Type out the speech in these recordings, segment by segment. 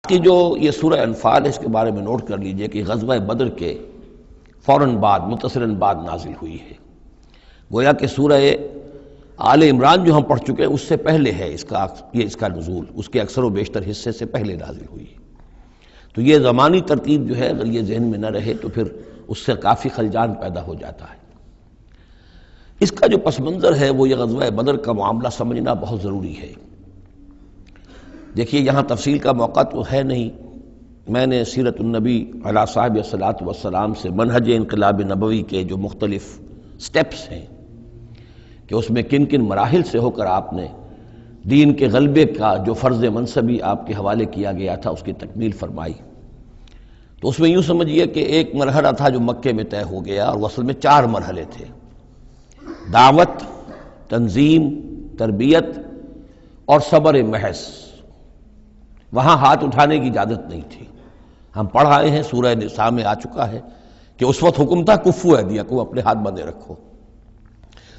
کہ جو یہ سورہ انفال ہے اس کے بارے میں نوٹ کر لیجئے کہ غزوہ بدر کے فوراً بعد متصلاً بعد نازل ہوئی ہے۔ گویا کہ سورہ آل عمران جو ہم پڑھ چکے ہیں اس سے پہلے ہے اس کا نزول، اس کے اکثر و بیشتر حصے سے پہلے نازل ہوئی ہے۔ تو یہ زمانی ترتیب جو ہے اگر یہ ذہن میں نہ رہے تو پھر اس سے کافی خلجان پیدا ہو جاتا ہے۔ اس کا جو پس منظر ہے وہ یہ غزوہ بدر کا معاملہ سمجھنا بہت ضروری ہے۔ دیکھیے یہاں تفصیل کا موقع تو ہے نہیں، میں نے سیرت النبی علیہ صاحب الصلاۃ والسلام سے منہج انقلاب نبوی کے جو مختلف سٹیپس ہیں کہ اس میں کن کن مراحل سے ہو کر آپ نے دین کے غلبے کا جو فرض منصبی آپ کے حوالے کیا گیا تھا اس کی تکمیل فرمائی، تو اس میں یوں سمجھیے کہ ایک مرحلہ تھا جو مکے میں طے ہو گیا اور اصل میں 4 مرحلے تھے: دعوت، تنظیم، تربیت اور صبر محض۔ وہاں ہاتھ اٹھانے کی اجازت نہیں تھی۔ ہم پڑھ آئے ہیں، سورہ نساء میں آ چکا ہے کہ اس وقت حکم تھا کفو ایدیکم، اپنے ہاتھ بندھے رکھو،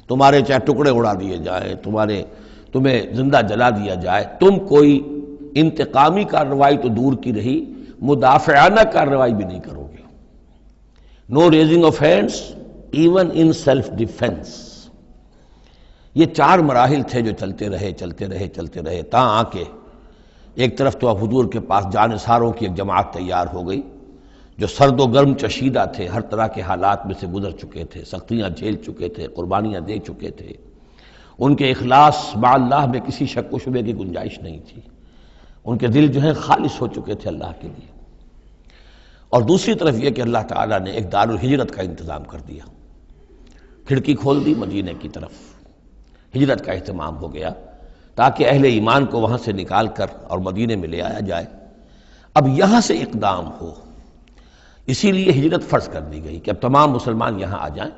تمہارے چاہے ٹکڑے اڑا دیے جائیں، تمہیں زندہ جلا دیا جائے، تم کوئی انتقامی کارروائی تو دور کی رہی، مدافعانہ کارروائی بھی نہیں کرو گے۔ No raising of hands even in self defence. یہ 4 مراحل تھے جو چلتے رہے تا آ کے ایک طرف تو اب حضور کے پاس جانثاروں کی ایک جماعت تیار ہو گئی جو سرد و گرم چشیدہ تھے، ہر طرح کے حالات میں سے گزر چکے تھے، سختیاں جھیل چکے تھے، قربانیاں دے چکے تھے، ان کے اخلاص مع اللہ میں کسی شک و شبے کی گنجائش نہیں تھی، ان کے دل جو ہیں خالص ہو چکے تھے اللہ کے لیے۔ اور دوسری طرف یہ کہ اللہ تعالیٰ نے ایک دارالہجرت کا انتظام کر دیا، کھڑکی کھول دی مدینے کی طرف، ہجرت کا اہتمام ہو گیا تاکہ اہل ایمان کو وہاں سے نکال کر اور مدینے میں لے آیا جائے۔ اب یہاں سے اقدام ہو، اسی لیے ہجرت فرض کر دی گئی کہ اب تمام مسلمان یہاں آ جائیں۔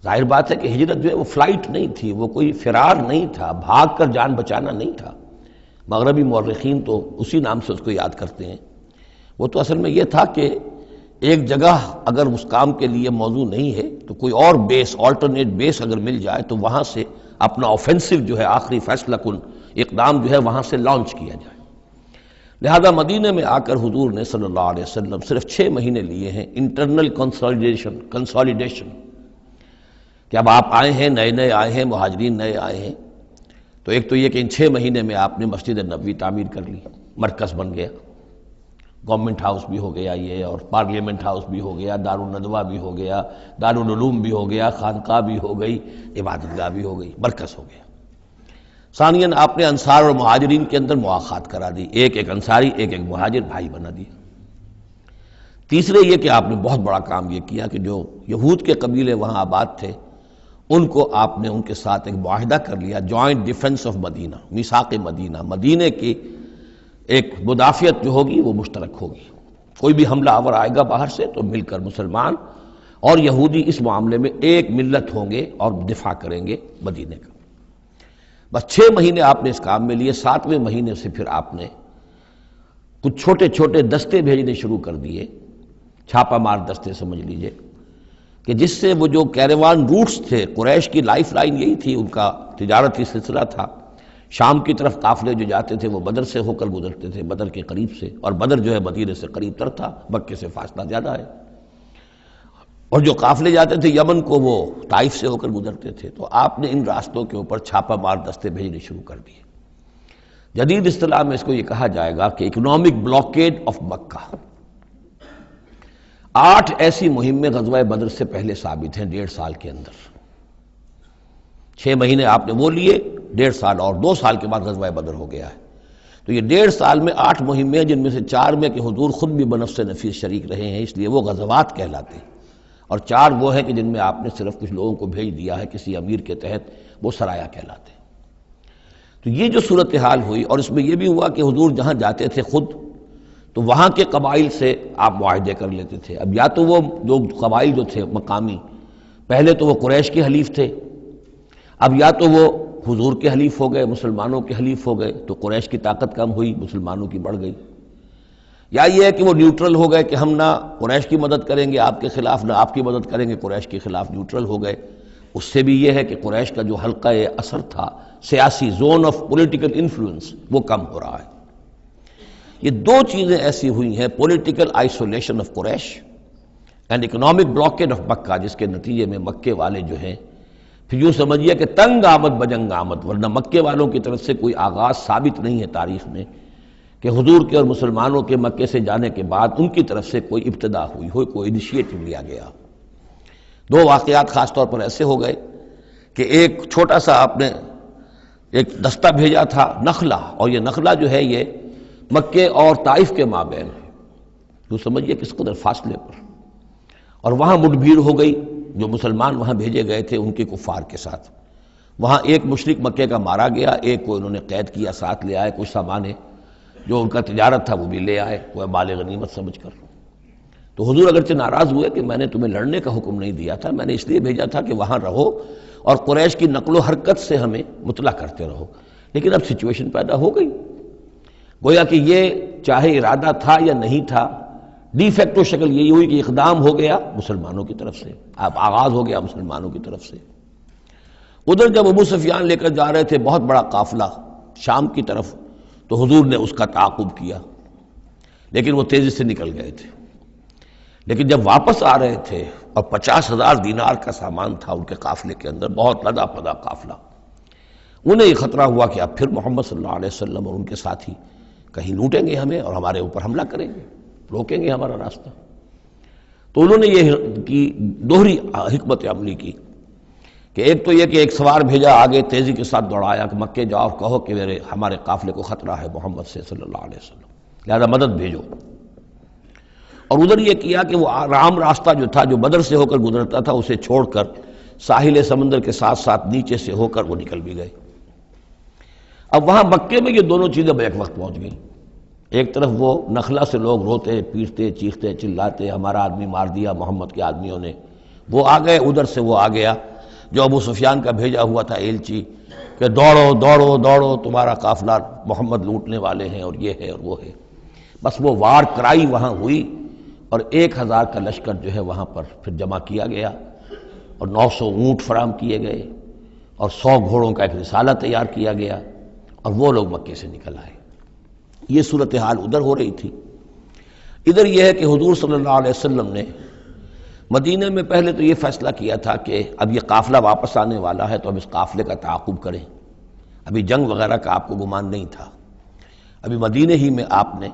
ظاہر بات ہے کہ ہجرت جو ہے وہ فلائٹ نہیں تھی، وہ کوئی فرار نہیں تھا، بھاگ کر جان بچانا نہیں تھا۔ مغربی مورخین تو اسی نام سے اس کو یاد کرتے ہیں۔ وہ تو اصل میں یہ تھا کہ ایک جگہ اگر اس کام کے لیے موضوع نہیں ہے تو کوئی اور بیس، آلٹرنیٹ بیس اگر مل جائے تو وہاں سے اپنا آفینسو جو ہے، آخری فیصلہ کن اقدام جو ہے وہاں سے لانچ کیا جائے۔ لہذا مدینہ میں آ کر حضور نے صلی اللہ علیہ وسلم صرف 6 مہینے لیے ہیں انٹرنل کنسالیڈیشن، کہ اب آپ آئے ہیں، نئے آئے ہیں، مہاجرین نئے آئے ہیں، تو ایک تو یہ کہ ان 6 مہینے میں آپ نے مسجد نبوی تعمیر کر لی، مرکز بن گیا، گورنمنٹ ہاؤس بھی ہو گیا یہ، اور پارلیمنٹ ہاؤس بھی ہو گیا، دارالندوہ بھی ہو گیا، دارالعلوم بھی ہو گیا، خانقاہ بھی ہو گئی، عبادت گاہ بھی ہو گئی، مرکز ہو گیا۔ ثانیاً آپ نے انصار اور مہاجرین کے اندر مواخات کرا دی، ایک انصاری ایک مہاجر بھائی بنا دیا۔ تیسرے یہ کہ آپ نے بہت بڑا کام یہ کیا کہ جو یہود کے قبیلے وہاں آباد تھے ان کو آپ نے ان کے ساتھ ایک معاہدہ کر لیا، جوائنٹ ڈیفنس آف مدینہ، میثاق مدینہ، مدینے کی ایک مدافعت جو ہوگی وہ مشترک ہوگی۔ کوئی بھی حملہ آور آئے گا باہر سے تو مل کر مسلمان اور یہودی اس معاملے میں ایک ملت ہوں گے اور دفاع کریں گے مدینے کا۔ بس 6 مہینے آپ نے اس کام میں لیے، 7ویں مہینے سے پھر آپ نے کچھ چھوٹے دستے بھیجنے شروع کر دیے، چھاپہ مار دستے سمجھ لیجئے، کہ جس سے وہ جو کیروان روٹس تھے، قریش کی لائف لائن یہی تھی، ان کا تجارتی سلسلہ تھا، شام کی طرف قافلے جو جاتے تھے وہ بدر سے ہو کر گزرتے تھے، بدر کے قریب سے، اور بدر جو ہے مدینے سے قریب تر تھا، مکے سے فاصلہ زیادہ ہے، اور جو قافلے جاتے تھے یمن کو وہ طائف سے ہو کر گزرتے تھے۔ تو آپ نے ان راستوں کے اوپر چھاپہ مار دستے بھیجنے شروع کر دیے۔ جدید اصطلاح میں اس کو یہ کہا جائے گا کہ اکنامک بلاکیڈ آف مکہ۔ 8 ایسی مہمیں غزوہ بدر سے پہلے ثابت ہیں 1.5 سال کے اندر۔ 6 مہینے آپ نے وہ لیے، 1.5 سال اور 2 سال کے بعد غزوہ بدر ہو گیا ہے۔ تو یہ 1.5 سال میں 8 مہمیں، جن میں سے 4 میں کہ حضور خود بھی بنفس نفیس شریک رہے ہیں، اس لیے وہ غزوات کہلاتے ہیں، اور 4 وہ ہیں کہ جن میں آپ نے صرف کچھ لوگوں کو بھیج دیا ہے کسی امیر کے تحت، وہ سرایا کہلاتے ہیں۔ تو یہ جو صورتحال ہوئی، اور اس میں یہ بھی ہوا کہ حضور جہاں جاتے تھے خود تو وہاں کے قبائل سے آپ معاہدے کر لیتے تھے۔ اب یا تو وہ جو قبائل جو تھے مقامی، پہلے تو وہ قریش کے حلیف تھے، اب یا تو وہ حضور کے حلیف ہو گئے، مسلمانوں کے حلیف ہو گئے، تو قریش کی طاقت کم ہوئی، مسلمانوں کی بڑھ گئی، یا یہ ہے کہ وہ نیوٹرل ہو گئے کہ ہم نہ قریش کی مدد کریں گے آپ کے خلاف، نہ آپ کی مدد کریں گے قریش کے خلاف، نیوٹرل ہو گئے۔ اس سے بھی یہ ہے کہ قریش کا جو حلقہ اثر تھا، سیاسی زون آف پولیٹیکل انفلوئنس، وہ کم ہو رہا ہے۔ یہ دو چیزیں ایسی ہوئی ہیں، political isolation of Quraysh and economic blockade of Mecca, جس کے نتیجے میں مکے والے جو ہیں پھر یوں سمجھیے کہ تنگ آمد بجنگ آمد، ورنہ مکے والوں کی طرف سے کوئی آغاز ثابت نہیں ہے تاریخ میں کہ حضور کے اور مسلمانوں کے مکے سے جانے کے بعد ان کی طرف سے کوئی ابتدا ہوئی ہو، کوئی انیشیٹو لیا گیا۔ دو واقعات خاص طور پر ایسے ہو گئے کہ ایک چھوٹا سا آپ نے ایک دستہ بھیجا تھا نخلا، اور یہ نخلا جو ہے یہ مکے اور طائف کے مابین ہے، تو سمجھیے کس قدر فاصلے پر، اور وہاں مٹ بھیڑ ہو گئی، جو مسلمان وہاں بھیجے گئے تھے ان کے کفار کے ساتھ۔ وہاں ایک مشرک مکے کا مارا گیا، ایک کو انہوں نے قید کیا، ساتھ لے آئے، کچھ سامان جو ان کا تجارت تھا وہ بھی لے آئے، وہ مال غنیمت سمجھ کر۔ تو حضور اگرچہ ناراض ہوئے کہ میں نے تمہیں لڑنے کا حکم نہیں دیا تھا، میں نے اس لیے بھیجا تھا کہ وہاں رہو اور قریش کی نقل و حرکت سے ہمیں مطلع کرتے رہو، لیکن اب سچویشن پیدا ہو گئی، گویا کہ یہ چاہے ارادہ تھا یا نہیں تھا، ڈی فیکٹو شکل یہی ہوئی کہ اقدام ہو گیا مسلمانوں کی طرف سے، اب آغاز ہو گیا مسلمانوں کی طرف سے۔ ادھر جب ابو سفیان لے کر جا رہے تھے بہت بڑا قافلہ شام کی طرف، تو حضور نے اس کا تعاقب کیا، لیکن وہ تیزی سے نکل گئے تھے۔ لیکن جب واپس آ رہے تھے اور 50,000 دینار کا سامان تھا ان کے قافلے کے اندر، بہت لدا پدا قافلہ، انہیں یہ خطرہ ہوا کہ اب پھر محمد صلی اللہ علیہ وسلم اور ان کے ساتھی کہیں لوٹیں گے ہمیں اور ہمارے اوپر حملہ کریں گے، روکیں گے ہمارا راستہ۔ تو انہوں نے یہ کی دوہری حکمت عملی کی کہ ایک تو یہ کہ ایک سوار بھیجا آگے تیزی کے ساتھ دوڑایا کہ مکے جاؤ، کہو کہ ہمارے قافلے کو خطرہ ہے محمد سے صلی اللہ علیہ وسلم، لہذا مدد بھیجو۔ اور ادھر یہ کیا کہ وہ عام راستہ جو تھا، جو بدر سے ہو کر گزرتا تھا، اسے چھوڑ کر ساحل سمندر کے ساتھ ساتھ نیچے سے ہو کر وہ نکل بھی گئے۔ اب وہاں مکے میں یہ دونوں چیزیں بیک وقت پہنچ گئیں، ایک طرف وہ نخلا سے لوگ روتے پیٹتے چیختے چلاتے ہمارا آدمی مار دیا محمد کے آدمیوں نے، وہ آ گئے، ادھر سے وہ آ گیا جو ابو سفیان کا بھیجا ہوا تھا ایلچی کہ دوڑو دوڑو دوڑو تمہارا قافلہ محمد لوٹنے والے ہیں اور یہ ہے اور وہ ہے۔ بس وہ وار کرائی وہاں ہوئی اور 1,000 کا لشکر جو ہے وہاں پر پھر جمع کیا گیا، اور 900 اونٹ فراہم کیے گئے، اور 100 گھوڑوں کا ایک رسالہ تیار کیا گیا، اور وہ لوگ مکے سے نکل آئے۔ یہ صورتحال ادھر ہو رہی تھی۔ ادھر یہ ہے کہ حضور صلی اللہ علیہ وسلم نے مدینہ میں پہلے تو یہ فیصلہ کیا تھا کہ اب یہ قافلہ واپس آنے والا ہے تو اب اس قافلے کا تعاقب کریں، ابھی جنگ وغیرہ کا آپ کو گمان نہیں تھا، ابھی مدینہ ہی میں آپ نے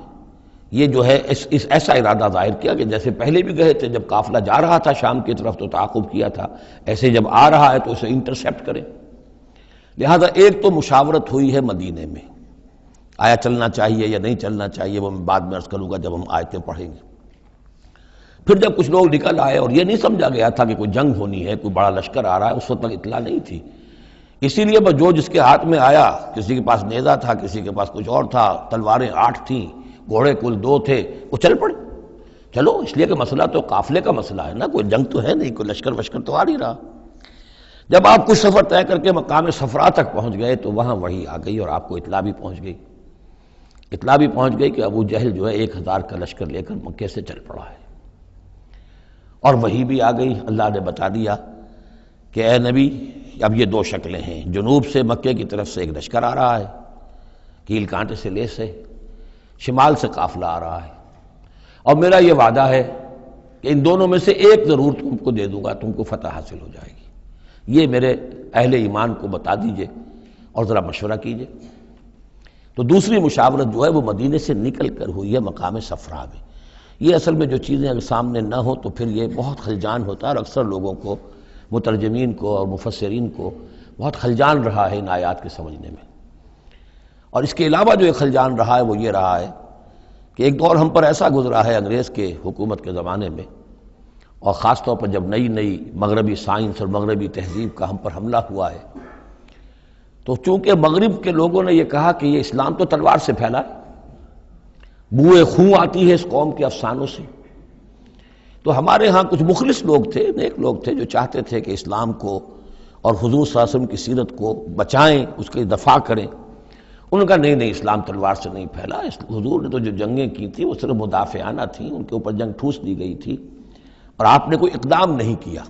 یہ جو ہے اس ایسا ارادہ ظاہر کیا کہ جیسے پہلے بھی گئے تھے، جب قافلہ جا رہا تھا شام کی طرف تو تعاقب کیا تھا، ایسے جب آ رہا ہے تو اسے انٹرسیپٹ کریں۔ لہذا ایک تو مشاورت ہوئی ہے مدینہ میں، آیا چلنا چاہیے یا نہیں چلنا چاہیے، وہ میں بعد میں عرض کروں گا جب ہم آیتیں پڑھیں گے۔ پھر جب کچھ لوگ نکل آئے اور یہ نہیں سمجھا گیا تھا کہ کوئی جنگ ہونی ہے، کوئی بڑا لشکر آ رہا ہے، اس وقت تک اطلاع نہیں تھی، اسی لیے بس جو جس کے ہاتھ میں آیا، کسی کے پاس نیزہ تھا، کسی کے پاس کچھ اور تھا، تلواریں 8 تھیں، گھوڑے کل 2 تھے، وہ چل پڑے۔ چلو اس لیے کہ مسئلہ تو قافلے کا مسئلہ ہے نا، کوئی جنگ تو ہے نہیں، کوئی لشکر وشکر تو آ نہیں رہا۔ جب آپ کچھ سفر طے کر کے مقام صفرا تک پہنچ گئے تو وہاں وحی آ گئی اور آپ کو اطلاع بھی پہنچ گئی، اطلاع بھی پہنچ گئی کہ ابو جہل جو ہے 1,000 کا لشکر لے کر مکے سے چل پڑا ہے، اور وحی بھی آ گئی، اللہ نے بتا دیا کہ اے نبی اب یہ 2 شکلیں ہیں، جنوب سے مکے کی طرف سے ایک لشکر آ رہا ہے کیل کانٹے سے لیس ہے، شمال سے قافلہ آ رہا ہے، اور میرا یہ وعدہ ہے کہ ان دونوں میں سے ایک ضرور تم کو دے دوں گا، تم کو فتح حاصل ہو جائے گی، یہ میرے اہل ایمان کو بتا دیجئے اور ذرا مشورہ کیجئے۔ تو دوسری مشاورت جو ہے وہ مدینے سے نکل کر ہوئی ہے مقام صفرا میں۔ یہ اصل میں جو چیزیں اگر سامنے نہ ہوں تو پھر یہ بہت خلجان ہوتا ہے، اور اکثر لوگوں کو، مترجمین کو اور مفسرین کو بہت خلجان رہا ہے ان آیات کے سمجھنے میں۔ اور اس کے علاوہ جو ایک خلجان رہا ہے وہ یہ رہا ہے کہ ایک دور ہم پر ایسا گزرا ہے انگریز کے حکومت کے زمانے میں، اور خاص طور پر جب نئی نئی مغربی سائنس اور مغربی تہذیب کا ہم پر حملہ ہوا ہے، تو چونکہ مغرب کے لوگوں نے یہ کہا کہ یہ اسلام تو تلوار سے پھیلا ہے، بوئے خون آتی ہے اس قوم کے افسانوں سے، تو ہمارے ہاں کچھ مخلص لوگ تھے، نیک لوگ تھے، جو چاہتے تھے کہ اسلام کو اور حضور صلی اللہ علیہ وسلم کی سیرت کو بچائیں، اس کی دفاع کریں۔ انہوں نے کہا نہیں اسلام تلوار سے نہیں پھیلا، حضور نے تو جو جنگیں کی تھیں وہ صرف مدافعانہ تھیں، ان کے اوپر جنگ ٹھوس دی گئی تھی، اور آپ نے کوئی اقدام نہیں کیا۔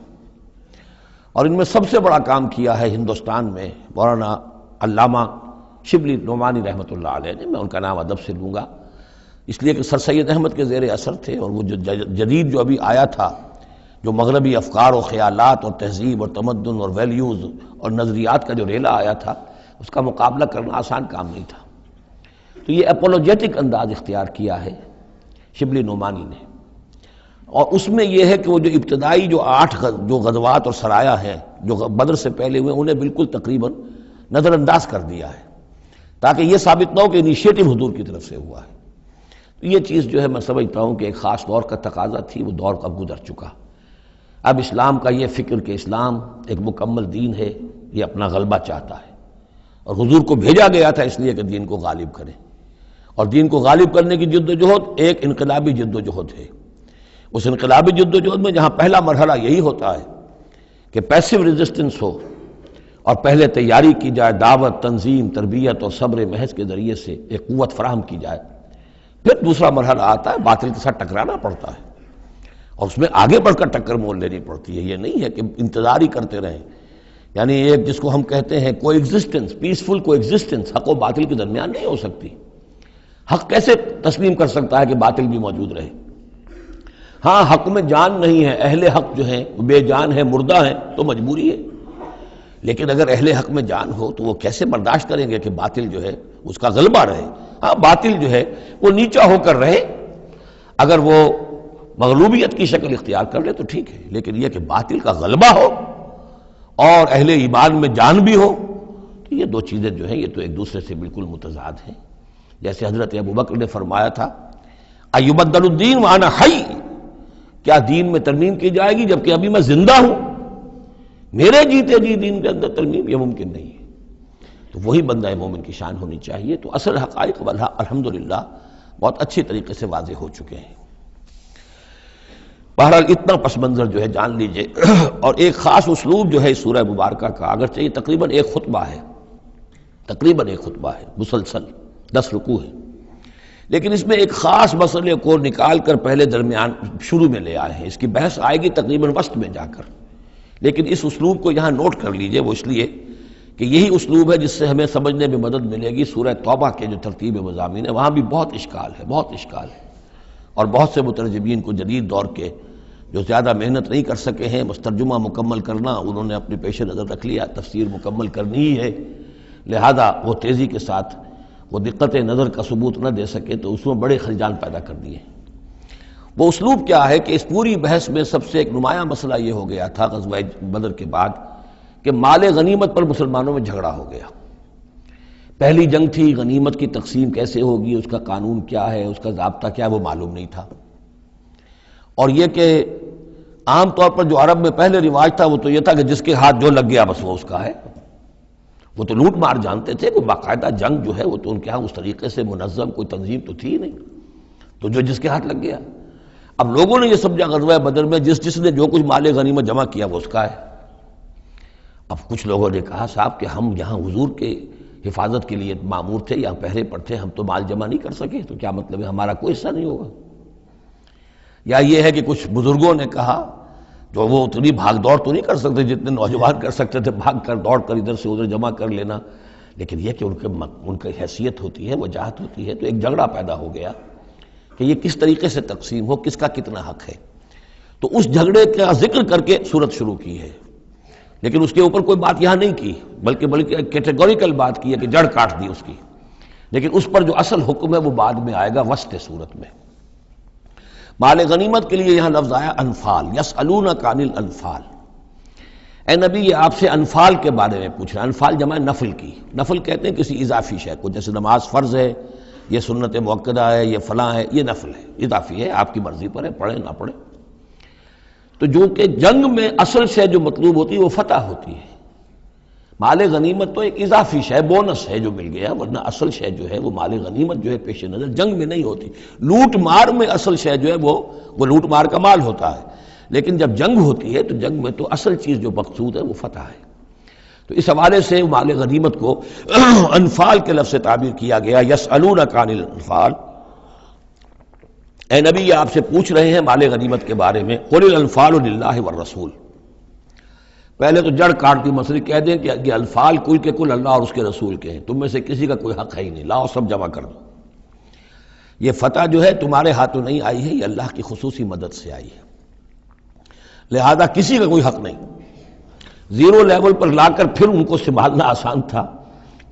اور ان میں سب سے بڑا کام کیا ہے ہندوستان میں مولانا علامہ شبلی نعمانی رحمۃ اللہ علیہ نے، میں ان کا نام ادب سے لوں گا، اس لیے کہ سر سید احمد کے زیر اثر تھے، اور وہ جو جدید جو ابھی آیا تھا، جو مغربی افکار و خیالات اور تہذیب اور تمدن اور ویلیوز اور نظریات کا جو ریلا آیا تھا، اس کا مقابلہ کرنا آسان کام نہیں تھا۔ تو یہ اپولوجیٹک انداز اختیار کیا ہے شبلی نعمانی نے، اور اس میں یہ ہے کہ وہ جو ابتدائی جو 8 جو غزوات اور سرایا ہیں جو بدر سے پہلے ہوئے، انہیں بالکل تقریباً نظر انداز کر دیا ہے، تاکہ یہ ثابت نہ ہو کہ انیشیٹو حضور کی طرف سے ہوا ہے۔ تو یہ چیز جو ہے میں سمجھتا ہوں کہ ایک خاص دور کا تقاضا تھی، وہ دور اب گزر چکا۔ اب اسلام کا یہ فکر کہ اسلام ایک مکمل دین ہے، یہ اپنا غلبہ چاہتا ہے، اور حضور کو بھیجا گیا تھا اس لیے کہ دین کو غالب کرے، اور دین کو غالب کرنے کی جد و جہد ایک انقلابی جد و جہد ہے۔ اس انقلابی جد و جہد میں جہاں پہلا مرحلہ یہی ہوتا ہے کہ پیسو ریزسٹنس ہو، اور پہلے تیاری کی جائے، دعوت، تنظیم، تربیت اور صبر محض کے ذریعے سے ایک قوت فراہم کی جائے، پھر دوسرا مرحلہ آتا ہے باطل کے ساتھ ٹکرانا پڑتا ہے، اور اس میں آگے بڑھ کر ٹکر مول لینی پڑتی ہے۔ یہ نہیں ہے کہ انتظار ہی کرتے رہیں، یعنی ایک جس کو ہم کہتے ہیں کو ایگزسٹنس، پیسفل کو ایگزسٹنس حق و باطل کے درمیان نہیں ہو سکتی۔ حق کیسے تسلیم کر سکتا ہے کہ باطل بھی موجود رہے؟ ہاں، حق میں جان نہیں ہے، اہل حق جو ہیں بے جان ہیں، مردہ ہیں، تو مجبوری ہے، لیکن اگر اہل حق میں جان ہو تو وہ کیسے برداشت کریں گے کہ باطل جو ہے اس کا غلبہ رہے؟ ہاں، باطل جو ہے وہ نیچا ہو کر رہے، اگر وہ مغلوبیت کی شکل اختیار کر لے تو ٹھیک ہے، لیکن یہ کہ باطل کا غلبہ ہو اور اہل ایمان میں جان بھی ہو، تو یہ دو چیزیں جو ہیں یہ تو ایک دوسرے سے بالکل متضاد ہیں۔ جیسے حضرت ابوبکر نے فرمایا تھا ایبدل الدین وانا حی، کیا دین میں ترمیم کی جائے گی جبکہ ابھی میں زندہ ہوں؟ میرے جیتے جی دین کے اندر ترمیم یہ ممکن نہیں ہے۔ تو وہی بندہ مومن کی شان ہونی چاہیے۔ تو اصل حقائق الحمدللہ بہت اچھی طریقے سے واضح ہو چکے ہیں۔ بہرحال اتنا پس منظر جو ہے جان لیجئے، اور ایک خاص اسلوب جو ہے اس سورہ مبارکہ کا، اگرچہ یہ تقریباً ایک خطبہ ہے مسلسل 10 رکوع ہے، لیکن اس میں ایک خاص مسئلے کو نکال کر پہلے درمیان شروع میں لے آئے ہیں۔ اس کی بحث آئے گی تقریباً وسط میں جا کر، لیکن اس اسلوب کو یہاں نوٹ کر لیجئے، وہ اس لیے کہ یہی اسلوب ہے جس سے ہمیں سمجھنے میں مدد ملے گی۔ سورہ توبہ کے جو ترتیب مضامین ہے وہاں بھی بہت اشکال ہے، اور بہت سے مترجمین کو جدید دور کے جو زیادہ محنت نہیں کر سکے ہیں بس ترجمہ مکمل کرنا انہوں نے اپنے پیش نظر رکھ لیا، تفسیر مکمل کرنی ہی ہے، لہذا وہ تیزی کے ساتھ وہ دقت نظر کا ثبوت نہ دے سکے تو اس میں بڑے خلجان پیدا کر دیے۔ وہ اسلوب کیا ہے کہ اس پوری بحث میں سب سے ایک نمایاں مسئلہ یہ ہو گیا تھا غزوہ بدر کے بعد کہ مال غنیمت پر مسلمانوں میں جھگڑا ہو گیا۔ پہلی جنگ تھی، غنیمت کی تقسیم کیسے ہوگی، اس کا قانون کیا ہے، اس کا ضابطہ کیا ہے، وہ معلوم نہیں تھا۔ اور یہ کہ عام طور پر جو عرب میں پہلے رواج تھا وہ تو یہ تھا کہ جس کے ہاتھ جو لگ گیا بس وہ اس کا ہے، وہ تو لوٹ مار جانتے تھے، کوئی باقاعدہ جنگ جو ہے وہ تو ان کے ہاں اس طریقے سے منظم کوئی تنظیم تو تھی ہی نہیں، تو جو جس کے ہاتھ لگ گیا۔ اب لوگوں نے یہ سمجھا غزوہ بدر میں جس نے جو کچھ مال غنیمت جمع کیا وہ اس کا ہے۔ اب کچھ لوگوں نے کہا صاحب کہ ہم یہاں حضور کے حفاظت کے لیے مامور تھے، یہاں پہرے پر تھے، ہم تو مال جمع نہیں کر سکے، تو کیا مطلب ہے ہمارا کوئی حصہ نہیں ہوگا؟ یا یہ ہے کہ کچھ بزرگوں نے کہا جو وہ اتنی بھاگ دوڑ تو نہیں کر سکتے جتنے نوجوان کر سکتے تھے، بھاگ کر دوڑ کر ادھر سے ادھر جمع کر لینا، لیکن یہ کہ ان کی حیثیت ہوتی ہے، وجاہت ہوتی ہے، تو ایک جھگڑا پیدا ہو گیا کہ یہ کس طریقے سے تقسیم ہو، کس کا کتنا حق ہے۔ تو اس جھگڑے کا ذکر کر کے سورت شروع کی ہے، لیکن اس کے اوپر کوئی بات یہاں نہیں کی، بلکہ کیٹیگوریکل بات کی ہے کہ جڑ کاٹ دی اس کی، لیکن اس پر جو اصل حکم ہے وہ بعد میں آئے گا وسط سورت میں۔ مال غنیمت کے لیے یہاں لفظ آیا انفال، یسألونک عن الانفال، اے نبی یہ آپ سے انفال کے بارے میں پوچھ رہے ہیں۔ انفال جمع نفل کی، نفل کہتے ہیں کسی اضافی شے کو، جیسے نماز فرض ہے، یہ سنت موقدہ ہے، یہ فلاں ہے، یہ نفل ہے، اضافی ہے، آپ کی مرضی پر ہے، پڑھیں نہ پڑھیں۔ تو جو کہ جنگ میں اصل شے جو مطلوب ہوتی ہے وہ فتح ہوتی ہے، مال غنیمت تو ایک اضافی شے، بونس ہے جو مل گیا، ورنہ اصل شے جو ہے وہ مال غنیمت جو ہے پیش نظر جنگ میں نہیں ہوتی۔ لوٹ مار میں اصل شے جو ہے وہ لوٹ مار کا مال ہوتا ہے، لیکن جب جنگ ہوتی ہے تو جنگ میں تو اصل چیز جو مقصود ہے وہ فتح ہے۔ تو اس حوالے سے مال غنیمت کو انفال کے لفظ سے تعبیر کیا گیا، یسألونک عن الانفال، اے نبی یہ آپ سے پوچھ رہے ہیں مال غنیمت کے بارے میں، قل الانفال للہ والرسول۔ پہلے تو جڑ کاٹ دی مسئلے، کہہ دیں کہ یہ انفال کل کے کل اللہ اور اس کے رسول کے ہیں، تم میں سے کسی کا کوئی حق ہے ہی نہیں، لاؤ سب جمع کر دو۔ یہ فتح جو ہے تمہارے ہاتھوں نہیں آئی ہے، یہ اللہ کی خصوصی مدد سے آئی ہے، لہذا کسی کا کوئی حق نہیں۔ زیرو لیول پر لا کر پھر ان کو سنبھالنا آسان تھا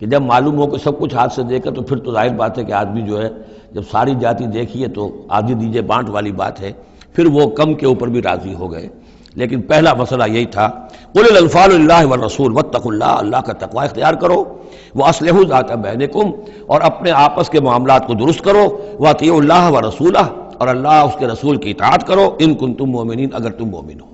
کہ جب معلوم ہو کہ سب کچھ ہاتھ سے دے کر، تو پھر تو ظاہر بات ہے کہ آدمی جو ہے جب ساری جاتی دیکھیے تو آدھی دیجیے بانٹ والی بات ہے، پھر وہ کم کے اوپر بھی راضی ہو گئے۔ لیکن پہلا مسئلہ یہی تھا، قل الانفال للہ والرسول واتقوا اللہ، اللہ کا تقوی اختیار کرو، واصلحوا ذات بینکم، اور اپنے آپس کے معاملات کو درست کرو، واطیعوا اللہ ورسولہ، اور اللہ اس کے رسول کی اطاعت کرو، ان کنتم مؤمنین، اگر تم مومن ہو۔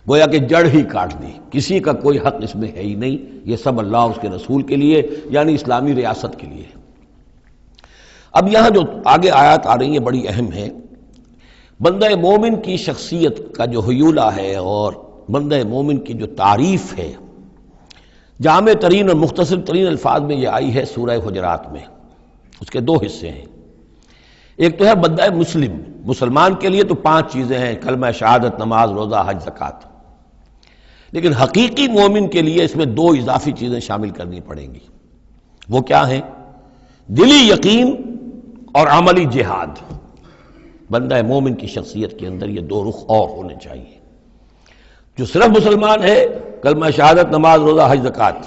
گویا کہ جڑ ہی کاٹ دی، کسی کا کوئی حق اس میں ہے ہی نہیں، یہ سب اللہ اس کے رسول کے لیے، یعنی اسلامی ریاست کے لیے۔ اب یہاں جو آگے آیات آ رہی ہیں بڑی اہم ہیں۔ بندہ مومن کی شخصیت کا جو حیولہ ہے اور بندہ مومن کی جو تعریف ہے، جامع ترین اور مختصر ترین الفاظ میں یہ آئی ہے سورہ حجرات میں۔ اس کے دو حصے ہیں، ایک تو ہے بندہ مسلم، مسلمان کے لیے تو 5 چیزیں ہیں، کلمہ شہادت، نماز، روزہ، حج، زکوٰۃ، لیکن حقیقی مومن کے لیے اس میں 2 اضافی چیزیں شامل کرنی پڑیں گی۔ وہ کیا ہیں؟ دلی یقین اور عملی جہاد۔ بندہ مومن کی شخصیت کے اندر یہ 2 رخ اور ہونے چاہیے۔ جو صرف مسلمان ہے، کلمہ شہادت، نماز، روزہ، حج، زکوٰۃ،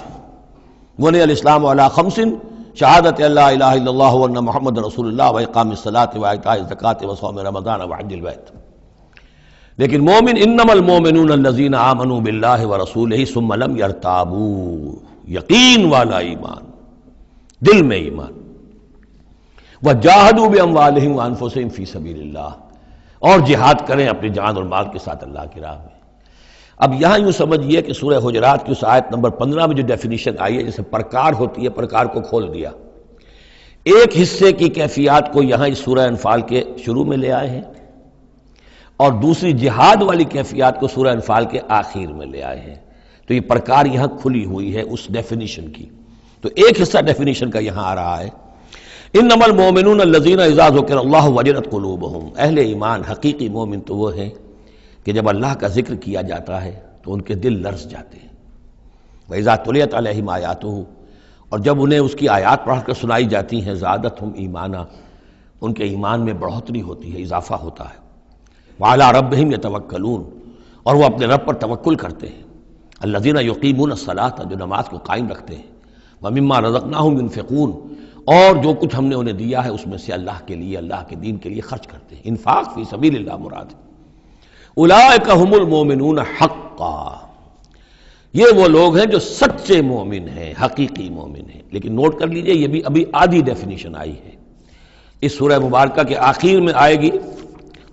بنی الاسلام علی 5، شہادت اللہ الہ الا اللہ وان محمد رسول اللہ واقام الصلاۃ وایتاء الزکوٰۃ وصوم رمضان وحج البیت۔ لیکن مومن، انما المؤمنون الذین آمنوا باللہ ورسولہ ثم لم یرتابوا، یقین والا ایمان، دل میں ایمان، وجاہدوا باموالہم وانفسہم فی سبیل اللہ، اور جہاد کریں اپنی جان اور مال کے ساتھ اللہ کی راہ میں۔ اب یہاں یوں سمجھیے کہ سورہ حجرات کی اس آیت نمبر 15 میں جو ڈیفینیشن آئی ہے، جیسے پرکار ہوتی ہے، پرکار کو کھول دیا۔ ایک حصے کی کیفیات کو یہاں اس سورہ انفال کے شروع میں لے آئے ہیں، اور دوسری جہاد والی کیفیات کو سورہ انفال کے آخر میں لے آئے ہیں۔ تو یہ پرکار یہاں کھلی ہوئی ہے اس ڈیفینیشن کی۔ تو ایک حصہ ڈیفینیشن کا یہاں آ رہا ہے، انما المؤمنون الذین اذا ذکر اللہ وجلت قلوبہم۔ اہل ایمان، حقیقی مومن تو وہ ہیں کہ جب اللہ کا ذکر کیا جاتا ہے تو ان کے دل لرز جاتے ہیں۔ وَإِذَا تُلِيَتْ عَلَيْهِمْ آیَاتُهُ، اور جب انہیں اس کی آیات پڑھ کر سنائی جاتی ہیں، زادتہم ایمانا، ان کے ایمان میں بڑھوتری ہوتی ہے، اضافہ ہوتا ہے۔ وَعَلَىٰ رَبِّهِمْ يَتَوَكَّلُونَ، اور وہ اپنے رب پر توکل کرتے ہیں۔ الَّذِينَ يُقِيمُونَ الصَّلَاةَ، جو نماز کو قائم رکھتے ہیں۔ وَمِمَّا رَزَقْنَاهُمْ يُنْفِقُونَ، اور جو کچھ ہم نے انہیں دیا ہے اس میں سے اللہ کے لیے، اللہ کے دین کے لیے خرچ کرتے ہیں۔ انفاق فی سبیل اللہ مراد ہے۔ اولئک ھم المؤمنون حقا، یہ وہ لوگ ہیں جو سچے مومن ہیں، حقیقی مومن ہیں۔ لیکن نوٹ کر لیجئے، یہ بھی ابھی آدھی ڈیفینیشن آئی ہے، اس سورہ مبارکہ کے آخر میں آئے گی،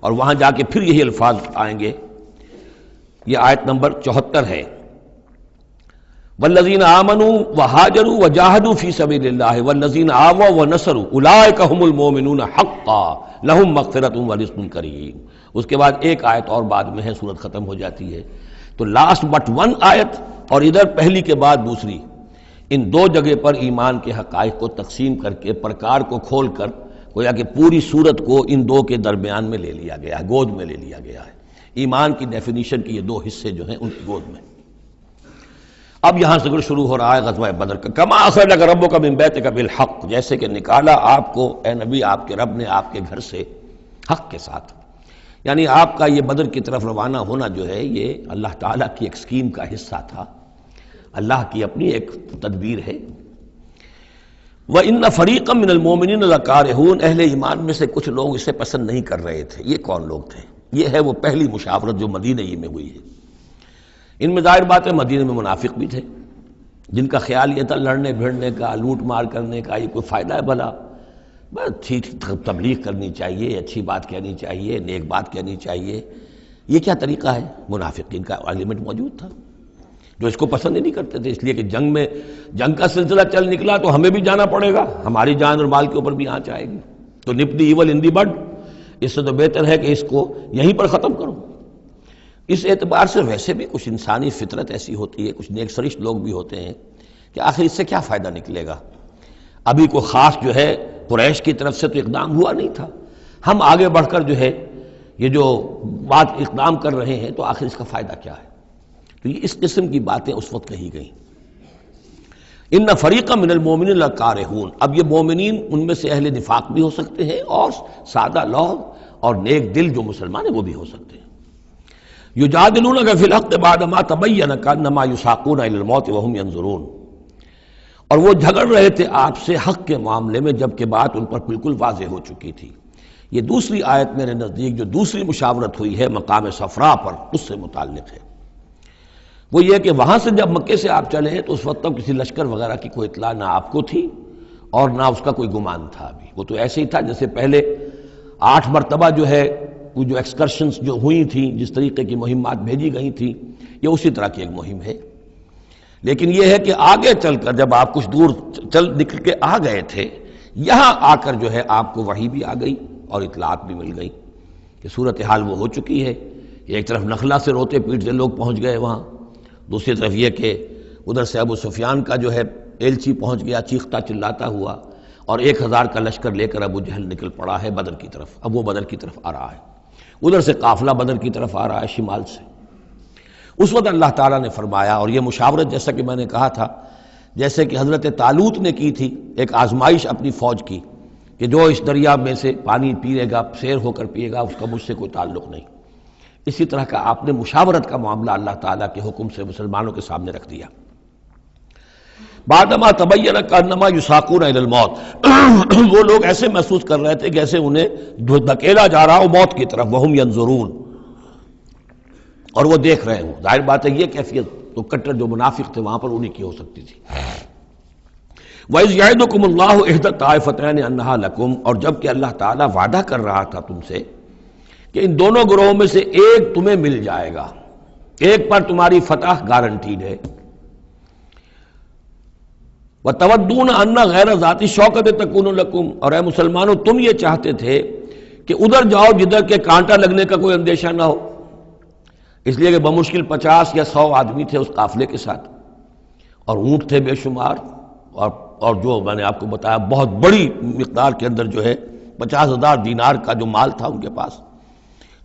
اور وہاں جا کے پھر یہی الفاظ آئیں گے۔ یہ آیت نمبر 74 ہے، والذین آمنوا وہاجروا وجاہدوا فی سبیل اللہ والذین آووا ونصروا اولئک ھم المؤمنون حقا لہم مغفرۃ ورزق کریم۔ اس کے بعد ایک آیت اور بعد میں ہے، سورت ختم ہو جاتی ہے۔ تو لاسٹ بٹ 1 آیت، اور ادھر پہلی کے بعد دوسری، ان 2 جگہ پر ایمان کے حقائق کو تقسیم کر کے، پرکار کو کھول کر، گویا کہ پوری سورت کو ان 2 کے درمیان میں لے لیا گیا ہے، گود میں لے لیا گیا ہے۔ ایمان کی ڈیفینیشن کے یہ 2 حصے جو ہیں ان کی گود میں۔ اب یہاں ذکر شروع ہو رہا ہے غزوہ بدر کا۔ کما اخرجک ربک من بیتک بالحق، جیسے کہ نکالا آپ کو اے نبی آپ کے رب نے آپ کے گھر سے حق کے ساتھ، یعنی آپ کا یہ بدر کی طرف روانہ ہونا جو ہے یہ اللہ تعالیٰ کی ایک اسکیم کا حصہ تھا، اللہ کی اپنی ایک تدبیر ہے۔ وَإِنَّ فَرِيقًا مِّنَ الْمُؤْمِنِينَ لَكَارِهُونَ، اہل ایمان میں سے کچھ لوگ اسے پسند نہیں کر رہے تھے۔ یہ کون لوگ تھے؟ یہ ہے وہ پہلی مشاورت جو مدینہ ہی میں ہوئی ہے۔ ان میں ظاہر بات ہے مدینہ میں منافق بھی تھے، جن کا خیال یہ تھا لڑنے بھیڑنے کا، لوٹ مار کرنے کا، یہ کوئی فائدہ ہے بھلا؟ بس ٹھیک تبلیغ کرنی چاہیے، اچھی بات کہنی چاہیے، نیک بات کہنی چاہیے، یہ کیا طریقہ ہے؟ منافقین کا ایلیمنٹ موجود تھا جو اس کو پسند ہی نہیں کرتے تھے، اس لیے کہ جنگ کا سلسلہ چل نکلا تو ہمیں بھی جانا پڑے گا، ہماری جان اور مال کے اوپر بھی آنچ آئے گی، تو نپ دی ایول ان دی بڈ، اس سے تو بہتر ہے کہ اس کو یہیں پر ختم کرو۔ اس اعتبار سے ویسے بھی کچھ انسانی فطرت ایسی ہوتی ہے، کچھ نیک سرشت لوگ بھی ہوتے ہیں کہ آخر اس سے کیا فائدہ نکلے گا؟ ابھی کوئی خاص جو ہے قریش کی طرف سے تو اقدام ہوا نہیں تھا، ہم آگے بڑھ کر جو ہے یہ جو بات اقدام کر رہے ہیں تو آخر اس کا فائدہ کیا ہے؟ تو یہ اس قسم کی باتیں اس وقت کہی گئیں۔ ان فریقا من المؤمنین لکارہون، اب یہ مومنین ان میں سے اہل نفاق بھی ہو سکتے ہیں اور سادہ لوح اور نیک دل جو مسلمان ہیں وہ بھی ہو سکتے ہیں۔ یجادلونک فی الحق بعد ما تبین کانما یساقون الی الموت وہم ینظرون، اور وہ جھگڑ رہے تھے آپ سے حق کے معاملے میں جبکہ بات ان پر بالکل واضح ہو چکی تھی۔ یہ دوسری آیت میرے نزدیک جو دوسری مشاورت ہوئی ہے مقام صفرا پر، اس سے متعلق ہے۔ وہ یہ کہ وہاں سے جب مکے سے آپ چلے تو اس وقت تک کسی لشکر وغیرہ کی کوئی اطلاع نہ آپ کو تھی اور نہ اس کا کوئی گمان تھا ابھی۔ وہ تو ایسے ہی تھا جیسے پہلے 8 مرتبہ جو ہے وہ جو ایکسکرشنز جو ہوئی تھیں، جس طریقے کی مہمات بھیجی گئی تھیں، یہ اسی طرح کی ایک مہم ہے۔ لیکن یہ ہے کہ آگے چل کر جب آپ کچھ دور چل نکل کے آ گئے تھے، یہاں آ کر جو ہے آپ کو وحی بھی آ گئی اور اطلاعات بھی مل گئی کہ صورتحال وہ ہو چکی ہے۔ ایک طرف نخلا سے روتے پیٹتے لوگ پہنچ گئے وہاں، دوسری طرف یہ کہ ادھر سے ابو سفیان کا جو ہے ایلچی پہنچ گیا چیختا چلاتا ہوا، اور 1000 کا لشکر لے کر ابو جہل نکل پڑا ہے بدر کی طرف۔ اب وہ بدر کی طرف آ رہا ہے، ادھر سے قافلہ بدر کی طرف آ رہا ہے شمال سے۔ اس وقت اللہ تعالیٰ نے فرمایا، اور یہ مشاورت جیسا کہ میں نے کہا تھا جیسے کہ حضرت طالوت نے کی تھی، ایک آزمائش اپنی فوج کی کہ جو اس دریا میں سے پانی پیے گا سیر ہو کر پیے گا، اس کا مجھ سے کوئی تعلق نہیں۔ اسی طرح کا آپ نے مشاورت کا معاملہ اللہ تعالیٰ کے حکم سے مسلمانوں کے سامنے رکھ دیا۔ بعدما تبین کانما یساقون الی الموت، وہ لوگ ایسے محسوس کر رہے تھے جیسے انہیں دھکیلا جا رہا ہو موت کی طرف، وہم ینظرون، اور وہ دیکھ رہے ہوں۔ ظاہر بات ہے یہ کیفیت تو کٹر جو منافق تھے وہاں پر انہی کی ہو سکتی تھی۔ وَإِذْ يَعِدُكُمُ اللَّهُ إِحْدَى الطَّائِفَتَيْنِ أَنَّهَا لَكُمْ، اور جب کہ اللہ تعالیٰ وعدہ کر رہا تھا تم سے کہ ان دونوں گروہوں میں سے ایک تمہیں مل جائے گا، ایک پر تمہاری فتح گارنٹیڈ ہے۔ وَتَوَدُّونَ أَنَّ غَيْرَ ذَاتِ الشَّوْكَةِ تَكُونُ لَكُمْ، اور اے مسلمانوں تم یہ چاہتے تھے کہ ادھر جاؤ جدھر کے کانٹا لگنے کا کوئی اندیشہ نہ ہو، اس لیے کہ بمشکل 50 یا 100 آدمی تھے اس قافلے کے ساتھ، اور اونٹ تھے بے شمار، اور جو میں نے آپ کو بتایا بہت بڑی مقدار کے اندر جو ہے 50,000 دینار کا جو مال تھا ان کے پاس،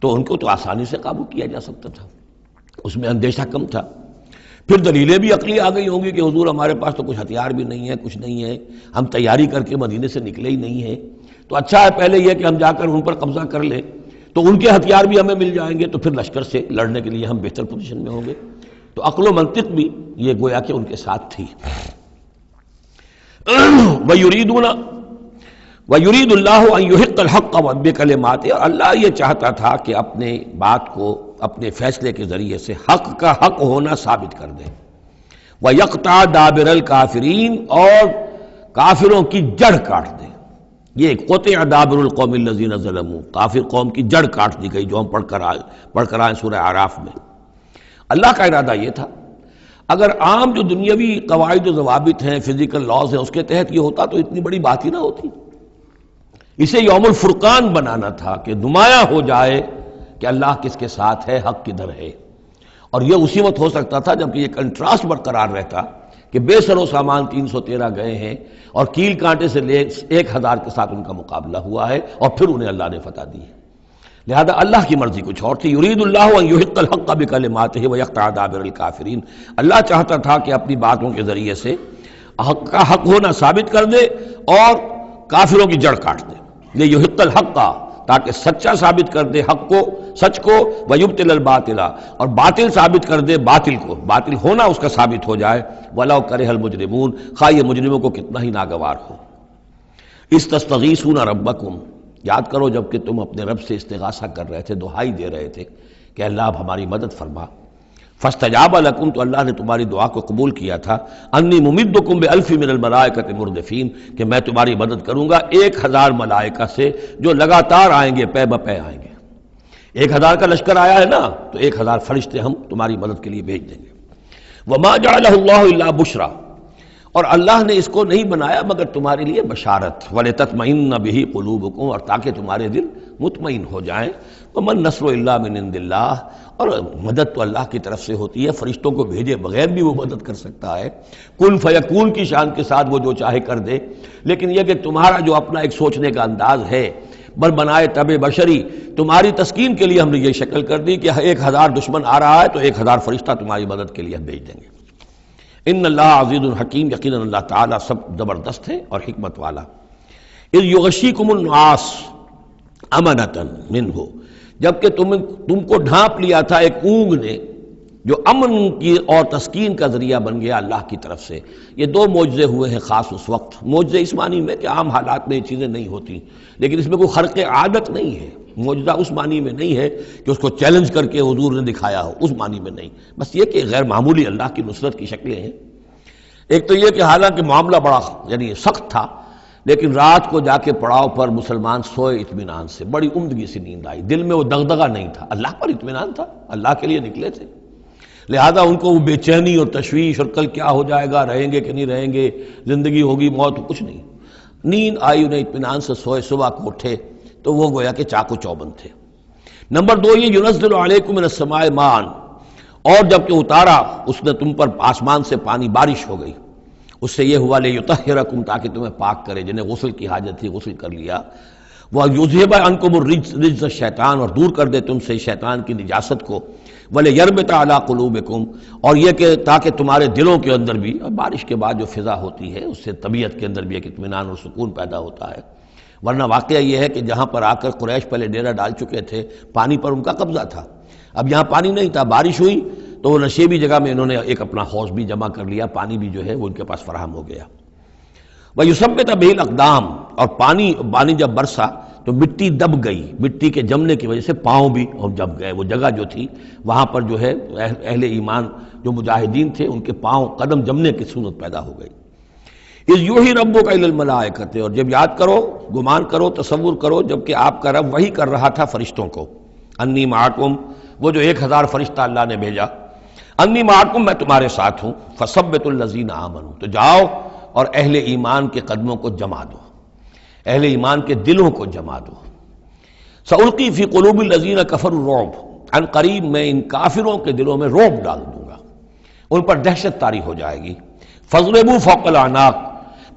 تو ان کو تو آسانی سے قابو کیا جا سکتا تھا، اس میں اندیشہ کم تھا۔ پھر دلیلیں بھی عقلی آ گئی ہوں گی کہ حضور ہمارے پاس تو کچھ ہتھیار بھی نہیں ہے، کچھ نہیں ہے، ہم تیاری کر کے مدینے سے نکلے ہی نہیں ہیں، تو اچھا ہے پہلے یہ کہ ہم جا کر ان پر قبضہ کر لیں تو ان کے ہتھیار بھی ہمیں مل جائیں گے، تو پھر لشکر سے لڑنے کے لیے ہم بہتر پوزیشن میں ہوں گے۔ تو عقل و منطق بھی یہ گویا کہ ان کے ساتھ تھی۔ وَيُرِيدُ اللَّهُ أَن يُحِقَّ الْحَقَّ بِكَلِمَاتِهِ، اور اللہ یہ چاہتا تھا کہ اپنے بات کو اپنے فیصلے کے ذریعے سے حق کا حق ہونا ثابت کر دے۔ وَيَقْطَعَ دَابِرَ الْكَافِرِينَ، اور کافروں کی جڑ کاٹ دے۔ یہ قُطِعَ دَابِرُ الْقَوْمِ الَّذِينَ ظَلَمُوا، کافر قوم کی جڑ کاٹ دی گئی، جو ہم پڑھ کر آئے سورہ اعراف میں۔ اللہ کا ارادہ یہ تھا، اگر عام جو دنیاوی قواعد و ضوابط ہیں، فزیکل لاز ہیں، اس کے تحت یہ ہوتا تو اتنی بڑی بات ہی نہ ہوتی۔ اسے یوم الفرقان بنانا تھا کہ نمایاں ہو جائے کہ اللہ کس کے ساتھ ہے، حق کدھر ہے، اور یہ اسی وقت ہو سکتا تھا جبکہ یہ کنٹراسٹ برقرار رہتا کہ بے سر و سامان 313 گئے ہیں اور کیل کانٹے سے لے 1000 کے ساتھ ان کا مقابلہ ہوا ہے، اور پھر انہیں اللہ نے فتح دی ہے۔ لہذا اللہ کی مرضی کچھ اور تھی۔ یرید اللہ ان یحق الحق بکلماتہ ویقطع دابر الکافرین، اللہ چاہتا تھا کہ اپنی باتوں کے ذریعے سے حق کا حق ہونا ثابت کر دے اور کافروں کی جڑ کاٹ دے۔ یہ یحق الحق، تاکہ سچا ثابت کر دے حق کو، سچ کو، ویبطل الباطل، اور باطل ثابت کر دے باطل کو، باطل ہونا اس کا ثابت ہو جائے۔ ولو کرہ المجرمون، خواہ یہ مجرموں کو کتنا ہی ناگوار ہو۔ استستغیثون ربکم، یاد کرو جب کہ تم اپنے رب سے استغاثہ کر رہے تھے، دعائی دے رہے تھے کہ اللہ اب ہماری مدد فرما۔ فاستجاب لکم، تو اللہ نے تمہاری دعا کو قبول کیا تھا۔ انی ممدکم بألف من الملائکۃ مردفین، کہ میں تمہاری مدد کروں گا 1000 ملائکہ سے جو لگاتار آئیں گے، پے بپے آئیں گے۔ 1000 کا لشکر آیا ہے نا، تو 1000 فرشتے ہم تمہاری مدد کے لیے بھیج دیں گے۔ وما جعلہ اللہ الا بشرا، اور اللہ نے اس کو نہیں بنایا مگر تمہارے لیے بشارت، وَلِتَطْمَئِنَّ بِهِ قُلُوبُكُمْ، اور تاکہ تمہارے دل مطمئن ہو جائیں۔ وَمَن نَّصْرُ إِلَّا مِنْ عِندِ اللَّهِ، اور مدد تو اللہ کی طرف سے ہوتی ہے، فرشتوں کو بھیجے بغیر بھی وہ مدد کر سکتا ہے، کن فیکون کی شان کے ساتھ وہ جو چاہے کر دے۔ لیکن یہ کہ تمہارا جو اپنا ایک سوچنے کا انداز ہے، بنائے طبع بشری، تمہاری تسکین کے لیے ہم نے یہ شکل کر دی کہ 1000 دشمن آ رہا ہے تو 1000 فرشتہ تمہاری مدد کے لیے ہم بھیج دیں گے۔ ان اللہ عزیز الحکیم، یقیناً اللہ تعالیٰ سب زبردست ہے اور حکمت والا۔ اذ یغشیکم النعاس امنۃ منہ، جبکہ تم کو ڈھانپ لیا تھا ایک اونگ نے جو امن کی اور تسکین کا ذریعہ بن گیا اللہ کی طرف سے۔ یہ دو معجزے ہوئے ہیں خاص اس وقت، معجزے اس معنی میں کہ عام حالات میں یہ چیزیں نہیں ہوتی، لیکن اس میں کوئی خرق عادت نہیں ہے۔ معجزہ اس معنی میں نہیں ہے کہ اس کو چیلنج کر کے حضور نے دکھایا ہو، اس معنی میں نہیں، بس یہ کہ غیر معمولی اللہ کی نصرت کی شکلیں ہیں۔ ایک تو یہ کہ حالانکہ معاملہ بڑا یعنی سخت تھا، لیکن رات کو جا کے پڑاؤ پر مسلمان سوئے اطمینان سے، بڑی عمدگی سے نیند آئی، دل میں وہ دغدغہ نہیں تھا، اللہ پر اطمینان تھا، اللہ کے لیے نکلے تھے، لہذا ان کو وہ بے چینی اور تشویش اور کل کیا ہو جائے گا، رہیں گے کہ نہیں رہیں گے، زندگی ہوگی موت، کچھ نہیں، نیند آئی انہیں، اطمینان سے سوئے، صبح کو اٹھے تو وہ گویا کہ چاق و چوبند تھے۔ نمبر دو یہ ینزل علیکم من السماء ماء، اور جب کہ اتارا اس نے تم پر آسمان سے پانی، بارش ہو گئی، اس سے یہ ہوا لیطہرکم، تاکہ تمہیں پاک کرے، جنہیں غسل کی حاجت تھی غسل کر لیا، وَیُذْهِبَ عَنْکُمُ الرِّجْسَ الشیطان، اور دور کر دے تم سے شیطان کی نجاست کو، وَلِيَرْبِطَ عَلَىٰ قُلُوبِكُمْ، اور یہ کہ تاکہ تمہارے دلوں کے اندر بھی، بارش کے بعد جو فضا ہوتی ہے اس سے طبیعت کے اندر بھی ایک اطمینان اور سکون پیدا ہوتا ہے، ورنہ واقعہ یہ ہے کہ جہاں پر آ کر قریش پہلے ڈیرہ ڈال چکے تھے، پانی پر ان کا قبضہ تھا، اب یہاں پانی نہیں تھا، بارش ہوئی تو وہ نشیبی جگہ میں انہوں نے ایک اپنا حوض بھی جمع کر لیا، پانی بھی جو ہے وہ ان کے پاس فراہم ہو گیا۔ وَيُثَبِّتَ بِهِ الْأَقْدَامَ، اور پانی جب برسا تو مٹی دب گئی، مٹی کے جمنے کی وجہ سے پاؤں بھی جب گئے، وہ جگہ جو تھی وہاں پر جو ہے اہل ایمان جو مجاہدین تھے ان کے پاؤں قدم جمنے کی صورت پیدا ہو گئی۔ اِذْ یُوحِی رَبُّکَ إِلَى الْمَلَائِکَةِ، اور جب یاد کرو، گمان کرو، تصور کرو، جب کہ آپ کا رب وحی کر رہا تھا فرشتوں کو، انی معکم، وہ جو 1000 فرشتہ اللہ نے بھیجا، انی معکم، میں تمہارے ساتھ ہوں، فثبتوا الذین آمنوا، تو جاؤ اور اہل ایمان کے قدموں کو جما دو، اہل ایمان کے دلوں کو جما دو۔ سألقی فی قلوب الذین کفروا الرعب، عن قریب میں ان کافروں کے دلوں میں رعب ڈال دوں گا، ان پر دہشت طاری ہو جائے گی۔ فاضربوا فوق الاعناق،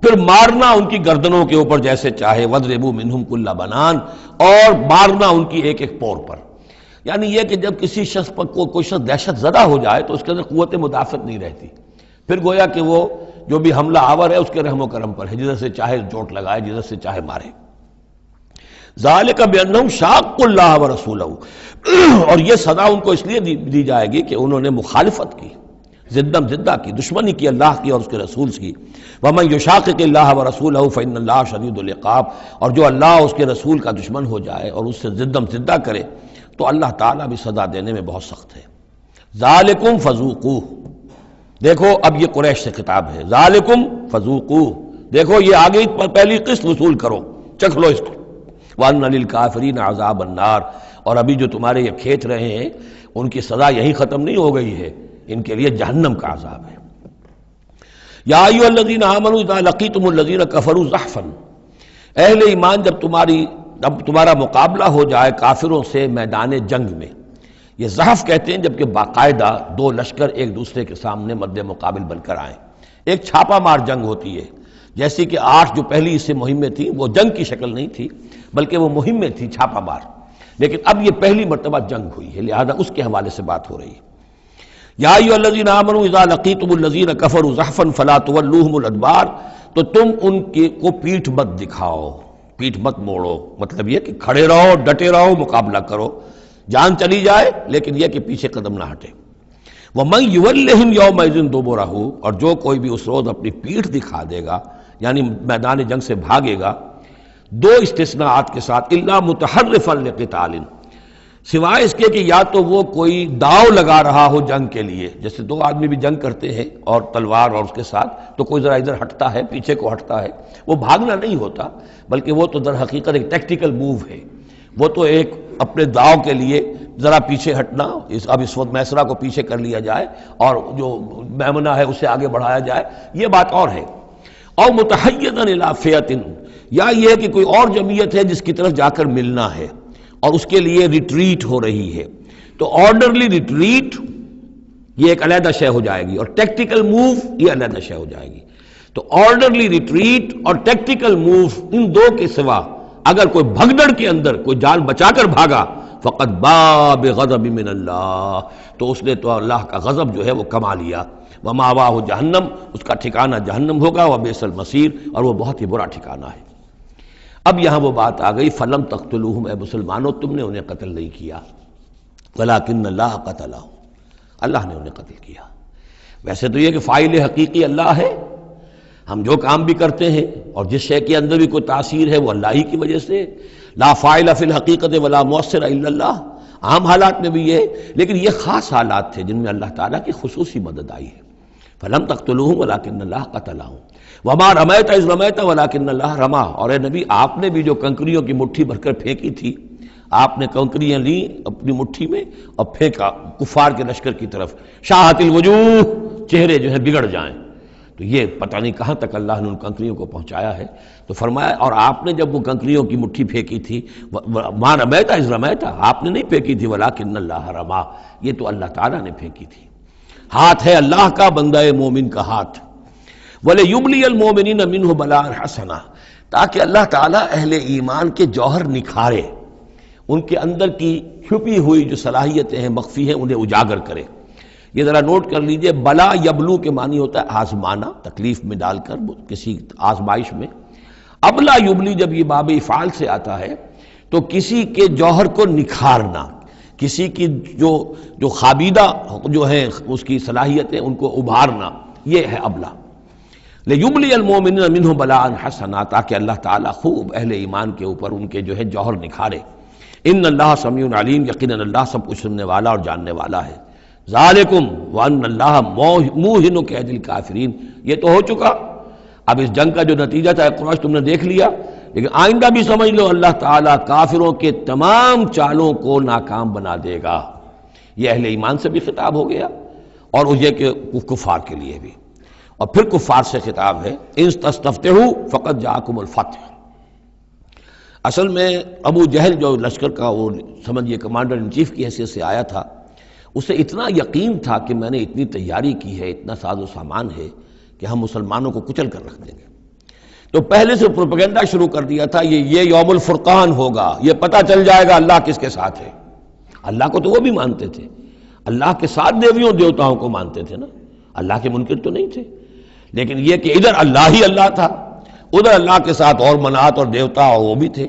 پھر مارنا ان کی گردنوں کے اوپر جیسے چاہے، واضربوا منہم کل بنان، اور مارنا ان کی ایک ایک پور پر، یعنی یہ کہ جب کسی شخص پر کوئی شخص دہشت زدہ ہو جائے تو اس کے اندر قوت مدافعت نہیں رہتی، پھر گویا کہ وہ جو بھی حملہ آور ہے اس کے رحم و کرم پر ہے، جدھر سے چاہے چوٹ لگائے، جدھر سے چاہے مارے۔ ذالک بانہم شاقوا اللہ ورسولہ، اور یہ سزا ان کو اس لیے دی جائے گی کہ انہوں نے مخالفت کی، زدم زدہ کی، دشمنی کی اللہ کی اور اس کے رسول کی۔ ومن یشاقق اللہ ورسولہ فإن اللہ شدید العقاب، اور جو اللہ اور اس کے رسول کا دشمن ہو جائے اور اس سے زدم زدہ کرے تو اللہ تعالیٰ بھی سزا دینے میں بہت سخت ہے۔ ذالکم فذوقوہ، دیکھو اب یہ قریش سے خطاب ہے، ذالکم فذوقوہ، دیکھو یہ آگے پہلی قسط وصول کرو، چکھ لو اس کو، وان للکافرین عذاب النار، اور ابھی جو تمہارے یہ کھینچ رہے ہیں ان کی سزا یہی ختم نہیں ہو گئی ہے، ان کے لیے جہنم کا عذاب ہے۔ یا ایھا الذین آمنوا اذا لقیتم الذین کفروا زحفا، اہل ایمان جب تمہارا مقابلہ ہو جائے کافروں سے میدان جنگ میں، یہ زحف کہتے ہیں جبکہ باقاعدہ دو لشکر ایک دوسرے کے سامنے مد مقابل بن کر آئیں، ایک چھاپا مار جنگ ہوتی ہے، جیسی کہ 8 جو پہلی اس سے مہمیں تھیں وہ جنگ کی شکل نہیں تھی بلکہ وہ مہمیں تھی چھاپا مار، لیکن اب یہ پہلی مرتبہ جنگ ہوئی ہے، لہذا اس کے حوالے سے بات ہو رہی ہے۔ یا ایھا الذین آمنوا اذا لقیتم الذین کفروا زحفا فلا تولوہم الادبار، تو تم ان کو پیٹھ مت دکھاؤ، پیٹھ مت موڑو، مطلب یہ کہ کھڑے رہو، ڈٹے رہو، مقابلہ کرو، جان چلی جائے لیکن یہ کہ پیچھے قدم نہ ہٹے۔ وَمَن يُوَلِّهِمْ يَوْمَئِذٍ دُبُرَهُ، اور جو کوئی بھی اس روز اپنی پیٹھ دکھا دے گا، یعنی میدان جنگ سے بھاگے گا، دو استثناءات کے ساتھ، الا متحرفا لقتال، سوائے اس کے کہ یا تو وہ کوئی داؤ لگا رہا ہو جنگ کے لیے، جیسے 2 آدمی بھی جنگ کرتے ہیں اور تلوار اور اس کے ساتھ، تو کوئی ذرا ادھر ہٹتا ہے، پیچھے کو ہٹتا ہے، وہ بھاگنا نہیں ہوتا بلکہ وہ تو در حقیقت ایک ٹیکٹیکل موو ہے، وہ تو ایک اپنے داؤ کے لیے ذرا پیچھے ہٹنا، اب اس وقت میسرہ کو پیچھے کر لیا جائے اور جو میمنہ ہے اسے آگے بڑھایا جائے، یہ بات اور ہے۔ اور متحیزا الی فئۃ، یا یہ کہ کوئی اور جمعیت ہے جس کی طرف جا کر ملنا ہے اور اس کے لیے ریٹریٹ ہو رہی ہے، تو آرڈرلی ریٹریٹ یہ ایک علیحدہ شے ہو جائے گی، اور ٹیکٹیکل موو یہ علیحدہ شے ہو جائے گی۔ تو آرڈرلی ریٹریٹ اور ٹیکٹیکل موو، ان دو کے سوا اگر کوئی بھگدڑ کے اندر کوئی جان بچا کر بھاگا، فقد باء بغضب من اللہ، تو اس نے تو اللہ کا غضب جو ہے وہ کما لیا، ومأواہ جہنم، اس کا ٹھکانہ جہنم ہوگا، وبئس المصیر، اور وہ بہت ہی برا ٹھکانہ ہے۔ اب یہاں وہ بات آ گئی، فلم تقتلوہم، اے مسلمانوں تم نے انہیں قتل نہیں کیا، ولکن اللہ قتلہم، اللہ نے انہیں قتل کیا۔ ویسے تو یہ کہ فاعل حقیقی اللہ ہے، ہم جو کام بھی کرتے ہیں اور جس شے کے اندر بھی کوئی تاثیر ہے وہ اللہ ہی کی وجہ سے، لا فاعل فی الحقیقت ولا مؤثر الا اللہ، عام حالات میں بھی یہ ہے، لیکن یہ خاص حالات تھے جن میں اللہ تعالیٰ کی خصوصی مدد آئی ہے۔ فلم تقتلوہم ولکن اللہ قتلہم وما رمیت اذ رمیت ولکن اللہ رما، اور اے نبی آپ نے بھی جو کنکریوں کی مٹھی بھر کر پھینکی تھی، آپ نے کنکریاں لیں اپنی مٹھی میں اور پھینکا کفار کے لشکر کی طرف، شاہت الوجوہ، چہرے جو ہے بگڑ جائیں، تو یہ پتہ نہیں کہاں تک اللہ نے ان کنکریوں کو پہنچایا ہے۔ تو فرمایا اور آپ نے جب وہ کنکریوں کی مٹھی پھینکی تھی، ما رمیت اذ رمیت، آپ نے نہیں پھینکی تھی، ولکن اللہ رما، یہ تو اللہ تعالیٰ نے پھینکی تھی۔ ہاتھ ہے اللہ کا، بندہ مومن کا ہاتھ۔ وَلِيُبْلِيَ الْمُؤْمِنِينَ مِنْهُ بَلَاءً حَسَنًا، تاکہ اللہ تعالیٰ اہل ایمان کے جوہر نکھارے، ان کے اندر کی چھپی ہوئی جو صلاحیتیں ہیں، مخفی ہیں، انہیں اجاگر کرے۔ یہ ذرا نوٹ کر لیجئے، بلا یبلو کے معنی ہوتا ہے آزمانا، تکلیف میں ڈال کر کسی آزمائش میں۔ ابلا یبلی جب یہ باب افعال سے آتا ہے تو کسی کے جوہر کو نکھارنا، کسی کی جو خابیدہ جو ہیں اس کی صلاحیتیں ان کو ابھارنا، یہ ہے ابلا۔ لیبلی المؤمنین منہ بلاء حسنا، تاکہ اللہ تعالیٰ خوب اہل ایمان کے اوپر ان کے جو ہے جوہر نکھارے۔ ان اللہ سمیع علیم، یقیناً اللہ سب کچھ سننے والا اور جاننے والا ہے۔ ذالکم وان اللہ موہن کید الکافرین، یہ تو ہو چکا، اب اس جنگ کا جو نتیجہ تھا قریش تم نے دیکھ لیا، لیکن آئندہ بھی سمجھ لو اللہ تعالیٰ کافروں کے تمام چالوں کو ناکام بنا دے گا۔ یہ اہل ایمان سے بھی خطاب ہو گیا اور یہ کہ کفار کے لیے بھی، اور پھر کفار سے خطاب ہے، ان تستفتحوا فقد جاءکم الفتح۔ اصل میں ابو جہل جو لشکر کا وہ سمجھیے کمانڈر ان چیف کی حیثیت سے آیا تھا، اسے اتنا یقین تھا کہ میں نے اتنی تیاری کی ہے، اتنا ساز و سامان ہے کہ ہم مسلمانوں کو کچل کر رکھ دیں گے، تو پہلے سے پروپیگنڈا شروع کر دیا تھا، یہ یوم الفرقان ہوگا، یہ پتہ چل جائے گا اللہ کس کے ساتھ ہے۔ اللہ کو تو وہ بھی مانتے تھے، اللہ کے ساتھ دیویوں دیوتاؤں کو مانتے تھے نا، اللہ کے منکر تو نہیں تھے، لیکن یہ کہ ادھر اللہ ہی اللہ تھا، ادھر اللہ کے ساتھ اور منات اور دیوتا اور وہ بھی تھے،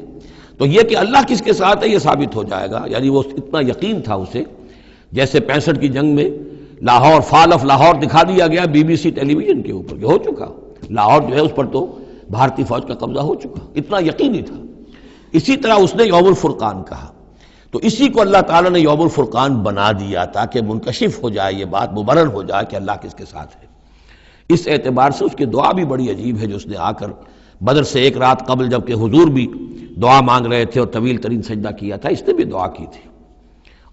تو یہ کہ اللہ کس کے ساتھ ہے یہ ثابت ہو جائے گا۔ یعنی وہ اتنا یقین تھا اسے، جیسے 65 کی جنگ میں لاہور، فال آف لاہور دکھا دیا گیا be B C tele vision کے اوپر، یہ ہو چکا، لاہور جو ہے اس پر تو بھارتی فوج کا قبضہ ہو چکا، اتنا یقینی تھا۔ اسی طرح اس نے یوم الفرقان کہا، تو اسی کو اللہ تعالیٰ نے یوم الفرقان بنا دیا تاکہ منکشف ہو جائے، یہ بات مبرر ہو جائے کہ اللہ کس کے ساتھ ہے۔ اس اعتبار سے اس کی دعا بھی بڑی عجیب ہے، جو اس نے آ کر بدر سے ایک رات قبل جب کہ حضور بھی دعا مانگ رہے تھے اور طویل ترین سجدہ کیا تھا، اس نے بھی دعا کی تھی،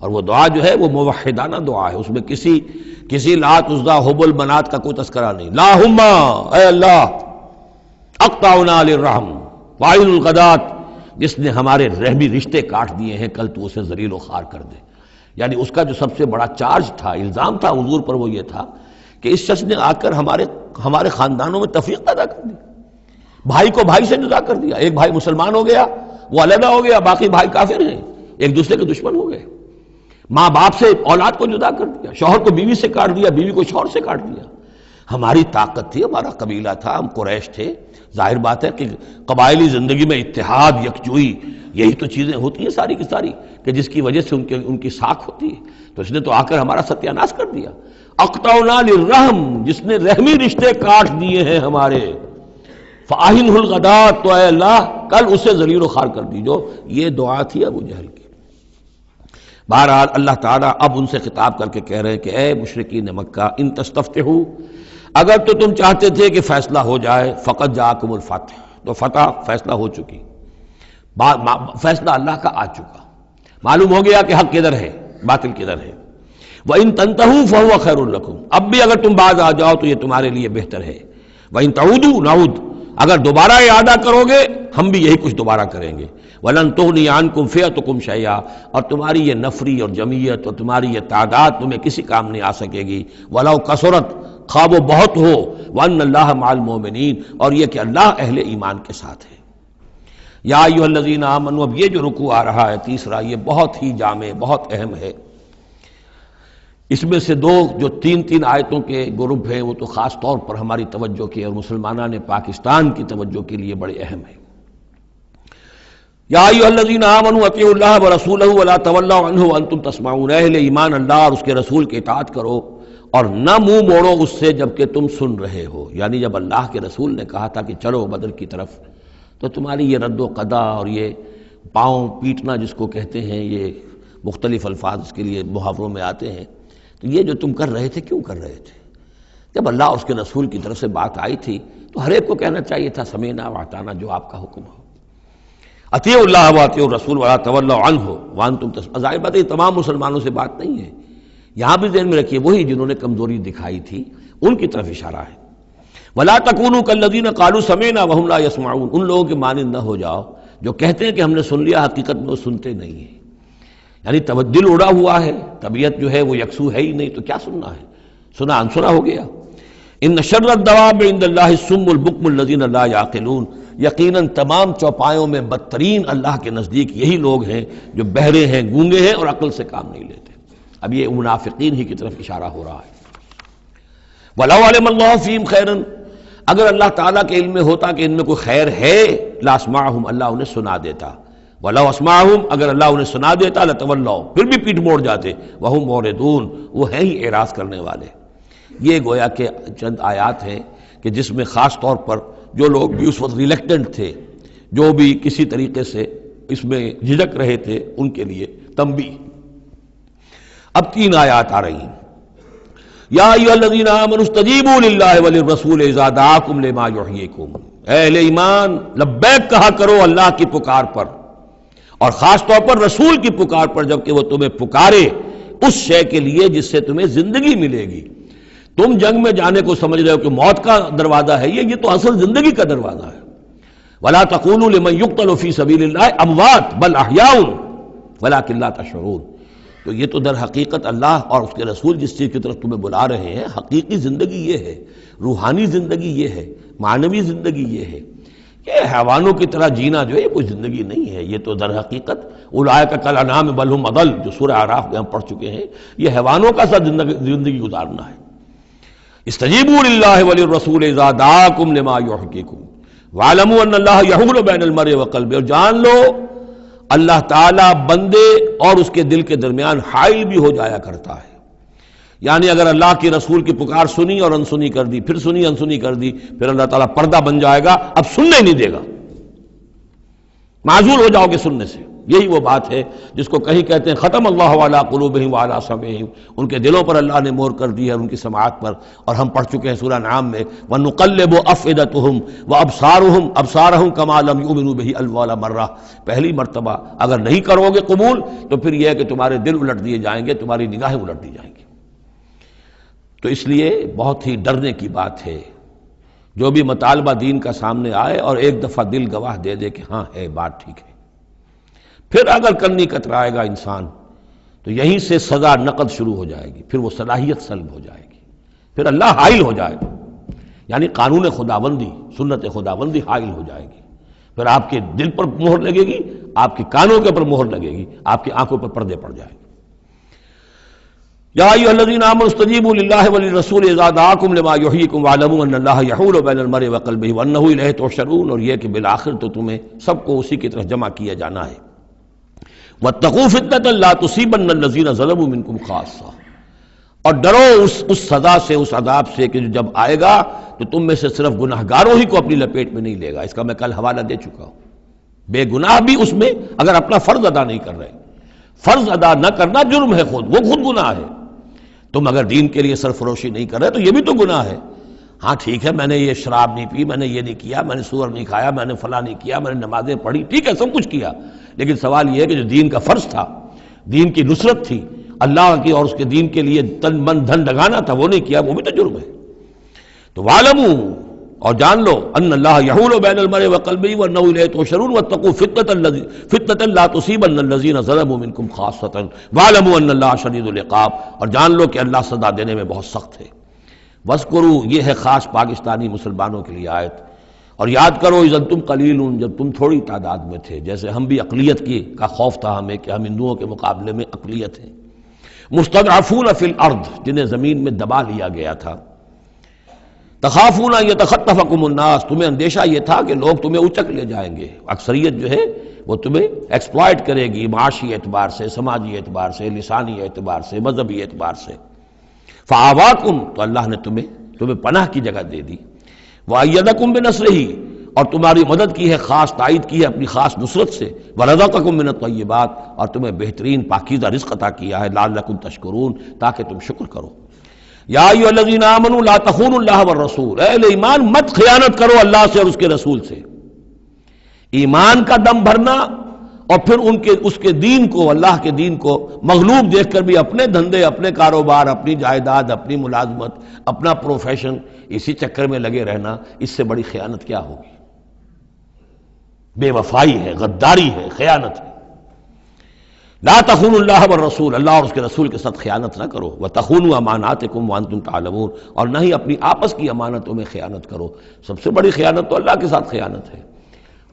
اور وہ دعا جو ہے وہ موحدانہ دعا ہے، اس میں کسی لات عزا حبل منات کا کوئی تذکرہ نہیں۔ اللہم، اے اللہ، اقطعنا للرحم وعین الغدات، جس نے ہمارے رحمی رشتے کاٹ دیے ہیں، کل تو اسے ذلیل و خوار کر دے۔ یعنی اس کا جو سب سے بڑا چارج تھا، الزام تھا حضور پر، وہ یہ تھا کہ اس شخص نے آ کر ہمارے خاندانوں میں تفریق پیدا کر دی، بھائی کو بھائی سے جدا کر دیا، ایک بھائی مسلمان ہو گیا وہ علیحدہ ہو گیا، باقی بھائی کافر ہیں، ایک دوسرے کے دشمن ہو گئے، ماں باپ سے اولاد کو جدا کر دیا، شوہر کو بیوی سے کاٹ دیا، بیوی کو شوہر سے کاٹ دیا۔ ہماری طاقت تھی، ہمارا قبیلہ تھا، ہم قریش تھے، ظاہر بات ہے کہ قبائلی زندگی میں اتحاد، یکجوئی، یہی تو چیزیں ہوتی ہیں ساری کی ساری، کہ جس کی وجہ سے ان کی ساکھ ہوتی ہے، تو اس نے تو آ کر ہمارا ستیہ ناش کر دیا۔ اقطعنا للرحم، جس نے رحمی رشتے کاٹ دیے ہیں ہمارے، فاہنہ الغدات، تو اے اللہ کل اسے ذلیل و خوار کر دیجو۔ یہ دعا تھی ابو جہل کی۔ بہرحال اللہ تعالیٰ اب ان سے خطاب کر کے کہہ رہے ہیں کہ اے مشرکین مکہ، ان تستفتحوا، اگر تو تم چاہتے تھے کہ فیصلہ ہو جائے، فقد جاءکم الفتح، تو فتح فیصلہ ہو چکی، فیصلہ اللہ کا آ چکا، معلوم ہو گیا کہ حق کدھر ہے، باطل کدھر ہے۔ وَإِن تَنْتَهُوا فَهُوَ خَيْرٌ لَكُمْ، اب بھی اگر تم باز آ جاؤ تو یہ تمہارے لیے بہتر ہے۔ وَإِن تَعُودُوا نَعُودْ، اگر دوبارہ اعادہ کرو گے ہم بھی یہی کچھ دوبارہ کریں گے۔ وَلَن تُغْنِيَ عَنْكُمْ فِئَتُكُمْ شَيْئًا، اور تمہاری یہ نفری اور جمعیت اور تمہاری یہ تعداد تمہیں کسی کام نہیں آ سکے گی۔ وَلَوْ كَثُرَتْ، خواہ وہ بہت ہو، وَأَنَّ اللَّهَ مَعَ الْمُؤْمِنِينَ، اور یہ کہ اللہ اہل ایمان کے ساتھ ہے۔ یا ایھا الذین آمنوا، اب یہ جو رکوع آ رہا ہے تیسرا، یہ بہت ہی جامع، بہت اہم ہے۔ اس میں سے دو جو تین آیتوں کے گروپ ہیں وہ تو خاص طور پر ہماری توجہ کی اور مسلمانوں نے پاکستان کی توجہ کے لیے بڑے اہم ہیں۔ یا ایھا الذین آمنوا اطیعوا اللہ ورسولہ ولا تولوا عنہ وانتم تسمعون، اہل ایمان اللہ اور اس کے رسول کی اطاعت کرو اور نہ منہ موڑو اس سے جبکہ تم سن رہے ہو۔ یعنی جب اللہ کے رسول نے کہا تھا کہ چلو بدر کی طرف، تو تمہاری یہ رد و قدا اور یہ پاؤں پیٹنا جس کو کہتے ہیں، یہ مختلف الفاظ اس کے لیے محاوروں میں آتے ہیں، تو یہ جو تم کر رہے تھے کیوں کر رہے تھے؟ جب اللہ اور اس کے رسول کی طرف سے بات آئی تھی تو ہر ایک کو کہنا چاہیے تھا سمیعنا واطعنا، جو آپ کا حکم ہو۔ اطیعوا اللہ واطیعوا الرسول ولا تولوا عنہ وانتم تسمعون، ظاہر بات ہے یہ تمام مسلمانوں سے بات نہیں ہے، یہاں بھی ذہن میں رکھیے وہی جنہوں نے کمزوری دکھائی تھی ان کی طرف اشارہ ہے۔ ولا تکونوا کالذین قالوا سمعنا وهم لا يسمعون، ان لوگوں کے مانند نہ ہو جاؤ جو کہتے ہیں کہ ہم نے سن لیا، حقیقت میں وہ سنتے نہیں ہیں۔ یعنی دل اڑا ہوا ہے، طبیعت جو ہے وہ یکسو ہے ہی نہیں، تو کیا سننا ہے؟ سنا انسنا ہو گیا۔ ان شر الدواب عند اللہ الصم البکم الذین لا یعقلون، یقیناً تمام چوپایوں میں بدترین اللہ کے نزدیک یہی لوگ ہیں جو بہرے ہیں، گونگے ہیں اور عقل سے کام نہیں لیتے۔ اب یہ منافقین ہی کی طرف اشارہ ہو رہا ہے۔ وَلَوْ عَلِمَ اللَّهُ فِيهِمْ خَيْرًا، اگر اللہ تعالیٰ کے علم میں ہوتا کہ ان میں کوئی خیر ہے، لَأَسْمَعَهُمْ، اللہ انہیں سنا دیتا۔ وَلَوْ أَسْمَعَهُمْ، اگر اللہ انہیں سنا دیتا، لَتَوَلَّوْا، پھر بھی پیٹ موڑ جاتے، وَهُمْ مُعْرِضُونَ، وہ ہیں ہی اعراض کرنے والے۔ یہ گویا کہ چند آیات ہیں کہ جس میں خاص طور پر جو لوگ بھی اس وقت ریلیکٹنٹ تھے، جو بھی کسی طریقے سے اس میں جھجک رہے تھے، ان کے لیے تنبیہ۔ اب تین آیات آ رہی ہیں۔ یا ایھا الذین آمنوا استجیبوا للہ وللرسول اذا دعاکم لما یحییکم، اے اہل ایمان لبیک کہا کرو اللہ کی پکار پر، اور خاص طور پر رسول کی پکار پر جب کہ وہ تمہیں پکارے اس شے کے لیے جس سے تمہیں زندگی ملے گی۔ تم جنگ میں جانے کو سمجھ رہے ہو کہ موت کا دروازہ ہے، یہ تو اصل زندگی کا دروازہ ہے۔ ولا تقولوا لمن يقتل في سبيل الله اموات بل احياء ولكن لا تشعرون، تو یہ تو در حقیقت اللہ اور اس کے رسول جس چیز کی طرف تمہیں بلا رہے ہیں، حقیقی زندگی یہ ہے، روحانی زندگی یہ ہے، معنوی زندگی یہ ہے۔ یہ حیوانوں کی طرح جینا جو ہے یہ کوئی زندگی نہیں ہے، یہ تو در حقیقت اولئک کالانعام بل هم اضل، جو سورہ اعراف میں ہم پڑھ چکے ہیں، یہ حیوانوں کا سا زندگی گزارنا ہے۔ استجیبوا للہ وللرسول اذا دعاکم لما یحییکم وَاعْلَمُوا أَنَّ اللَّهَ يَحُولُ بَيْنَ الْمَرْءِ وَقَلْبِهِ، اور جان لو اللہ تعالیٰ بندے اور اس کے دل کے درمیان حائل بھی ہو جایا کرتا ہے۔ یعنی اگر اللہ کے رسول کی پکار سنی اور انسنی کر دی، پھر سنی انسنی کر دی، پھر اللہ تعالیٰ پردہ بن جائے گا، اب سننے نہیں دے گا، معذور ہو جاؤ گے سننے سے۔ یہی وہ بات ہے جس کو کہیں کہتے ہیں ختم اللہ علی قلوبہم وعلی سمعہم، ان کے دلوں پر اللہ نے مہر کر دی ہے، ان کی سماعت پر، اور ہم پڑھ چکے ہیں سورہ انعام میں وَنُقَلِّبُ أَفْئِدَتَهُمْ وَأَبْصَارَهُمْ كَمَا لَمْ يُؤْمِنُوا بِهِ أَوَّلَ مَرَّةٍ، پہلی مرتبہ اگر نہیں کرو گے قبول تو پھر یہ ہے کہ تمہارے دل الٹ دیے جائیں گے، تمہاری نگاہیں الٹ دی جائیں گی۔ تو اس لیے بہت ہی ڈرنے کی بات ہے جو بھی مطالبہ دین کا سامنے آئے اور ایک دفعہ دل گواہ دے دے کہ ہاں ہے بات ٹھیک ہے، پھر اگر کنی کترائے گا انسان تو یہیں سے سزا نقد شروع ہو جائے گی، پھر وہ صلاحیت سلب ہو جائے گی، پھر اللہ حائل ہو جائے گا، یعنی قانون خداوندی، سنت خداوندی حائل ہو جائے گی، پھر آپ کے دل پر مہر لگے گی، آپ کے کانوں کے اوپر مہر لگے گی، آپ کی آنکھوں پر پردے پڑ جائیں گے۔ یا ایھا الذین آمنوا استجیبوا للہ وللرسول اذا دعاکم لما یحییکم واعلموا ان اللہ یحول بین المرء وقلبہ وانہ الیہ تحشرون، اور یہ کہ بالآخر تو تمہیں سب کو اسی کی طرف جمع کیا جانا ہے۔ واتقوا فتنة لا تصيبن الذين ظلموا منكم خاصة، اور ڈرو اس سزا سے، اس عذاب سے کہ جو جب آئے گا تو تم میں سے صرف گناہگاروں ہی کو اپنی لپیٹ میں نہیں لے گا۔ اس کا میں کل حوالہ دے چکا ہوں، بے گناہ بھی اس میں اگر اپنا فرض ادا نہیں کر رہے، فرض ادا نہ کرنا جرم ہے، وہ خود گناہ ہے۔ تم اگر دین کے لیے سرفروشی نہیں کر رہے تو یہ بھی تو گناہ ہے۔ ہاں ٹھیک ہے، میں نے یہ شراب نہیں پی، میں نے یہ نہیں کیا، میں نے سور نہیں کھایا، میں نے فلاں نہیں کیا، میں نے نمازیں پڑھی، ٹھیک ہے سب کچھ کیا، لیکن سوال یہ ہے کہ جو دین کا فرض تھا، دین کی نصرت تھی، اللہ کی اور اس کے دین کے لیے تن من دھن لگانا تھا، وہ نہیں کیا، وہ بھی تو جرم ہے۔ تو وَاعْلَمُوا، اور جان لو ان اللہ یحول بین المرء وقلبہ وانہ الیہ تحشرون واتقوا فتنة لا تصیبن الذین ظلموا منکم خاصۃ واعلموا ان اللہ شدید العقاب، اور جان لو کہ اللہ سزا دینے میں بہت سخت ہے۔ وَاذْكُرُوا، یہ ہے خاص پاکستانی مسلمانوں کے لیے آیت، اور یاد کرو اذ انتم قلیل، جب تم تھوڑی تعداد میں تھے، جیسے ہم بھی اقلیت کا خوف تھا ہمیں کہ ہم ہندوؤں کے مقابلے میں اقلیت ہیں، مستضعفون فی الارض، جنہیں زمین میں دبا لیا گیا تھا، تخافون ان یتخطفکم الناس، تمہیں اندیشہ یہ تھا کہ لوگ تمہیں اچک لے جائیں گے، اکثریت جو ہے وہ تمہیں ایکسپلائٹ کرے گی معاشی اعتبار سے، سماجی اعتبار سے، لسانی اعتبار سے، مذہبی اعتبار سے، فآواکم، تو اللہ نے تمہیں پناہ کی جگہ دے دی، وَأَيَّدَكُمْ بِنَصْرِهِ، اور تمہاری مدد کی ہے، خاص تائید کی ہے اپنی خاص نصرت سے، وَرَزَقَكُم مِّنَ الطَّيِّبَاتِ، اور تمہیں بہترین پاکیزہ رزق عطا کیا ہے، لَعَلَّكُمْ تَشْكُرُونَ، تاکہ تم شکر کرو۔ یا ایھا الذین آمنوا لا تخونوا اللہ والرسول، اے اہل ایمان مت خیانت کرو اللہ سے اور اس کے رسول سے۔ ایمان کا دم بھرنا اور پھر اس کے دین کو، اللہ کے دین کو مغلوب دیکھ کر بھی اپنے دھندے، اپنے کاروبار، اپنی جائیداد، اپنی ملازمت، اپنا پروفیشن، اسی چکر میں لگے رہنا، اس سے بڑی خیانت کیا ہوگی؟ بے وفائی ہے، غداری ہے، خیانت ہے۔ لا تخونوا اللہ والرسول، اللہ اور اس کے رسول کے ساتھ خیانت نہ کرو، وتخونوا اماناتکم وانتم تعلمون، اور نہ ہی اپنی آپس کی امانتوں میں خیانت کرو۔ سب سے بڑی خیانت تو اللہ کے ساتھ خیانت ہے،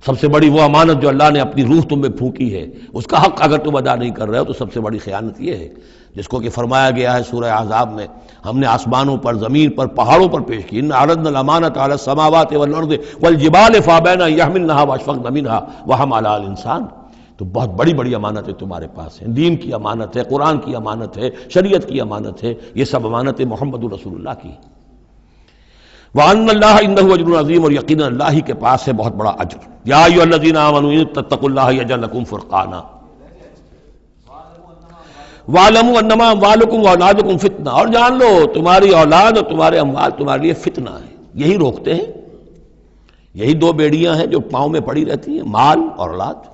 سب سے بڑی وہ امانت جو اللہ نے اپنی روح تم میں پھونکی ہے، اس کا حق اگر تم ادا نہیں کر رہے ہو تو سب سے بڑی خیانت یہ ہے، جس کو کہ فرمایا گیا ہے سورہ احزاب میں، ہم نے آسمانوں پر، زمین پر، پہاڑوں پر پیش کی، ان عرضنا الامانۃ علی السماوات والارض والجبال فابین ان یحملنها واشفقن منها وحملها الانسان، تو بہت بڑی بڑی امانتیں تمہارے پاس ہیں، دین کی امانت ہے، قرآن کی امانت ہے، شریعت کی امانت ہے، یہ سب امانتیں محمد رسول اللہ کی ہیں۔ وَأَنَّ اللَّهَ عِندَهُ أَجْرٌ عَظِيمٌ، اور یقیناً اللہ ہی کے پاس ہے بہت بڑا اجر۔ یا ایھا الذین آمنوا ان تتقوا اللہ یجعل لکم فرقانا وَاعْلَمُوا أَنَّمَا أَمْوَالُكُمْ وَأَوْلَادُكُمْ فِتْنَةٌ، اور جان لو تمہاری اولاد اور تمہارے اموال تمہارے لیے فتنہ ہے۔ یہی روکتے ہیں، یہی دو بیڑیاں ہیں جو پاؤں میں پڑی رہتی ہیں، مال اور اولاد۔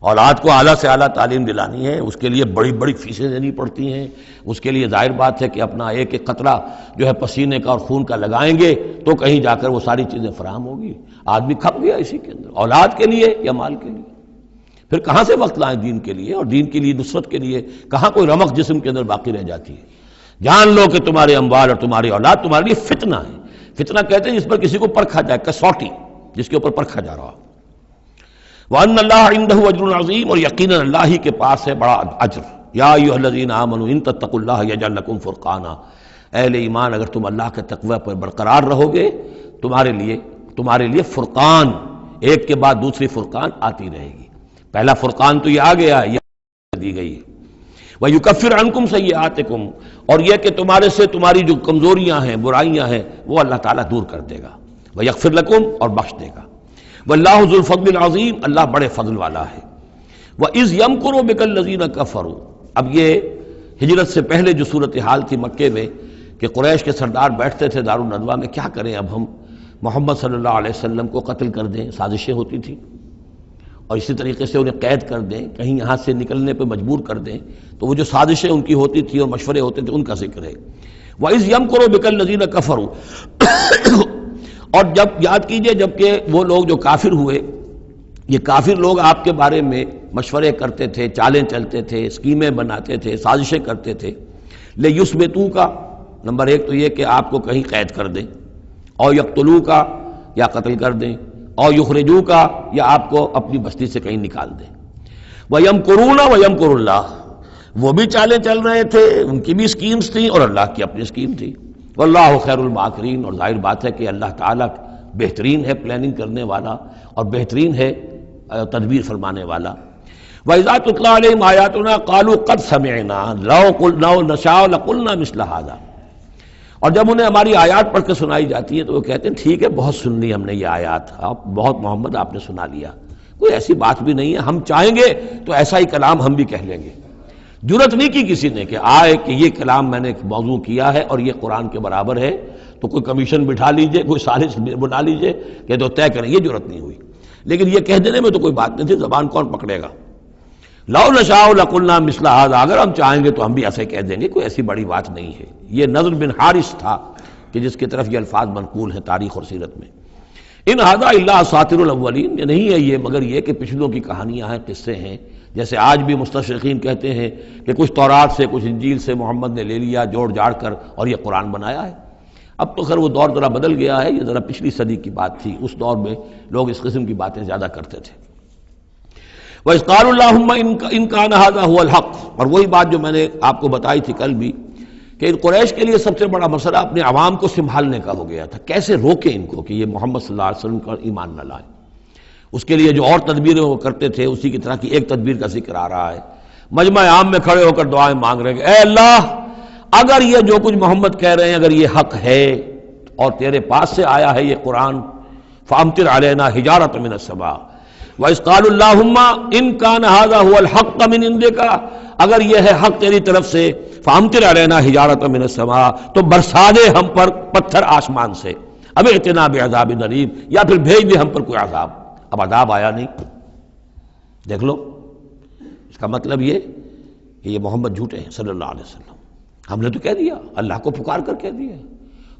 اولاد کو اعلیٰ سے اعلیٰ تعلیم دلانی ہے، اس کے لیے بڑی بڑی فیسیں دینی پڑتی ہیں، اس کے لیے ظاہر بات ہے کہ اپنا ایک ایک قطرہ جو ہے پسینے کا اور خون کا لگائیں گے تو کہیں جا کر وہ ساری چیزیں فراہم ہوگی۔ آدمی کھپ گیا اسی کے اندر، اولاد کے لیے یا مال کے لیے، پھر کہاں سے وقت لائیں دین کے لیے اور دین کے لیے نصرت کے لیے؟ کہاں کوئی رمق جسم کے اندر باقی رہ جاتی ہے؟ جان لو کہ تمہارے اموال اور تمہاری اولاد تمہارے لیے فتنہ ہے۔ فتنہ کہتے ہیں جس پر کسی کو پرکھا جائے، کسوٹی جس کے اوپر پرکھا جا رہا ہو۔ وَأَنَّ اللَّهَ عِندَهُ أَجْرٌ عَظِيمٌ، اور یقیناً اللہ ہی کے پاس ہے بڑا اجر۔ یا ایھا الذین آمنوا ان تتقوا اللہ یجعل لکم فرقانا، اہل ایمان اگر تم اللہ کے تقوی پر برقرار رہو گے، تمہارے لیے فرقان، ایک کے بعد دوسری فرقان آتی رہے گی۔ پہلا فرقان تو یہ آ گیا ہے، یہ دی گئی ہے۔ وَيُكَفِّرْ عَنْكُمْ سَيِّئَاتِكُمْ، اور یہ کہ تمہارے سے تمہاری جو کمزوریاں ہیں، برائیاں ہیں، وہ اللہ تعالیٰ دور کر دے گا۔ وَيَغْفِرْ لَكُمْ، اور بخش دے گا۔ وَاللَّهُ ذُو الْفَضْلِ الْعَظِيمِ، اللہ بڑے فضل والا ہے۔ وَإِذْ يَمْكُرُ بِكَ الَّذِينَ كَفَرُوا، اب یہ ہجرت سے پہلے جو صورتحال تھی مکے میں کہ قریش کے سردار بیٹھتے تھے دارالندوہ میں، کیا کریں اب ہم محمد صلی اللہ علیہ وسلم کو قتل کر دیں، سازشیں ہوتی تھیں، اور اسی طریقے سے انہیں قید کر دیں، کہیں یہاں سے نکلنے پہ مجبور کر دیں، تو وہ جو سازشیں ان کی ہوتی تھی اور مشورے ہوتے تھے ان کا ذکر ہے۔ وَإِذْ يَمْكُرُ بِكَ الَّذِينَ كَفَرُوا، اور جب یاد کیجئے جب کہ وہ لوگ جو کافر ہوئے، یہ کافر لوگ آپ کے بارے میں مشورے کرتے تھے، چالیں چلتے تھے، اسکیمیں بناتے تھے، سازشیں کرتے تھے۔ لِيُثْبِتُوكَ، نمبر ایک تو یہ کہ آپ کو کہیں قید کر دیں، اور يَقْتُلُوكَ، یا قتل کر دیں، اور يُخْرِجُوكَ، یا آپ کو اپنی بستی سے کہیں نکال دیں۔ وَيَمْكُرُونَ وَيَمْكُرُ اللَّهُ، وہ بھی چالیں چل رہے تھے، ان کی بھی اسکیمز تھیں اور اللہ کی اپنی اسکیم تھی۔ واللہ خیر الماکرین، اور ظاہر بات ہے کہ اللہ تعالیٰ بہترین ہے پلاننگ کرنے والا اور بہترین ہے تدبیر فرمانے والا۔ وَإِذَا تُتْلَىٰ عَلَيْهِمْ آيَاتُنَا قَالُوا قَدْ سَمِعْنَا لَوْ نَشَاءُ لَقُلْنَا مِثْلَ هَٰذَا، اور جب انہیں ہماری آیات پڑھ کے سنائی جاتی ہیں تو وہ کہتے ہیں ٹھیک ہے، بہت سن لی ہم نے یہ آیات، آپ بہت محمد آپ نے سنا لیا، کوئی ایسی بات بھی نہیں ہے، ہم چاہیں گے تو ایسا ہی کلام ہم بھی کہہ لیں گے۔ جرت نہیں کی کسی نے کہ آئے کہ یہ کلام میں نے موضوع کیا ہے اور یہ قرآن کے برابر ہے، تو کوئی کمیشن بٹھا لیجئے، کوئی سازش بنا لیجئے کہ تو طے کریں، یہ جرت نہیں ہوئی۔ لیکن یہ کہہ دینے میں تو کوئی بات نہیں تھی، زبان کون پکڑے گا؟ لو نشاء لقلنا مثل هذا، اگر ہم چاہیں گے تو ہم بھی ایسے کہہ دیں گے، کوئی ایسی بڑی بات نہیں ہے۔ یہ نضر بن حارث تھا کہ جس کی طرف یہ الفاظ منقول ہیں تاریخ اور سیرت میں۔ ان هذا الا اساطیر الاولین، یہ نہیں ہے یہ مگر یہ کہ پچھلوں کی کہانیاں ہیں، قصے ہیں، جیسے آج بھی مستشرقین کہتے ہیں کہ کچھ تورات سے کچھ انجیل سے محمد نے لے لیا جوڑ جاڑ کر اور یہ قرآن بنایا ہے۔ اب تو خیر وہ دور ذرا بدل گیا ہے، یہ ذرا پچھلی صدی کی بات تھی، اس دور میں لوگ اس قسم کی باتیں زیادہ کرتے تھے۔ وَإِذْ قَالُوا اللَّهُمَّ إِن كَانَ هَذَا هُوَ الْحَقُّ، اور وہی بات جو میں نے آپ کو بتائی تھی کل بھی کہ ان قریش کے لیے سب سے بڑا مسئلہ اپنے عوام کو سنبھالنے کا ہو گیا تھا، کیسے روکیں ان کو کہ یہ محمد صلی اللہ علیہ وسلم کا ایمان نہ لائیں۔ اس کے لیے جو اور تدبیریں وہ کرتے تھے اسی کی طرح کی ایک تدبیر کا ذکر آ رہا ہے۔ مجمع عام میں کھڑے ہو کر دعائیں مانگ رہے ہیں، اے اللہ اگر یہ جو کچھ محمد کہہ رہے ہیں اگر یہ حق ہے اور تیرے پاس سے آیا ہے یہ قرآن، فامطر علینا حجارۃ من السماء وَإِذْ قَالُوا اللَّهُمَّ إِن كَانَ هَذَا هُوَ الْحَقَّ مِنْ عِندِكَ، اگر یہ ہے حق تیری طرف سے، فامطر علینا حجارۃ من السماء، تو برسا دے ہم پر پتھر آسمان سے، اب ائتنا بعذاب الیم، یا پھر بھیج دے ہم پر کوئی عذاب۔ اب عذاب آیا نہیں، دیکھ لو، اس کا مطلب یہ کہ یہ محمد جھوٹے ہیں صلی اللہ علیہ وسلم۔ ہم نے تو کہہ دیا، اللہ کو پکار کر کہہ دیا،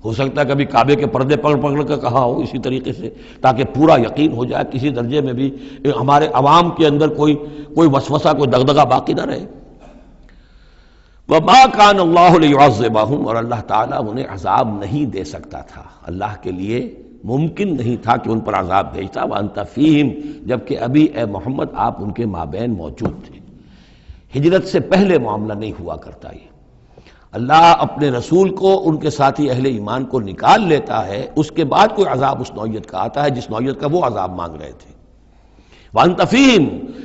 ہو سکتا ہے کبھی کعبے کے پردے پکڑ پکڑ کر کہا ہو اسی طریقے سے، تاکہ پورا یقین ہو جائے، کسی درجے میں بھی ہمارے عوام کے اندر کوئی وسوسہ، کوئی دغدغہ باقی نہ رہے۔ وَمَا كَانَ اللَّهُ لِيُعَذِّبَهُمْ، اور اللہ تعالیٰ انہیں عذاب نہیں دے سکتا تھا، اللہ کے لیے ممکن نہیں تھا کہ ان پر عذاب بھیجتا، وَأَنْتَ فِيهِمْ، جبکہ ابھی اے محمد آپ ان کے مابین موجود تھے۔ ہجرت سے پہلے معاملہ نہیں ہوا کرتا یہ، اللہ اپنے رسول کو ان کے ساتھی اہل ایمان کو نکال لیتا ہے، اس کے بعد کوئی عذاب اس نوعیت کا آتا ہے جس نوعیت کا وہ عذاب مانگ رہے تھے۔ وَأَنْتَ فِيهِمْ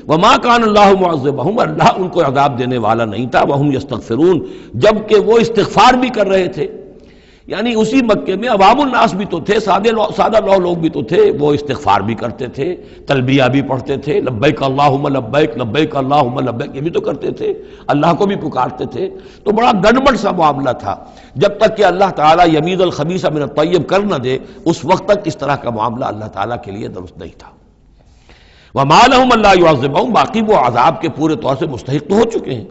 وَمَا كَانَ اللَّهُ مُعَذِّبَهُمْ، اللہ ان کو عذاب دینے والا نہیں تھا، وَهُمْ يَسْتَغْفِرُونَ، جبکہ وہ استغفار بھی کر رہے تھے۔ یعنی اسی مکے میں عوام الناس بھی تو تھے، سادہ لوگ بھی تو تھے، وہ استغفار بھی کرتے تھے، تلبیہ بھی پڑھتے تھے، لبیک اللہم لبیک لبیک اللہم لبیک، یہ بھی تو کرتے تھے، اللہ کو بھی پکارتے تھے۔ تو بڑا گڑبڑ سا معاملہ تھا، جب تک کہ اللہ تعالیٰ یمیز الخبیث من الطیب کر نہ دے اس وقت تک اس طرح کا معاملہ اللہ تعالیٰ کے لیے درست نہیں تھا۔ وَمَا لَهُمْ أَلَّا يُعَذِّبَهُمْ، باقی وہ عذاب کے پورے طور سے مستحق تو ہو چکے ہیں،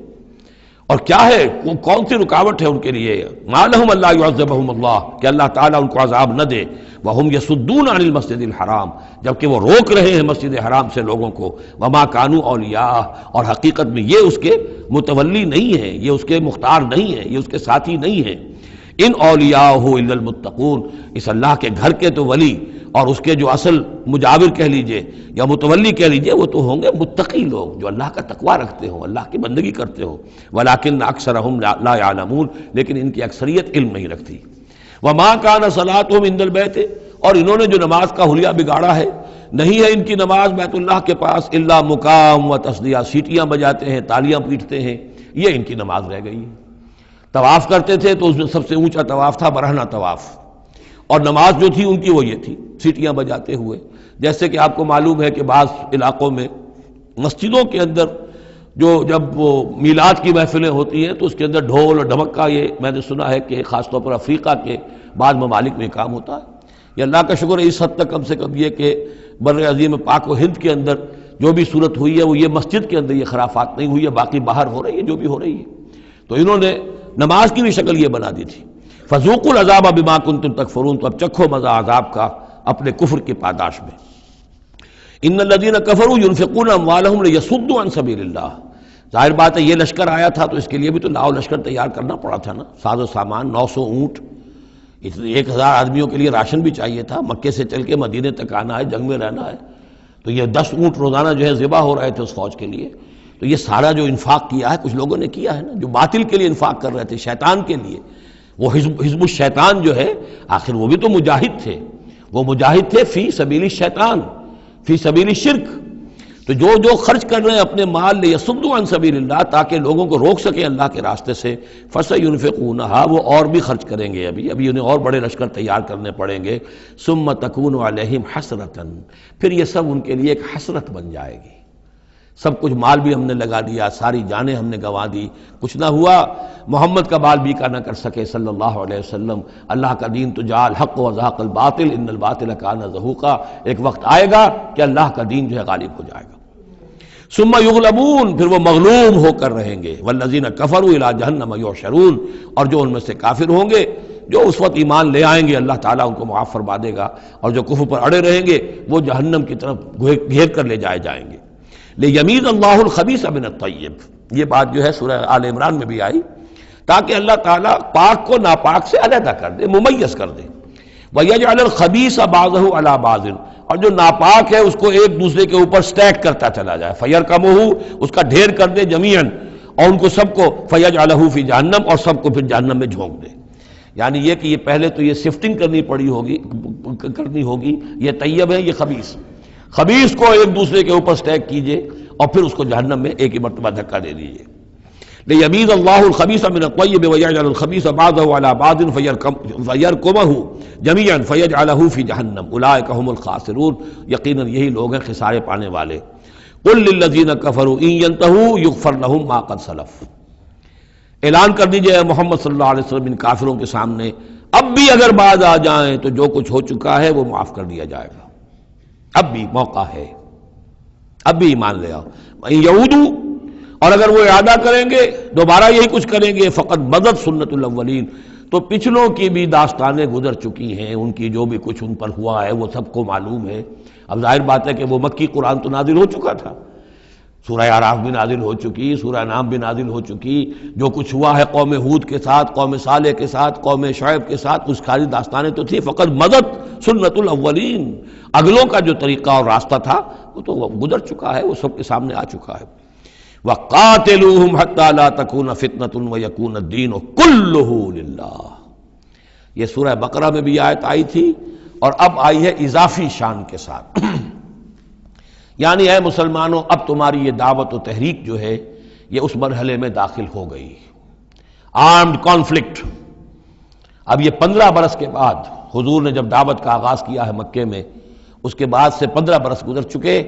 اور کیا ہے وہ کون سی رکاوٹ ہے ان کے لیے؟ مَا لَهُمْ أَلَّا يُعَذِّبَهُمُ اللَّهُ، کہ اللہ تعالیٰ ان کو عذاب نہ دے، وَهُمْ يَصُدُّونَ عَنِ الْمَسْجِدِ الْحَرَامِ، جبکہ وہ روک رہے ہیں مسجد حرام سے لوگوں کو، وَمَا كَانُوا أَوْلِيَاءَهُ، اور حقیقت میں یہ اس کے متولی نہیں ہیں، یہ اس کے مختار نہیں ہیں، یہ اس کے ساتھی نہیں ہیں۔ ان اولیاءہ الا المتقون، اس اللہ کے گھر کے تو ولی اور اس کے جو اصل مجاور کہہ لیجئے یا متولی کہہ لیجئے، وہ تو ہوں گے متقی لوگ جو اللہ کا تقوی رکھتے ہوں، اللہ کی بندگی کرتے ہوں۔ ولکن اکثرهم لا يعلمون، لیکن ان کی اکثریت علم نہیں رکھتی۔ وما كان صلاتهم عند البيت، اور انہوں نے جو نماز کا حلیہ بگاڑا ہے، نہیں ہے ان کی نماز بیت اللہ کے پاس الا مقام و تصدیہ، سیٹیاں بجاتے ہیں، تالیاں پیٹتے ہیں، یہ ان کی نماز رہ گئی ہے۔ طواف کرتے تھے تو اس میں سب سے اونچا طواف تھا برہنہ طواف، اور نماز جو تھی ان کی وہ یہ تھی، سیٹیاں بجاتے ہوئے۔ جیسے کہ آپ کو معلوم ہے کہ بعض علاقوں میں مسجدوں کے اندر جب وہ میلاد کی محفلیں ہوتی ہیں تو اس کے اندر ڈھول اور ڈھمکا، یہ میں نے سنا ہے کہ خاص طور پر افریقہ کے بعض ممالک میں کام ہوتا ہے۔ یہ اللہ کا شکر ہے اس حد تک کم سے کم یہ کہ بر عظیم پاک و ہند کے اندر جو بھی صورت ہوئی ہے وہ یہ مسجد کے اندر یہ خرافات نہیں ہوئی ہے، باقی باہر ہو رہی ہے جو بھی ہو رہی ہے۔ تو انہوں نے نماز کی بھی شکل یہ بنا دی تھی، فذوقوا العذاب بما کنتم تکفرون، تو اب چکھو مزہ عذاب کا اپنے کفر کی پاداش میں۔ ان الذین کفروا ينفقون اموالهم لیصدوا عن سبیل اللہ، ظاہر بات ہے یہ لشکر آیا تھا تو اس کے لیے بھی تو لاؤ لشکر تیار کرنا پڑا تھا نا، ساز و سامان، 900 اونٹ، 1000 آدمیوں کے لیے راشن بھی چاہیے تھا، مکے سے چل کے مدینے تک آنا ہے، جنگ میں رہنا ہے، تو یہ 10 اونٹ روزانہ جو ہے ذبح ہو رہے تھے اس فوج کے لیے۔ تو یہ سارا جو انفاق کیا ہے کچھ لوگوں نے کیا ہے نا، جو باطل کے لیے انفاق کر رہے تھے، شیطان کے لیے، وہ حزب الشیطان جو ہے، آخر وہ بھی تو مجاہد تھے، وہ مجاہد تھے فی سبیل الشیطان، فی سبیل الشرک۔ تو جو خرچ کر رہے ہیں اپنے مال لیصدوا عن سبیل اللہ، تاکہ لوگوں کو روک سکیں اللہ کے راستے سے، فسینفقونھا، وہ اور بھی خرچ کریں گے، ابھی انہیں اور بڑے لشکر تیار کرنے پڑیں گے، ثم تکون علیہم حسرۃ، پھر یہ سب ان کے لیے ایک حسرت بن جائے گی۔ سب کچھ مال بھی ہم نے لگا دیا، ساری جانیں ہم نے گنوا دی، کچھ نہ ہوا، محمد کا بال بیکا نہ کر سکے صلی اللہ علیہ وسلم، اللہ کا دین تو جا الحق وزهق الباطل ان الباطل کان زہوقا، ایک وقت آئے گا کہ اللہ کا دین جو ہے غالب ہو جائے گا۔ ثم یغلبون، پھر وہ مغلوب ہو کر رہیں گے، والذین کفروا الی جہنم یحشرون، اور جو ان میں سے کافر ہوں گے، جو اس وقت ایمان لے آئیں گے اللہ تعالیٰ ان کو معاف فرما دے گا، اور جو کفر پر اڑے رہیں گے وہ جہنم کی طرف گھیر کر لے جائے جائیں گے۔ لیمیز اللہ الخبیث من الطیب، یہ بات جو ہے سورہ آل عمران میں بھی آئی تاکہ اللہ تعالیٰ پاک کو ناپاک سے علیحدہ کر دے، ممیز کر دے۔ وَيَجْعَلَ الْخَبِيثَ بَعْضَهُ عَلَى بَعْضٍ، اور جو ناپاک ہے اس کو ایک دوسرے کے اوپر سٹیک کرتا چلا جائے، فَيَرْكَمُهُ، اس کا ڈھیر کر دے جمیعاً، اور ان کو سب کو فَيَجْعَلَهُ فِي جہنم، اور سب کو پھر جہنم میں جھونک دے۔ یعنی یہ کہ یہ پہلے تو یہ سفٹنگ کرنی ہوگی، یہ طیب ہے، یہ خبیث کو ایک دوسرے کے اوپر سٹیک کیجئے اور پھر اس کو جہنم میں ایک ہی مرتبہ دھکا دے دیجئے۔ لِيَمِيزَ اللَّهُ الْخَبِيثَ مِنَ الطَّيِّبِ وَيَجْعَلَ الْخَبِيثَ بَعْضَهُ عَلَى بَعْضٍ فَيَرْكُمَهُ جَمِيعًا فَيَجْعَلَهُ فِي جَهَنَّمَ أُولَٰئِكَ هُمُ الْخَاسِرُونَ، یقیناً یہی لوگ ہیں خسارے پانے والے۔ قُل لِّلَّذِينَ كَفَرُوا إِن يَنتَهُوا يُغْفَرْ لَهُم مَّا قَدْ سَلَفَ، اعلان کر دیجئے محمد صلی اللہ علیہ وسلم ان کافروں کے سامنے، اب بھی اگر باز آ جائیں تو جو کچھ ہو چکا ہے وہ معاف کر دیا جائے گا، اب بھی موقع ہے، اب بھی ایمان لے آؤ۔ وَإِن يَعُودُوا، اور اگر وہ اعادہ کریں گے، دوبارہ یہی کچھ کریں گے، فقط مضت سنت الاولین، تو پچھلوں کی بھی داستانیں گزر چکی ہیں، ان کی جو بھی کچھ ان پر ہوا ہے وہ سب کو معلوم ہے۔ اب ظاہر بات ہے کہ وہ مکی قرآن تو نازل ہو چکا تھا، سورہ اعراف بھی نازل ہو چکی، سورہ انعام بھی نازل ہو چکی، جو کچھ ہوا ہے قوم ہود کے ساتھ، قوم صالح کے ساتھ، قوم شعیب کے ساتھ، اس ساری داستانیں تو تھی، فقط مضت سنت الاولین، اگلوں کا جو طریقہ اور راستہ تھا وہ تو گزر چکا ہے، وہ سب کے سامنے آ چکا ہے۔ وَقَاتِلُوهُمْ حَتَّى لَا تَكُونَ فِتْنَةٌ وَيَكُونَ الدِّينُ كُلُّهُ لِلَّهِ، یہ سورہ بقرہ میں بھی آیت آئی تھی اور اب آئی ہے اضافی شان کے ساتھ۔ یعنی اے مسلمانوں، اب تمہاری یہ دعوت و تحریک جو ہے یہ اس مرحلے میں داخل ہو گئی، آرمڈ کانفلکٹ۔ اب یہ 15 برس کے بعد حضور نے جب دعوت کا آغاز کیا ہے مکے میں، اس کے بعد سے 15 برس گزر چکے،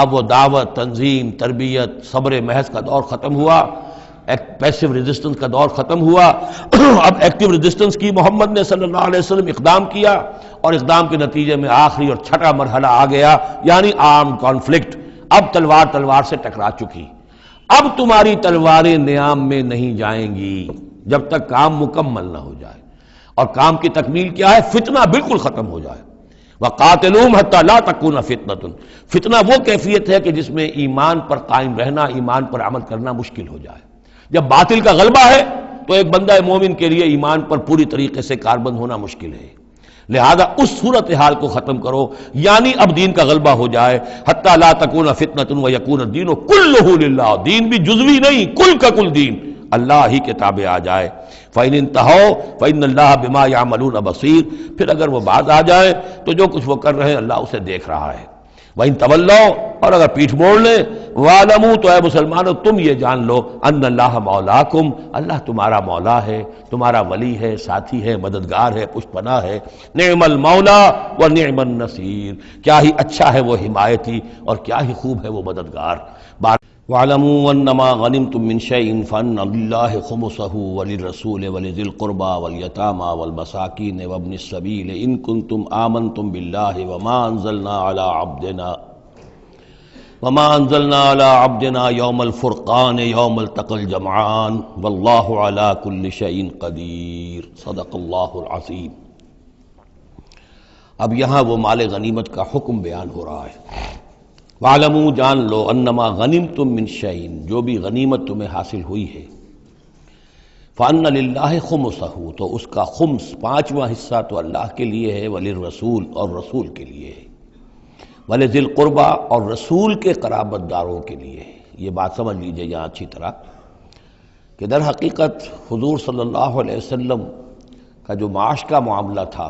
اب وہ دعوت، تنظیم، تربیت، صبر محض کا دور ختم ہوا، پیسو ریزسٹنس کا دور ختم ہوا، اب ایکٹیو ریزسٹنس کی محمد نے صلی اللہ علیہ وسلم اقدام کیا، اور اقدام کے نتیجے میں آخری اور چھٹا مرحلہ آ گیا، یعنی آرم کانفلکٹ۔ اب تلوار سے ٹکرا چکی، اب تمہاری تلواریں نیام میں نہیں جائیں گی جب تک کام مکمل نہ ہو جائے، اور کام کی تکمیل کیا ہے؟ فتنہ بالکل ختم ہو جائے۔ وَقَاتِلُوهُمْ حَتَّى لَا تَكُونَ فِتْنَةٌ، فتنہ وہ کیفیت ہے کہ جس میں ایمان پر قائم رہنا، ایمان پر عمل کرنا مشکل ہو جائے۔ جب باطل کا غلبہ ہے تو ایک بندہ مومن کے لیے ایمان پر پوری طریقے سے کاربند ہونا مشکل ہے، لہذا اس صورتحال کو ختم کرو، یعنی اب دین کا غلبہ ہو جائے۔ حَتَّى لَا تَكُونَ فِتْنَةٌ وَيَكُونَ الدِّينُ كُلُّهُ لِلَّهِ، دین بھی جزوی نہیں، کل کا کل دین اللہ ہی کے تابع آ جائے۔ فَإِنِ انْتَهَوْا فَإِنَّ اللَّهَ بِمَا يَعْمَلُونَ بَصِيرٌ، پھر اگر وہ باز آ جائے تو جو کچھ وہ کر رہے ہیں اللہ اسے دیکھ رہا ہے۔ وَإِن تَوَلَّوْا، اور اگر پیٹھ موڑ لیں، وَاعْلَمُوا، تو اے مسلمانوں تم یہ جان لو، أَنَّ اللَّهَ مَوْلَاكُمْ، اللہ تمہارا مولا ہے، تمہارا ولی ہے، ساتھی ہے، مددگار ہے، پشت پناہ ہے۔ نعم المولا ونعم النصیر، کیا ہی اچھا ہے وہ حمایتی اور کیا ہی خوب ہے وہ مددگار۔ وَاعْلَمُوا أَنَّمَا غَنِمْتُم مِّن شَيْءٍ فَأَنَّ لِلَّهِ خُمُسَهُ وَلِلرَّسُولِ وَلِذِي الْقُرْبَى وَالْيَتَامَى وَالْمَسَاكِينِ وَابْنِ السَّبِيلِ إِن كُنتُمْ آمَنتُم بِاللَّهِ وَمَا أَنزَلْنَا عَلَىٰ عَبْدِنَا يَوْمَ الْفُرْقَانِ يَوْمَ الْتَقَى الْجَمْعَانِ وَاللَّهُ عَلَىٰ كُلِّ شَيْءٍ قَدِيرٌ صدق اللہ العظیم۔ اب یہاں وہ مال غنیمت کا حکم بیان ہو رہا ہے۔ وَاعْلَمُوا، جان لو، انما غنمتم من شیء، جو بھی غنیمت تمہیں حاصل ہوئی ہے، فَأَنَّ لِلَّهِ خُمُسَهُ، تو اس کا خمس، پانچواں حصہ تو اللہ کے لیے ہے، وَلِلرَّسُولِ، اور رسول کے لیے ہے، وَلِذِي الْقُرْبَى، اور رسول کے قرابت داروں کے لیے ہے۔ یہ بات سمجھ لیجئے یہاں اچھی طرح کہ در حقیقت حضور صلی اللہ علیہ وسلم کا جو معاش کا معاملہ تھا،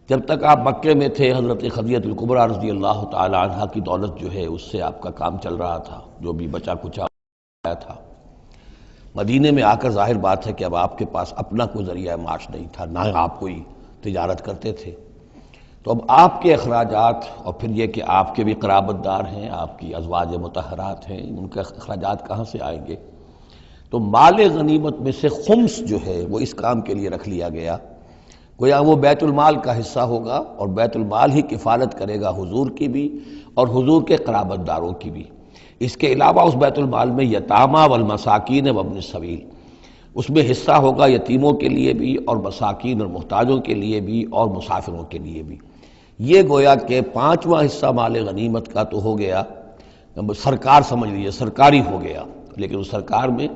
جب تک آپ مکے میں تھے، حضرت خدیجہ الکبریٰ رضی اللہ تعالی عنہا کی دولت جو ہے اس سے آپ کا کام چل رہا تھا، جو بھی بچا کچا آیا تھا۔ مدینے میں آ کر ظاہر بات ہے کہ اب آپ کے پاس اپنا کوئی ذریعہ معاش نہیں تھا، نہ آپ کوئی تجارت کرتے تھے، تو اب آپ کے اخراجات، اور پھر یہ کہ آپ کے بھی قرابت دار ہیں، آپ کی ازواج مطہرات ہیں، ان کے اخراجات کہاں سے آئیں گے؟ تو مال غنیمت میں سے خمس جو ہے وہ اس کام کے لیے رکھ لیا گیا، گویا وہ بیت المال کا حصہ ہوگا، اور بیت المال ہی کفالت کرے گا حضور کی بھی اور حضور کے قرابت داروں کی بھی۔ اس کے علاوہ اس بیت المال میں یتامى والمساکین وابن السبیل، اس میں حصہ ہوگا یتیموں کے لیے بھی اور مساکین اور محتاجوں کے لیے بھی اور مسافروں کے لیے بھی۔ یہ گویا کہ پانچواں حصہ مال غنیمت کا تو ہو گیا، سرکار سمجھ لیجیے، سرکاری ہو گیا، لیکن اس سرکار میں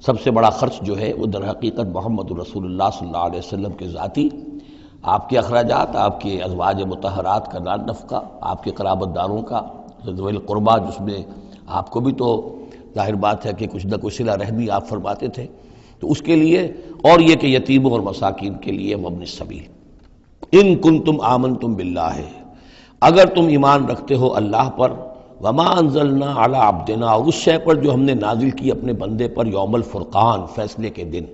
سب سے بڑا خرچ جو ہے وہ در حقیقت محمد رسول اللہ صلی اللہ علیہ وسلم کے ذاتی آپ کے اخراجات، آپ کے ازواج مطہرات کا نان نفقہ، آپ کے قرابت داروں کا ذوی القربہ، جس میں آپ کو بھی تو ظاہر بات ہے کہ کچھ نہ کچھ صلہ رحمی آپ فرماتے تھے، تو اس کے لیے، اور یہ کہ یتیموں اور مساکین کے لیے وابن السبیل۔ ان کنتم آمنتم باللہ، اگر تم ایمان رکھتے ہو اللہ پر، وما انزلنا علی عبدنا، اور اس شے پر جو ہم نے نازل کی اپنے بندے پر، یوم الفرقان، فیصلے کے دن،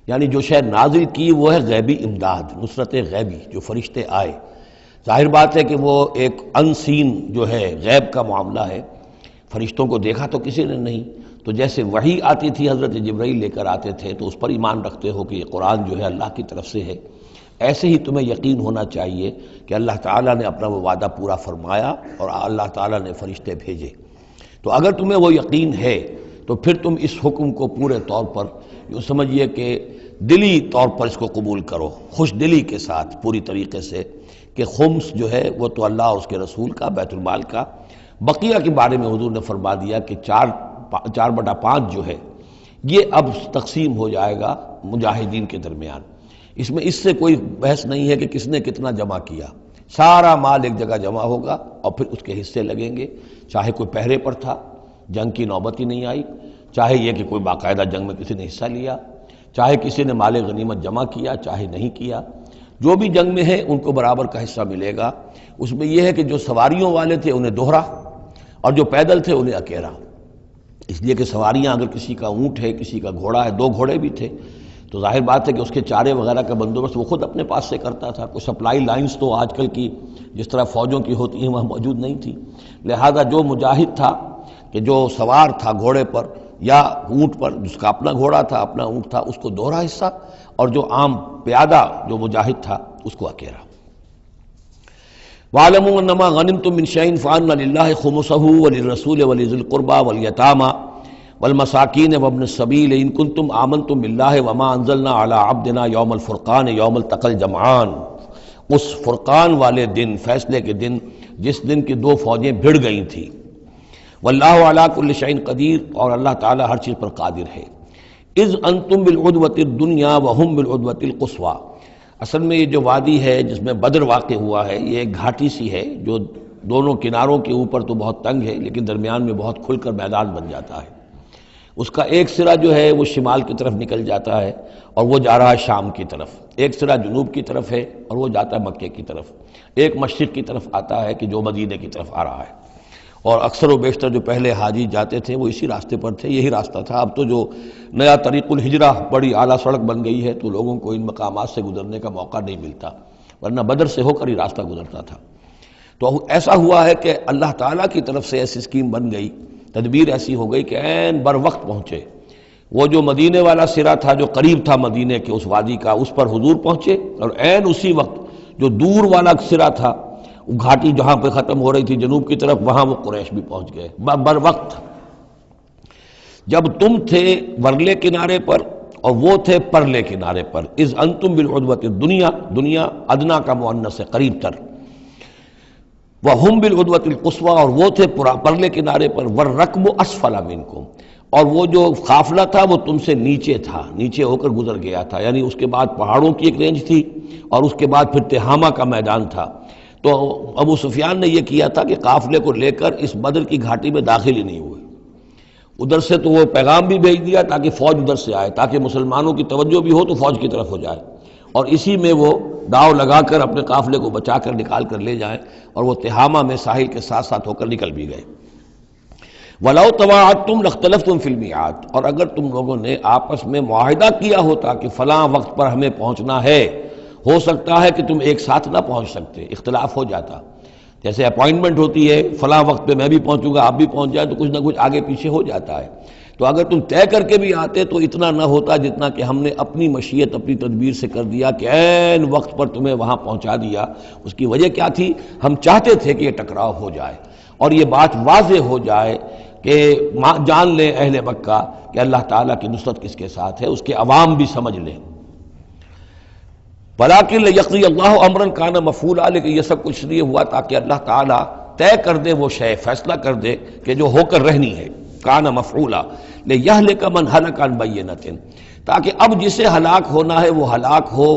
یعنی جو شے نازل کی وہ ہے غیبی امداد، نصرت غیبی، جو فرشتے آئے۔ ظاہر بات ہے کہ وہ ایک انسین جو ہے غیب کا معاملہ ہے، فرشتوں کو دیکھا تو کسی نے نہیں، تو جیسے وحی آتی تھی حضرت جبرائیل لے کر آتے تھے تو اس پر ایمان رکھتے ہو کہ یہ قرآن جو ہے اللہ کی طرف سے ہے، ایسے ہی تمہیں یقین ہونا چاہیے کہ اللہ تعالیٰ نے اپنا وہ وعدہ پورا فرمایا اور اللہ تعالیٰ نے فرشتے بھیجے۔ تو اگر تمہیں وہ یقین ہے تو پھر تم اس حکم کو پورے طور پر یوں سمجھیے کہ دلی طور پر اس کو قبول کرو، خوش دلی کے ساتھ پوری طریقے سے، کہ خمس جو ہے وہ تو اللہ اور اس کے رسول کا، بیت المال کا، بقیہ کے بارے میں حضور نے فرما دیا کہ 4/5 جو ہے یہ اب تقسیم ہو جائے گا مجاہدین کے درمیان۔ اس میں اس سے کوئی بحث نہیں ہے کہ کس نے کتنا جمع کیا، سارا مال ایک جگہ جمع ہوگا اور پھر اس کے حصے لگیں گے، چاہے کوئی پہرے پر تھا، جنگ کی نوبت ہی نہیں آئی، چاہے یہ کہ کوئی باقاعدہ جنگ میں کسی نے حصہ لیا، چاہے کسی نے مال غنیمت جمع کیا، چاہے نہیں کیا، جو بھی جنگ میں ہے ان کو برابر کا حصہ ملے گا۔ اس میں یہ ہے کہ جو سواریوں والے تھے انہیں دوہرا، اور جو پیدل تھے انہیں اکیرا، اس لیے کہ سواریاں اگر کسی کا اونٹ ہے، کسی کا گھوڑا ہے، 2 گھوڑے بھی تھے، تو ظاہر بات ہے کہ اس کے چارے وغیرہ کا بندوبست وہ خود اپنے پاس سے کرتا تھا، کوئی سپلائی لائنز تو آج کل کی جس طرح فوجوں کی ہوتی ہیں وہاں موجود نہیں تھی، لہذا جو مجاہد تھا کہ جو سوار تھا گھوڑے پر یا اونٹ پر، جس کا اپنا گھوڑا تھا، اپنا اونٹ تھا، اس کو دوہرا حصہ، اور جو عام پیادہ جو مجاہد تھا اس کو اکیرا۔ وَاعْلَمُوا أَنَّمَا غَنِمْتُم مِّن شَيْءٍ فَأَنَّ لِلَّهِ خُمُسَهُ وَلِلرَّسُولِ وَلِذِي الْقُرْبَى وَالْيَتَامَى وَالْمَسَاكِينِ وَابْنِ السَّبِيلِ إِن كُنتُمْ آمَنتُم بِاللَّهِ وَمَا أَنزَلْنَا عَلَىٰ عَبْدِنَا يَوْمَ الْفُرْقَانِ يَوْمَ الْتَقَى الْجَمْعَانِ، اس فرقان والے دن، فیصلے کے دن، جس دن کی 2 فوجیں بھڑ گئی تھیں۔ واللہ علی کل شیء قدیر، اور اللہ تعالیٰ ہر چیز پر قادر ہے۔ اذ انتم بالعدوۃ الدنیا وہم بالعدوۃ القصویٰ، اصل میں یہ جو وادی ہے جس میں بدر واقع ہوا ہے، یہ ایک گھاٹی سی ہے جو دونوں کناروں کے اوپر تو بہت تنگ ہے لیکن درمیان میں بہت کھل کر میدان بن جاتا ہے۔ اس کا ایک سرا جو ہے وہ شمال کی طرف نکل جاتا ہے اور وہ جا رہا ہے شام کی طرف، ایک سرا جنوب کی طرف ہے اور وہ جاتا ہے مکے کی طرف، ایک مشرق کی طرف آتا ہے کہ جو مدینے کی طرف آ رہا ہے، اور اکثر و بیشتر جو پہلے حاجی جاتے تھے وہ اسی راستے پر تھے، یہی راستہ تھا۔ اب تو جو نیا طریق الہجرہ بڑی اعلیٰ سڑک بن گئی ہے تو لوگوں کو ان مقامات سے گزرنے کا موقع نہیں ملتا، ورنہ بدر سے ہو کر ہی راستہ گزرتا تھا۔ تو ایسا ہوا ہے کہ اللہ تعالیٰ کی طرف سے ایسی اسکیم بن گئی، تدبیر ایسی ہو گئی کہ عین بر وقت پہنچے۔ وہ جو مدینے والا سرا تھا جو قریب تھا مدینے کے اس وادی کا، اس پر حضور پہنچے، اور عین اسی وقت جو دور والا سرا تھا، گھاٹی جہاں پہ ختم ہو رہی تھی جنوب کی طرف، وہاں وہ قریش بھی پہنچ گئے بر وقت۔ جب تم تھے ورلے کنارے پر اور وہ تھے پرلے کنارے پر، اذ انتم بالعدوۃ الدنیا، دنیا ادنا کا مؤنث ہے، قریب تر، وہم بالعدوۃ القصویٰ، اور وہ تھے پرلے کنارے پر، والرکب اسفل منکم، اور وہ جو قافلہ تھا وہ تم سے نیچے تھا، نیچے ہو کر گزر گیا تھا، یعنی اس کے بعد پہاڑوں کی ایک رینج تھی اور اس کے بعد پھر تہامہ کا میدان تھا۔ تو ابو سفیان نے یہ کیا تھا کہ قافلے کو لے کر اس بدر کی گھاٹی میں داخل ہی نہیں ہوئے، ادھر سے تو وہ پیغام بھی بھیج دیا تاکہ فوج ادھر سے آئے، تاکہ مسلمانوں کی توجہ بھی ہو تو فوج کی طرف ہو جائے، اور اسی میں وہ داؤ لگا کر اپنے قافلے کو بچا کر نکال کر لے جائیں، اور وہ تہامہ میں ساحل کے ساتھ ساتھ ہو کر نکل بھی گئے۔ وَلَوْ تَوَاعَدْتُمْ لَاخْتَلَفْتُمْ فِي الْمِيعَادِ، اور اگر تم لوگوں نے آپس میں معاہدہ کیا ہوتا کہ فلاں وقت پر ہمیں پہنچنا ہے، ہو سکتا ہے کہ تم ایک ساتھ نہ پہنچ سکتے، اختلاف ہو جاتا، جیسے اپوائنٹمنٹ ہوتی ہے فلاں وقت پہ میں بھی پہنچوں گا، آپ بھی پہنچ جائے تو کچھ نہ کچھ آگے پیچھے ہو جاتا ہے۔ تو اگر تم طے کر کے بھی آتے تو اتنا نہ ہوتا جتنا کہ ہم نے اپنی مشیت، اپنی تدبیر سے کر دیا کہ عین وقت پر تمہیں وہاں پہنچا دیا۔ اس کی وجہ کیا تھی؟ ہم چاہتے تھے کہ یہ ٹکراؤ ہو جائے اور یہ بات واضح ہو جائے کہ جان لیں اہل مکہ کہ اللہ تعالیٰ کی نصرت کس کے ساتھ ہے، اس کے عوام بھی سمجھ لیں۔ وَلَٰكِن لِيَقْضِيَ اللَّهُ أَمْرًا كَانَ مَفْعُولًا، لیکن یہ سب کچھ لیے ہوا تاکہ اللہ تعالیٰ طے کر دے، وہ شے فیصلہ کر دے کہ جو ہو کر رہنی ہے۔ کان مفعولا لیہلک من ہلک عن بینۃ، تاکہ اب جسے ہلاک ہونا ہے وہ ہلاک ہو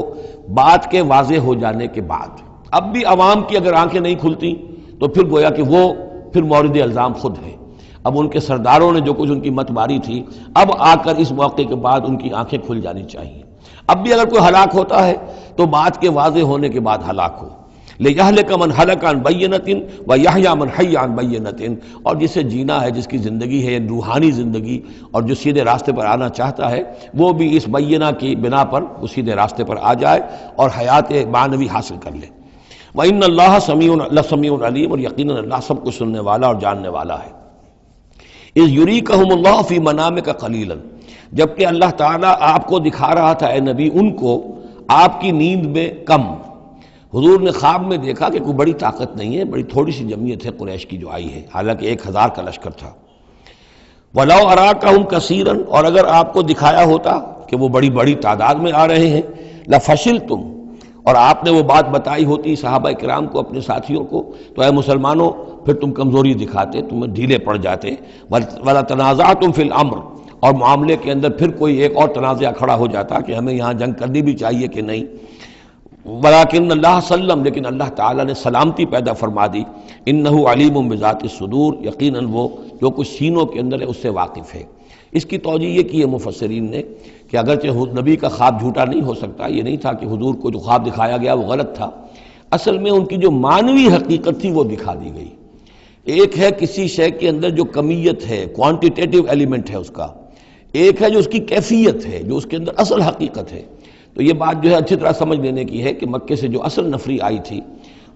بات کے واضح ہو جانے کے بعد۔ اب بھی عوام کی اگر آنکھیں نہیں کھلتی تو پھر گویا کہ وہ پھر مورد الزام خود ہے۔ اب ان کے سرداروں نے جو کچھ ان کی مت ماری تھی، اب آ کر اس موقع کے بعد ان کی آنکھیں کھل جانی چاہیے۔ اب بھی اگر کوئی ہلاک ہوتا ہے تو بات کے واضح ہونے کے بعد ہلاک ہو۔ لیہلک من ہلک عن بینۃ ویحیی من حی عن بینۃ، اور جسے جینا ہے، جس کی زندگی ہے روحانی زندگی، اور جو سیدھے راستے پر آنا چاہتا ہے وہ بھی اس بینہ کی بنا پر وہ سیدھے راستے پر آ جائے اور حیات معنوی حاصل کر لے۔ وَإِنَّ اللَّهَ لَسَمِيعٌ عَلِيمٌ، اور یقیناً اللہ سب کچھ سننے والا اور جاننے والا ہے۔ اِذْ يُرِيكَهُمُ اللَّهُ فِي مَنَامِكَ قَلِيلًا، جبکہ اللہ تعالیٰ آپ کو دکھا رہا تھا اے نبی ان کو آپ کی نیند میں کم۔ حضور نے خواب میں دیکھا کہ کوئی بڑی طاقت نہیں ہے، بڑی تھوڑی سی جمعیت ہے قریش کی جو آئی ہے، حالانکہ 1000 کا لشکر تھا۔ وَلَوْ أَرَاكَهُمْ كَثِيرًا، اور اگر آپ کو دکھایا ہوتا کہ وہ بڑی بڑی تعداد میں آ رہے ہیں، لَفَشِلْتُمْ، اور آپ نے وہ بات بتائی ہوتی صحابہ کرام کو، اپنے ساتھیوں کو، تو اے مسلمانوں پھر تم کمزوری دکھاتے، تمہیں ڈھیلے پڑ جاتے۔ وَلَا تَنَازَعْتُمْ فِي الْأَمْرِ، اور معاملے کے اندر پھر کوئی ایک اور تنازع کھڑا ہو جاتا کہ ہمیں یہاں جنگ کرنی بھی چاہیے کہ نہیں۔ ولیکن اللہ سلم، لیکن اللہ تعالیٰ نے سلامتی پیدا فرما دی۔ انہ علیم بذات الصدور، یقیناً وہ جو کچھ سینوں کے اندر ہے اس سے واقف ہے۔ اس کی توجیہ یہ کی ہے مفسرین نے کہ اگرچہ نبی کا خواب جھوٹا نہیں ہو سکتا، یہ نہیں تھا کہ حضور کو جو خواب دکھایا گیا وہ غلط تھا، اصل میں ان کی جو معنوی حقیقت تھی وہ دکھا دی گئی۔ ایک ہے کسی شے کے اندر جو کمیت ہے، کوانٹیٹیو ایلیمنٹ ہے اس کا، ایک ہے جو اس کی کیفیت ہے، جو اس کے اندر اصل حقیقت ہے۔ تو یہ بات جو ہے اچھی طرح سمجھ لینے کی ہے کہ مکے سے جو اصل نفری آئی تھی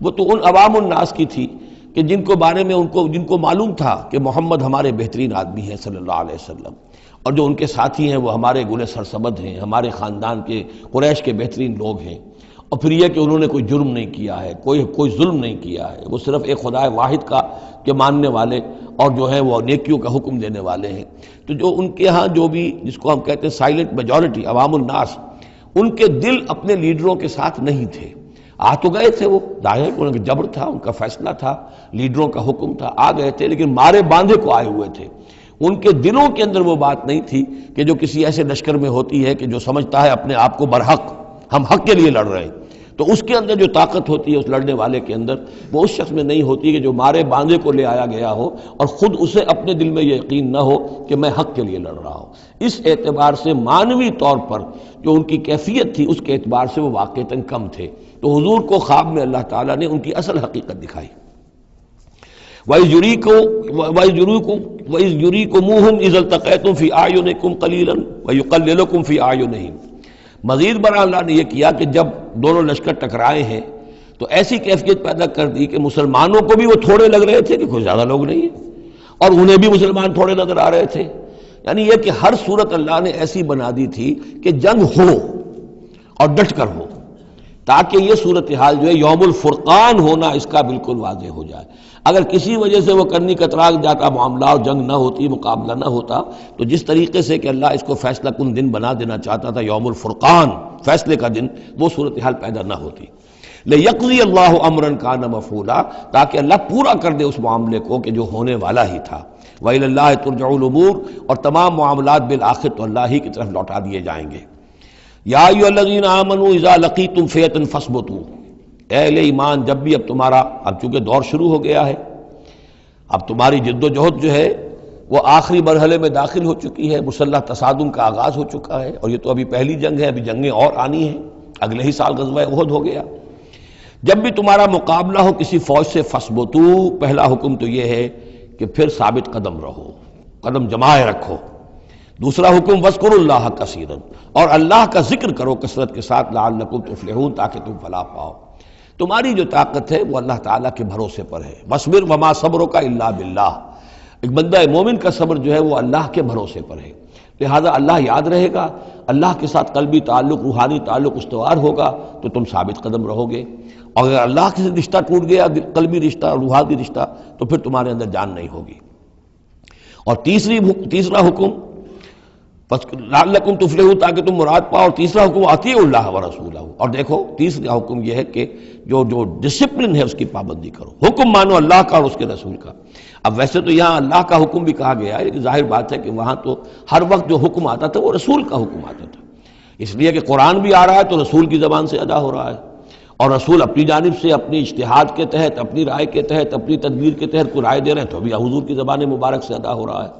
وہ تو ان عوام الناس کی تھی کہ جن کو بارے میں جن کو معلوم تھا کہ محمد ہمارے بہترین آدمی ہیں صلی اللہ علیہ وسلم، اور جو ان کے ساتھی ہیں وہ ہمارے گلے سرسبد ہیں، ہمارے خاندان کے قریش کے بہترین لوگ ہیں، اور پھر یہ کہ انہوں نے کوئی جرم نہیں کیا ہے، کوئی ظلم نہیں کیا ہے، وہ صرف ایک خدا واحد کا کے ماننے والے اور جو ہے وہ نیکیوں کا حکم دینے والے ہیں۔ تو جو ان کے ہاں جو بھی جس کو ہم کہتے ہیں سائلنٹ میجورٹی عوام الناس، ان کے دل اپنے لیڈروں کے ساتھ نہیں تھے۔ آ تو گئے تھے، وہ ظاہر ان کا جبر تھا، ان کا فیصلہ تھا، لیڈروں کا حکم تھا، آ گئے تھے، لیکن مارے باندھے کو آئے ہوئے تھے۔ ان کے دلوں کے اندر وہ بات نہیں تھی کہ جو کسی ایسے لشکر میں ہوتی ہے کہ جو سمجھتا ہے اپنے آپ کو برحق، ہم حق کے لیے لڑ رہے ہیں، تو اس کے اندر جو طاقت ہوتی ہے اس لڑنے والے کے اندر، وہ اس شخص میں نہیں ہوتی کہ جو مارے باندھے کو لے آیا گیا ہو اور خود اسے اپنے دل میں یہ یقین نہ ہو کہ میں حق کے لیے لڑ رہا ہوں۔ اس اعتبار سے معنوی طور پر جو ان کی کیفیت تھی اس کے اعتبار سے وہ واقعتاً کم تھے، تو حضور کو خواب میں اللہ تعالیٰ نے ان کی اصل حقیقت دکھائی۔ وَإِذْ يُرِيكُمُوهُمْ إِذْ الْتَقَيْتُمْ فِي أَعْيُنِكُمْ قَلِيلًا وَيُقَلِّلُكُمْ فِي أَعْيُنِهِمْ، مزید برآں اللہ نے یہ کیا کہ جب دونوں لشکر ٹکرائے ہیں تو ایسی کیفیت پیدا کر دی کہ مسلمانوں کو بھی وہ تھوڑے لگ رہے تھے کہ کوئی زیادہ لوگ نہیں ہیں، اور انہیں بھی مسلمان تھوڑے نظر آ رہے تھے۔ یعنی یہ کہ ہر صورت اللہ نے ایسی بنا دی تھی کہ جنگ ہو اور ڈٹ کر ہو، تاکہ یہ صورتحال جو ہے یوم الفرقان ہونا اس کا بالکل واضح ہو جائے۔ اگر کسی وجہ سے وہ کرنی کترا جاتا معاملہ اور جنگ نہ ہوتی، مقابلہ نہ ہوتا، تو جس طریقے سے کہ اللہ اس کو فیصلہ کن دن بنا دینا چاہتا تھا، یوم الفرقان فیصلے کا دن، وہ صورتحال پیدا نہ ہوتی۔ لِيَقْضِيَ اللَّهُ أَمْرًا كَانَ مَفْعُولًا، تاکہ اللہ پورا کر دے اس معاملے کو کہ جو ہونے والا ہی تھا۔ وَإِلَى اللَّهِ تُرْجَعُ الْأُمُورُ، اور تمام معاملات بالآخر تو اللہ ہی کی طرف لوٹا دیے جائیں گے۔ یا ایھا الذین آمنوا اذا لقیتم فئۃ فاثبتوا، اے اہل ایمان جب بھی اب تمہارا، اب چونکہ دور شروع ہو گیا ہے، اب تمہاری جد و جہد جو ہے وہ آخری مرحلے میں داخل ہو چکی ہے، مسلح تصادم کا آغاز ہو چکا ہے، اور یہ تو ابھی پہلی جنگ ہے، ابھی جنگیں اور آنی ہیں، اگلے ہی سال غزوہ احد ہو گیا۔ جب بھی تمہارا مقابلہ ہو کسی فوج سے فاثبتوا، پہلا حکم تو یہ ہے کہ پھر ثابت قدم رہو، قدم جمائے رکھو۔ دوسرا حکم وَاذْكُرُوا اللَّهَ كَثِيرًا، اور اللہ کا ذکر کرو کثرت کے ساتھ، لعلکم تفلحون، تاکہ تم فلاح پاؤ۔ تمہاری جو طاقت ہے وہ اللہ تعالیٰ کے بھروسے پر ہے۔ وَاصْبِرْ وَمَا صَبْرُكَ إِلَّا بِاللَّهِ، ایک بندہ مومن کا صبر جو ہے وہ اللہ کے بھروسے پر ہے، لہذا اللہ یاد رہے گا، اللہ کے ساتھ قلبی تعلق، روحانی تعلق استوار ہوگا تو تم ثابت قدم رہو گے، اور اگر اللہ سے رشتہ ٹوٹ گیا، قلبی رشتہ، روحانی رشتہ، تو پھر تمہارے اندر جان نہیں ہوگی۔ اور تیسرا حکم بس لعلکم تفلحون، تاکہ تم مراد پاؤ۔ اور تیسرا حکم اطیعوا اللہ ورسولہ، اور دیکھو تیسرا حکم یہ ہے کہ جو ڈسپلن ہے اس کی پابندی کرو، حکم مانو اللہ کا اور اس کے رسول کا۔ اب ویسے تو یہاں اللہ کا حکم بھی کہا گیا ہے، لیکن ظاہر بات ہے کہ وہاں تو ہر وقت جو حکم آتا تھا وہ رسول کا حکم آتا تھا، اس لیے کہ قرآن بھی آ رہا ہے تو رسول کی زبان سے ادا ہو رہا ہے، اور رسول اپنی جانب سے اپنی اجتہاد کے تحت، اپنی رائے کے تحت، اپنی تدبیر کے تحت کوئی رائے دے رہے ہیں تو بھی حضور کی زبان مبارک سے ادا ہو رہا ہے۔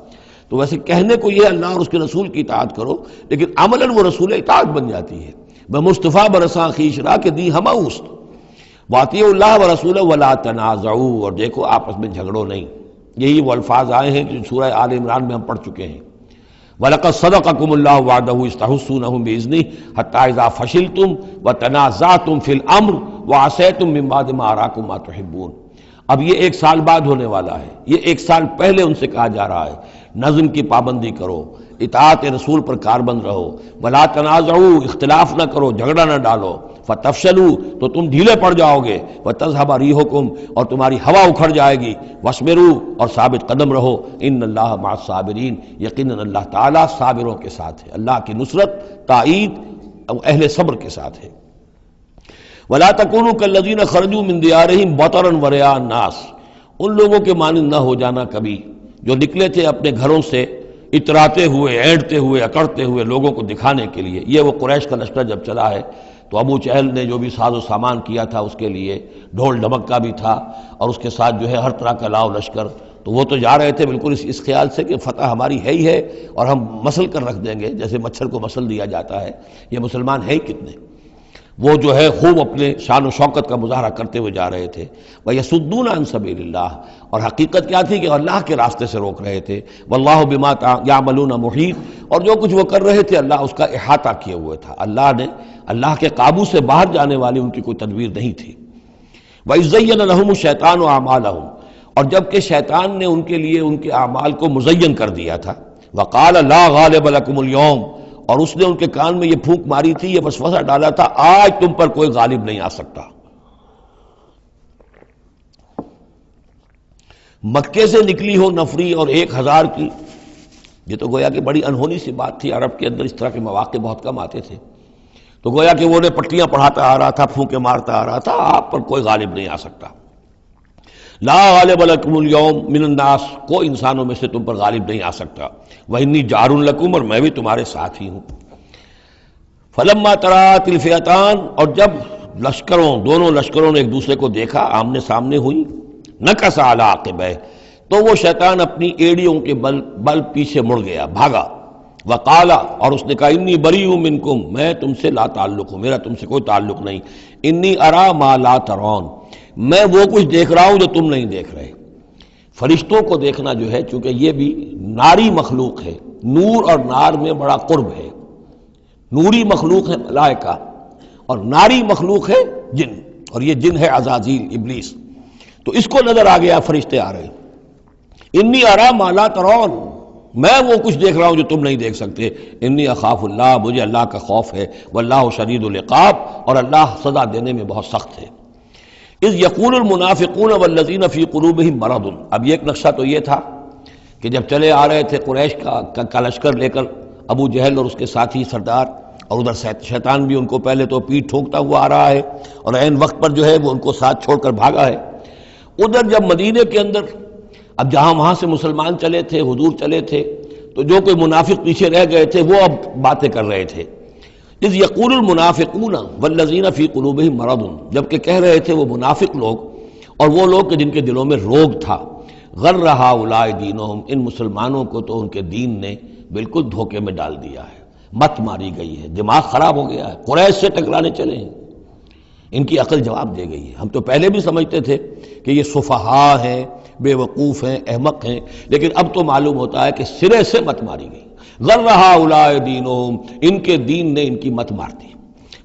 تو ویسے کہنے کو یہ اللہ اور اس کے رسول کی اطاعت کرو، لیکن عملاً وہ رسول اطاعت بن جاتی ہے۔ بمصطفیٰ برساں خیش را کہ دی ہمہ اوست، واطیعوا اللہ ورسولہ ولا تنازعوا، اور دیکھو آپس میں جھگڑو نہیں۔ یہی وہ الفاظ آئے ہیں جو سورہ آل عمران میں ہم پڑھ چکے ہیں۔ وَلَقَدْ صَدَقَكُمُ اللَّهُ وَعْدَهُ إِذْ تَحُسُّونَهُمْ بِإِذْنِهِ حَتَّىٰ إِذَا فَشِلْتُمْ وَتَنَازَعْتُمْ فِي الْأَمْرِ وَعَصَيْتُمْ مِن بَعْدِ مَا أَرَاكُمْ مَا تُحِبُّونَ۔ اب یہ 1 سال بعد ہونے والا ہے، یہ 1 سال پہلے ان سے کہا جا رہا ہے نظم کی پابندی کرو، اطاعت رسول پر کاربند رہو، ولا تنازعوا، اختلاف نہ کرو، جھگڑا نہ ڈالو، فتفشلوا، تو تم ڈھیلے پڑ جاؤ گے، وتذهب ريحكم، اور تمہاری ہوا اکھڑ جائے گی، واصبروا، اور ثابت قدم رہو، ان اللہ مع الصابرین، یقیناً اللہ تعالیٰ صابروں کے ساتھ ہے، اللہ کی نصرت، تائید اہل صبر کے ساتھ ہے۔ ولا تکونوا کالذین خرجوا من دیارہم بطرا ورئاء الناس، ان لوگوں کے مانند نہ ہو جانا کبھی جو نکلے تھے اپنے گھروں سے اتراتے ہوئے، اینٹتے ہوئے، اکڑتے ہوئے لوگوں کو دکھانے کے لیے۔ یہ وہ قریش کا لشکر جب چلا ہے تو ابو جہل نے جو بھی ساز و سامان کیا تھا اس کے لیے ڈھول ڈھمک کا بھی تھا، اور اس کے ساتھ جو ہے ہر طرح کا لاؤ لشکر، تو وہ تو جا رہے تھے بالکل اس خیال سے کہ فتح ہماری ہے ہی ہے اور ہم مسل کر رکھ دیں گے، جیسے مچھر کو مسل دیا جاتا ہے۔ یہ مسلمان ہیں کتنے، وہ جو ہے خوب اپنے شان و شوکت کا مظاہرہ کرتے ہوئے جا رہے تھے۔ وَيَصُدُّونَ عَن سَبِيلِ اللَّهِ، اور حقیقت کیا تھی کہ اللہ کے راستے سے روک رہے تھے۔ وَاللَّهُ بِمَا يَعْمَلُونَ مُحِيطٌ، اور جو کچھ وہ کر رہے تھے اللہ اس کا احاطہ کیے ہوئے تھا، اللہ کے قابو سے باہر جانے والی ان کی کوئی تدبیر نہیں تھی۔ وَإِذْ زَيَّنَ لَهُمُ الشَّيْطَانُ أَعْمَالَهُمْ، اور جب کہ شیطان نے ان کے لیے ان کے اعمال کو مزین کر دیا تھا۔ وَقَالَ لَا غَالِبَ لَكُمُ الْيَوْمَ، اور اس نے ان کے کان میں یہ پھونک ماری تھی، یہ وسوسہ ڈالا تھا، آج تم پر کوئی غالب نہیں آ سکتا۔ مکے سے نکلی ہو نفری اور 1000 کی، یہ تو گویا کہ بڑی انہونی سی بات تھی، عرب کے اندر اس طرح کے مواقع بہت کم آتے تھے، تو گویا کہ وہ نے پٹیاں پڑھاتا آ رہا تھا، پھونکے مارتا آ رہا تھا، آپ پر کوئی غالب نہیں آ سکتا۔ لا غالب لکم اليوم من الناس، کوئی انسانوں میں سے تم پر غالب نہیں آ سکتا۔ وانی جار لکم، اور میں بھی تمہارے ساتھ ہی ہوں۔ فلما تراءت الفئتان، اور جب دونوں لشکروں نے ایک دوسرے کو دیکھا، آمنے سامنے ہوئی، نکص علی عقبیہ، تو وہ شیطان اپنی ایڑیوں کے بل پیچھے مڑ گیا، بھاگا۔ وقال، اور اس نے کہا انی بریء منکم، میں تم سے لا تعلق ہوں، میرا تم سے کوئی تعلق نہیں۔ انی ارا ما لا ترون، میں وہ کچھ دیکھ رہا ہوں جو تم نہیں دیکھ رہے۔ فرشتوں کو دیکھنا جو ہے، چونکہ یہ بھی ناری مخلوق ہے، نور اور نار میں بڑا قرب ہے، نوری مخلوق ہے ملائکہ اور ناری مخلوق ہے جن، اور یہ جن ہے عزازیل، ابلیس، تو اس کو نظر آ گیا فرشتے آ رہے ہیں۔ انی ارا ما لا ترون، میں وہ کچھ دیکھ رہا ہوں جو تم نہیں دیکھ سکتے۔ انی اخاف اللہ، مجھے اللہ کا خوف ہے۔ واللہ شدید العقاب، اور اللہ سزا دینے میں بہت سخت ہے۔ اذ یقول المنافقون والذین فی قلوبہم مرض، اب یہ ایک نقشہ تو یہ تھا کہ جب چلے آ رہے تھے قریش کا لشکر لے کر ابو جہل اور اس کے ساتھی سردار، اور ادھر شیطان بھی ان کو پہلے تو پیٹھ ٹھوکتا ہوا آ رہا ہے، اور عین وقت پر جو ہے وہ ان کو ساتھ چھوڑ کر بھاگا ہے۔ ادھر جب مدینے کے اندر، اب جہاں وہاں سے مسلمان چلے تھے، حضور چلے تھے، تو جو کوئی منافق پیچھے رہ گئے تھے وہ اب باتیں کر رہے تھے۔ اذ یقول المنافقون والذین فی قلوبہم مرض، جبکہ کہہ رہے تھے وہ منافق لوگ اور وہ لوگ کہ جن کے دلوں میں روگ تھا، غر ہؤلاء دینہم، ان مسلمانوں کو تو ان کے دین نے بالکل دھوکے میں ڈال دیا ہے، مت ماری گئی ہے، دماغ خراب ہو گیا ہے، قریش سے ٹکرانے چلے ہیں، ان کی عقل جواب دے گئی ہے۔ ہم تو پہلے بھی سمجھتے تھے کہ یہ سفہاء ہیں، بے وقوف ہیں، احمق ہیں، لیکن اب تو معلوم ہوتا ہے کہ سرے سے مت ماری گئی۔ غر ہؤلاء دینہم، ان کے دین نے ان کی مت مار دی۔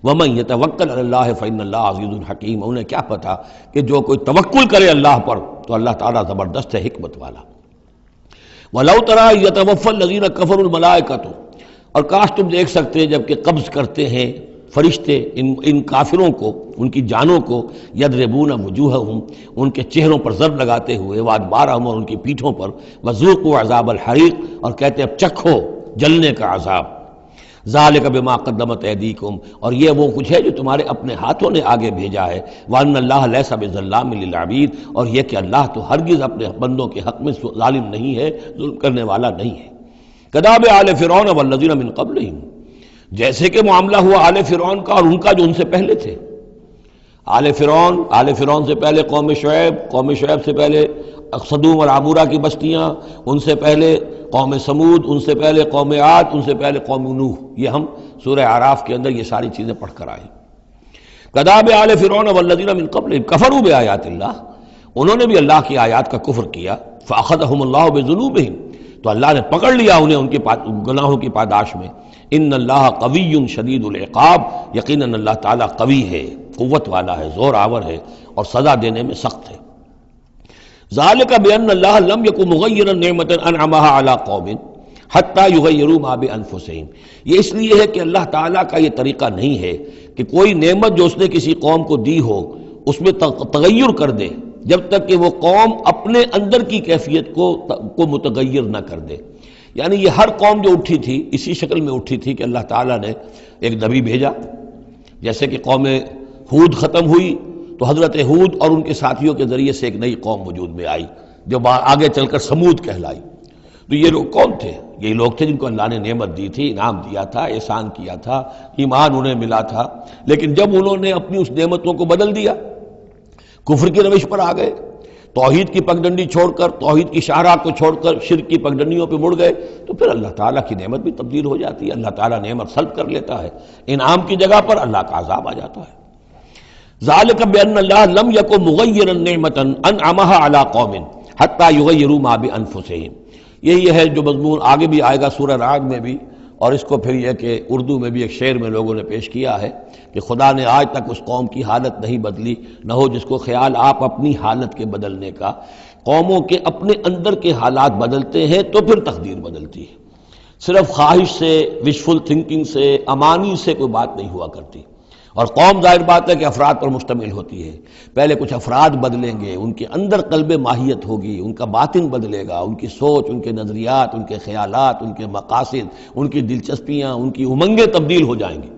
ومن یتوکل علی اللہ فإن اللہ عزیز حکیم، انہیں کیا پتا کہ جو کوئی توکل کرے اللہ پر تو اللہ تعالیٰ زبردست ہے، حکمت والا۔ وَلَوْ تَرَىٰ يَتَوَفَّى الَّذِينَ كَفَرُوا الْمَلَائِكَةُ، اور کاش تم دیکھ سکتے جب کہ قبض کرتے ہیں فرشتے ان کافروں کو، ان کی جانوں کو، یضربون وجوہہم، ان کے چہروں پر ضرب لگاتے ہوئے، وادبارہم، اور ان کی پیٹھوں پر، وذوقوا عذاب الحریق، اور کہتے اب چکھو جلنے کا عذاب۔ ذالک بما قدمت ایدیکم، اور یہ وہ کچھ ہے جو تمہارے اپنے ہاتھوں نے آگے بھیجا ہے۔ وان اللہ لیس بظلام للعبید، اور یہ کہ اللہ تو ہرگز اپنے بندوں کے حق میں ظالم نہیں ہے، ظلم کرنے والا نہیں ہے۔ کداب آل فرعون والذین من قبلہم، جیسے کہ معاملہ ہوا آل فرعون کا اور ان کا جو ان سے پہلے تھے۔ آل فرعون سے پہلے قوم شعیب سے پہلے صدوم اور عمورہ کی بستیاں، ان سے پہلے قوم سمود، ان سے پہلے قوم عاد، ان سے پہلے قوم نوح۔ یہ ہم سورہ اعراف کے اندر یہ ساری چیزیں پڑھ کر آئے۔ کداب آل فرعون والذین من قبلہم کفروا بآیات اللہ، انہوں نے بھی اللہ کی آیات کا کفر کیا۔ فأخذہم اللہ بذنوبہم، تو اللہ نے پکڑ لیا انہیں ان کے گناہوں کی پاداش میں۔ ان اللہ قوی شدید العقاب، یقیناً اللہ تعالیٰ قوی ہے، قوت والا ہے، زور آور ہے، اور سزا دینے میں سخت ہے۔ ذالک بان اللہ لم یکن مغیرا نعمۃ انعمها علی قوم حتی یغیروا ما بانفسہم، یہ اس لیے ہے کہ اللہ تعالیٰ کا یہ طریقہ نہیں ہے کہ کوئی نعمت جو اس نے کسی قوم کو دی ہو اس میں تغیر کر دے جب تک کہ وہ قوم اپنے اندر کی کیفیت کو متغیر نہ کر دے۔ یعنی یہ ہر قوم جو اٹھی تھی اسی شکل میں اٹھی تھی کہ اللہ تعالیٰ نے ایک نبی بھیجا، جیسے کہ قوم ہود ختم ہوئی تو حضرت ہود اور ان کے ساتھیوں کے ذریعے سے ایک نئی قوم وجود میں آئی جو آگے چل کر سمود کہلائی۔ تو یہ لوگ کون تھے؟ یہ لوگ تھے جن کو اللہ نے نعمت دی تھی، انعام دیا تھا، احسان کیا تھا، ایمان انہیں ملا تھا، لیکن جب انہوں نے اپنی اس نعمتوں کو بدل دیا، کفر کی روش پر آ گئے، توحید کی پگڈنڈی چھوڑ کر، توحید کی شاہراہ کو چھوڑ کر شرک کی پگڈنڈیوں پہ مڑ گئے، تو پھر اللہ تعالیٰ کی نعمت بھی تبدیل ہو جاتی ہے، اللہ تعالیٰ نعمت سلب کر لیتا ہے، انعام کی جگہ پر اللہ کا عذاب آ جاتا ہے۔ ذالک بان اللہ لم یکن مغیرا نعمۃ انعمها علی قوم حتی یغیروا ما بانفسہم، یہی ہے جو مضمون آگے بھی آئے گا سورہ رعد میں بھی، اور اس کو پھر یہ کہ اردو میں بھی ایک شعر میں لوگوں نے پیش کیا ہے کہ خدا نے آج تک اس قوم کی حالت نہیں بدلی، نہ ہو جس کو خیال آپ اپنی حالت کے بدلنے کا۔ قوموں کے اپنے اندر کے حالات بدلتے ہیں تو پھر تقدیر بدلتی ہے، صرف خواہش سے، وشفل تھنکنگ سے، امانی سے کوئی بات نہیں ہوا کرتی۔ اور قوم ظاہر بات ہے کہ افراد پر مشتمل ہوتی ہے، پہلے کچھ افراد بدلیں گے، ان کے اندر قلب ماہیت ہوگی، ان کا باطن بدلے گا، ان کی سوچ، ان کے نظریات، ان کے خیالات، ان کے مقاصد، ان کی دلچسپیاں، ان کی امنگیں تبدیل ہو جائیں گی۔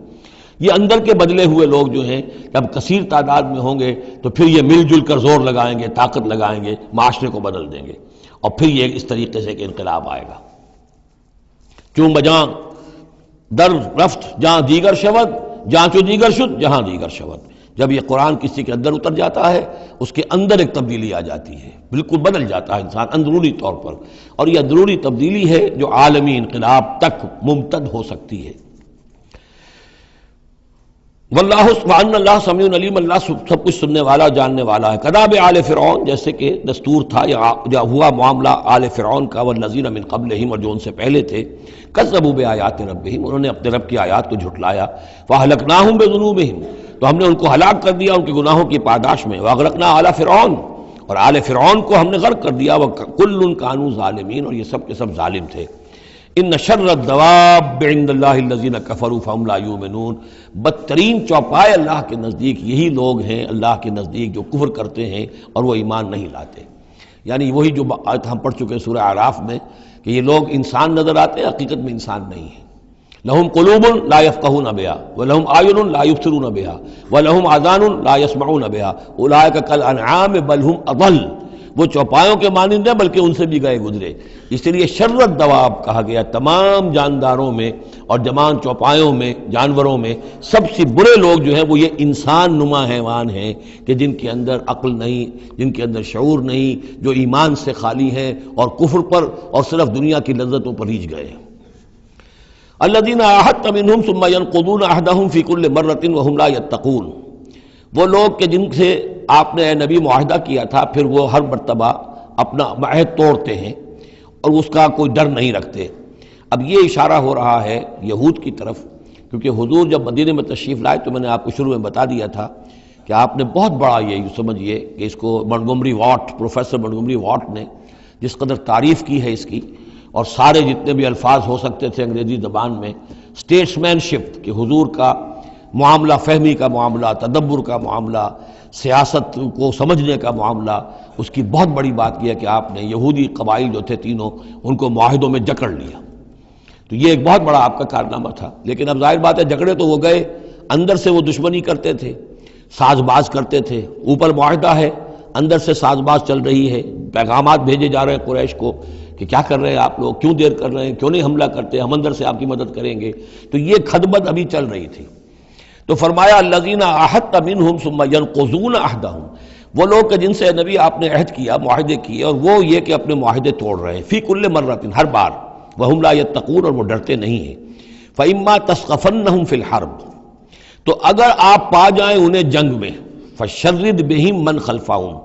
یہ اندر کے بدلے ہوئے لوگ جو ہیں جب کثیر تعداد میں ہوں گے تو پھر یہ مل جل کر زور لگائیں گے، طاقت لگائیں گے، معاشرے کو بدل دیں گے، اور پھر یہ اس طریقے سے کہ انقلاب آئے گا۔ چون بجاں در رفت جہاں دیگر شود، جہاں چو دیگر شد جہاں دیگر شود، جب یہ قرآن کسی کے اندر اتر جاتا ہے اس کے اندر ایک تبدیلی آ جاتی ہے، بالکل بدل جاتا ہے انسان اندرونی طور پر، اور یہ اندرونی تبدیلی ہے جو عالمی انقلاب تک ممتد ہو سکتی ہے۔ واللہ سبحان اللہ سمیع علیم، اللہ سب کچھ سننے والا جاننے والا ہے۔ کداب آل فرعون، جیسے کہ دستور تھا یا ہوا معاملہ آل فرعون کا، والذین من قبلہم، اور جو ان سے پہلے تھے، کذبوا بآیات ربہم، انہوں نے اپنے رب کی آیات کو جھٹلایا، فاہلکناہم بذنوبہم، تو ہم نے ان کو ہلاک کر دیا ان کے گناہوں کی پاداش میں، واغرقنا آل فرعون، اور آل فرعون کو ہم نے غرق کر دیا، وکل کانوا ظالمین، اور یہ سب کے سب ظالم تھے۔ ان شر الدواب عند اللہ الذین کفروا فہم لا یؤمنون، بدترین چوپائے اللہ کے نزدیک یہی لوگ ہیں، اللہ کے نزدیک جو کفر کرتے ہیں اور وہ ایمان نہیں لاتے۔ یعنی وہی جو آیت ہم پڑھ چکے سورہ اعراف میں کہ یہ لوگ انسان نظر آتے ہیں، حقیقت میں انسان نہیں ہیں۔ لہم قلوب لا یفقہون بہا ولہم اعین لا یبصرون بہا ولہم آذان لا یسمعون بہا اولئک کالانعام بل ہم اضل، وہ چوپایوں کے مانند ہیں بلکہ ان سے بھی گئے گزرے۔ اس لیے شر الدواب کہا گیا، تمام جانداروں میں اور جمان چوپایوں میں، جانوروں میں سب سے برے لوگ جو ہیں وہ یہ انسان نما حیوان ہیں کہ جن کے اندر عقل نہیں، جن کے اندر شعور نہیں، جو ایمان سے خالی ہیں اور کفر پر اور صرف دنیا کی لذتوں پر ریجھ گئے ہیں۔ الذین عاہدت منہم ثم ینقضون عہدہم فی کل مرۃ وہم لا یتقون، وہ لوگ کہ جن سے آپ نے اے نبی معاہدہ کیا تھا پھر وہ ہر مرتبہ اپنا عہد توڑتے ہیں اور اس کا کوئی ڈر نہیں رکھتے۔ اب یہ اشارہ ہو رہا ہے یہود کی طرف، کیونکہ حضور جب مدینے میں تشریف لائے تو میں نے آپ کو شروع میں بتا دیا تھا کہ آپ نے بہت بڑا یہ سمجھیے کہ اس کو Montgomery what, professor Montgomery what نے جس قدر تعریف کی ہے اس کی، اور سارے جتنے بھی الفاظ ہو سکتے تھے انگریزی زبان میں، اسٹیٹسمین شپ کہ حضور کا معاملہ، فہمی کا معاملہ، تدبر کا معاملہ، سیاست کو سمجھنے کا معاملہ، اس کی بہت بڑی بات یہ ہے کہ آپ نے یہودی قبائل جو تھے تینوں ان کو معاہدوں میں جکڑ لیا۔ تو یہ ایک بہت بڑا آپ کا کارنامہ تھا. لیکن اب ظاہر بات ہے جھگڑے تو وہ گئے، اندر سے وہ دشمنی کرتے تھے، ساز باز کرتے تھے. اوپر معاہدہ ہے، اندر سے ساز باز چل رہی ہے، پیغامات بھیجے جا رہے ہیں قریش کو کہ کیا کر رہے ہیں آپ لوگ، کیوں دیر کر رہے ہیں، کیوں نہیں حملہ کرتے، ہم اندر سے آپ کی مدد کریں گے. تو یہ خدمت ابھی چل رہی تھی. تو فرمایا الذین عاہدت منہم ثم ینقضون عہدہم، وہ لوگ کہ جن سے نبی آپ نے عہد کیا، معاہدے کیے، اور وہ یہ کہ اپنے معاہدے توڑ رہے ہیں، فی کل مرۃ، ہر بار، وہم لا یتقون، اور وہ ڈرتے نہیں ہیں. فإما تثقفنہم فی الحرب، تو اگر آپ پا جائیں انہیں جنگ میں، فشرد بہم من خلفہم،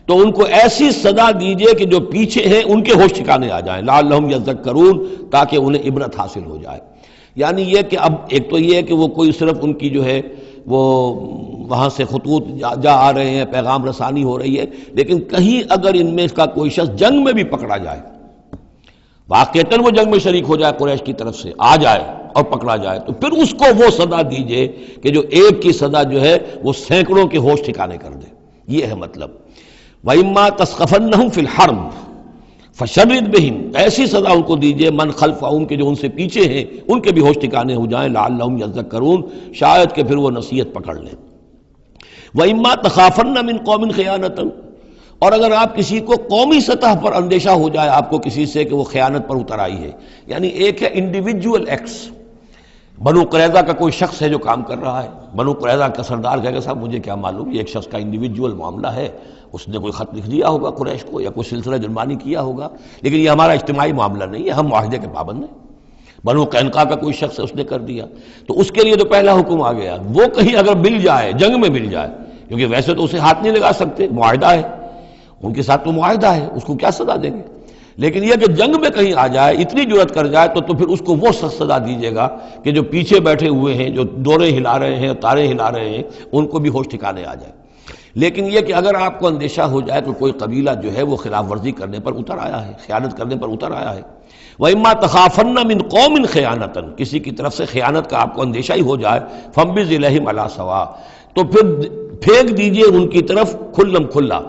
تو ان کو ایسی سزا دیجئے کہ جو پیچھے ہیں ان کے ہوش ٹھکانے آ جائیں، لعلہم یذکرون، تاکہ انہیں عبرت حاصل ہو جائے. یعنی یہ کہ اب ایک تو یہ ہے کہ وہ کوئی صرف ان کی جو ہے وہ وہاں سے خطوط جا آ رہے ہیں، پیغام رسانی ہو رہی ہے، لیکن کہیں اگر ان میں کا کوئی شخص جنگ میں بھی پکڑا جائے، واقعتاً وہ جنگ میں شریک ہو جائے، قریش کی طرف سے آ جائے اور پکڑا جائے، تو پھر اس کو وہ سزا دیجئے کہ جو ایک کی سزا جو ہے وہ سینکڑوں کے ہوش ٹھکانے کر دے. یہ ہے مطلب. وَإِمَّا تَسْخَفَنَّهُمْ فِي الْحَرْبِ فَشَرِّدْ بِهِمْ، ایسی سزا ان کو دیجئے من خلفہم، کے جو ان سے پیچھے ہیں ان کے بھی ہوش ٹھکانے ہو جائیں، لعلہم یذکرون، شاید کہ پھر وہ نصیحت پکڑ لیں. وَإِمَّا تَخَافَنَّ مِنْ قَوْمٍ خِيَانَةً، اور اگر آپ کسی کو قومی سطح پر اندیشہ ہو جائے آپ کو کسی سے کہ وہ خیانت پر اتر آئی ہے، یعنی ایک ہے انڈیویجول ایکٹس، بنو قریظہ کا کوئی شخص ہے جو کام کر رہا ہے، بنو قریظہ کا سردار کہے گا صاحب مجھے کیا معلوم، یہ ایک شخص کا انڈیویجول معاملہ ہے، اس نے کوئی خط لکھ دیا ہوگا قریش کو یا کوئی سلسلہ جرمانی کیا ہوگا، لیکن یہ ہمارا اجتماعی معاملہ نہیں ہے، ہم معاہدے کے پابند ہیں. بنو قینقاع کا کوئی شخص ہے، اس نے کر دیا، تو اس کے لیے تو پہلا حکم آ گیا، وہ کہیں اگر مل جائے، جنگ میں مل جائے، کیونکہ ویسے تو اسے ہاتھ نہیں لگا سکتے، معاہدہ ہے ان کے ساتھ، تو معاہدہ ہے، اس کو کیا سزا دیں گے. لیکن یہ کہ جنگ میں کہیں آ جائے، اتنی جرأت کر جائے، تو پھر اس کو وہ سخت سزا دیجیے گا کہ جو پیچھے بیٹھے ہوئے ہیں، جو دورے ہلا رہے ہیں، تارے ہلا رہے ہیں، ان کو بھی ہوش ٹھکانے آ جائے. لیکن یہ کہ اگر آپ کو اندیشہ ہو جائے کہ کوئی قبیلہ جو ہے وہ خلاف ورزی کرنے پر اتر آیا ہے، خیانت کرنے پر اتر آیا ہے، وَإِمَّا تَخَافَنَّ مِنْ قَوْمٍ خِيَانَةً، کسی کی طرف سے خیانت کا آپ کو اندیشہ ہی ہو جائے، فَانبِذْ إِلَيْهِمْ عَلَىٰ سَوَاءٍ، تو پھر پھینک دیجئے ان کی طرف کھلم کھلا،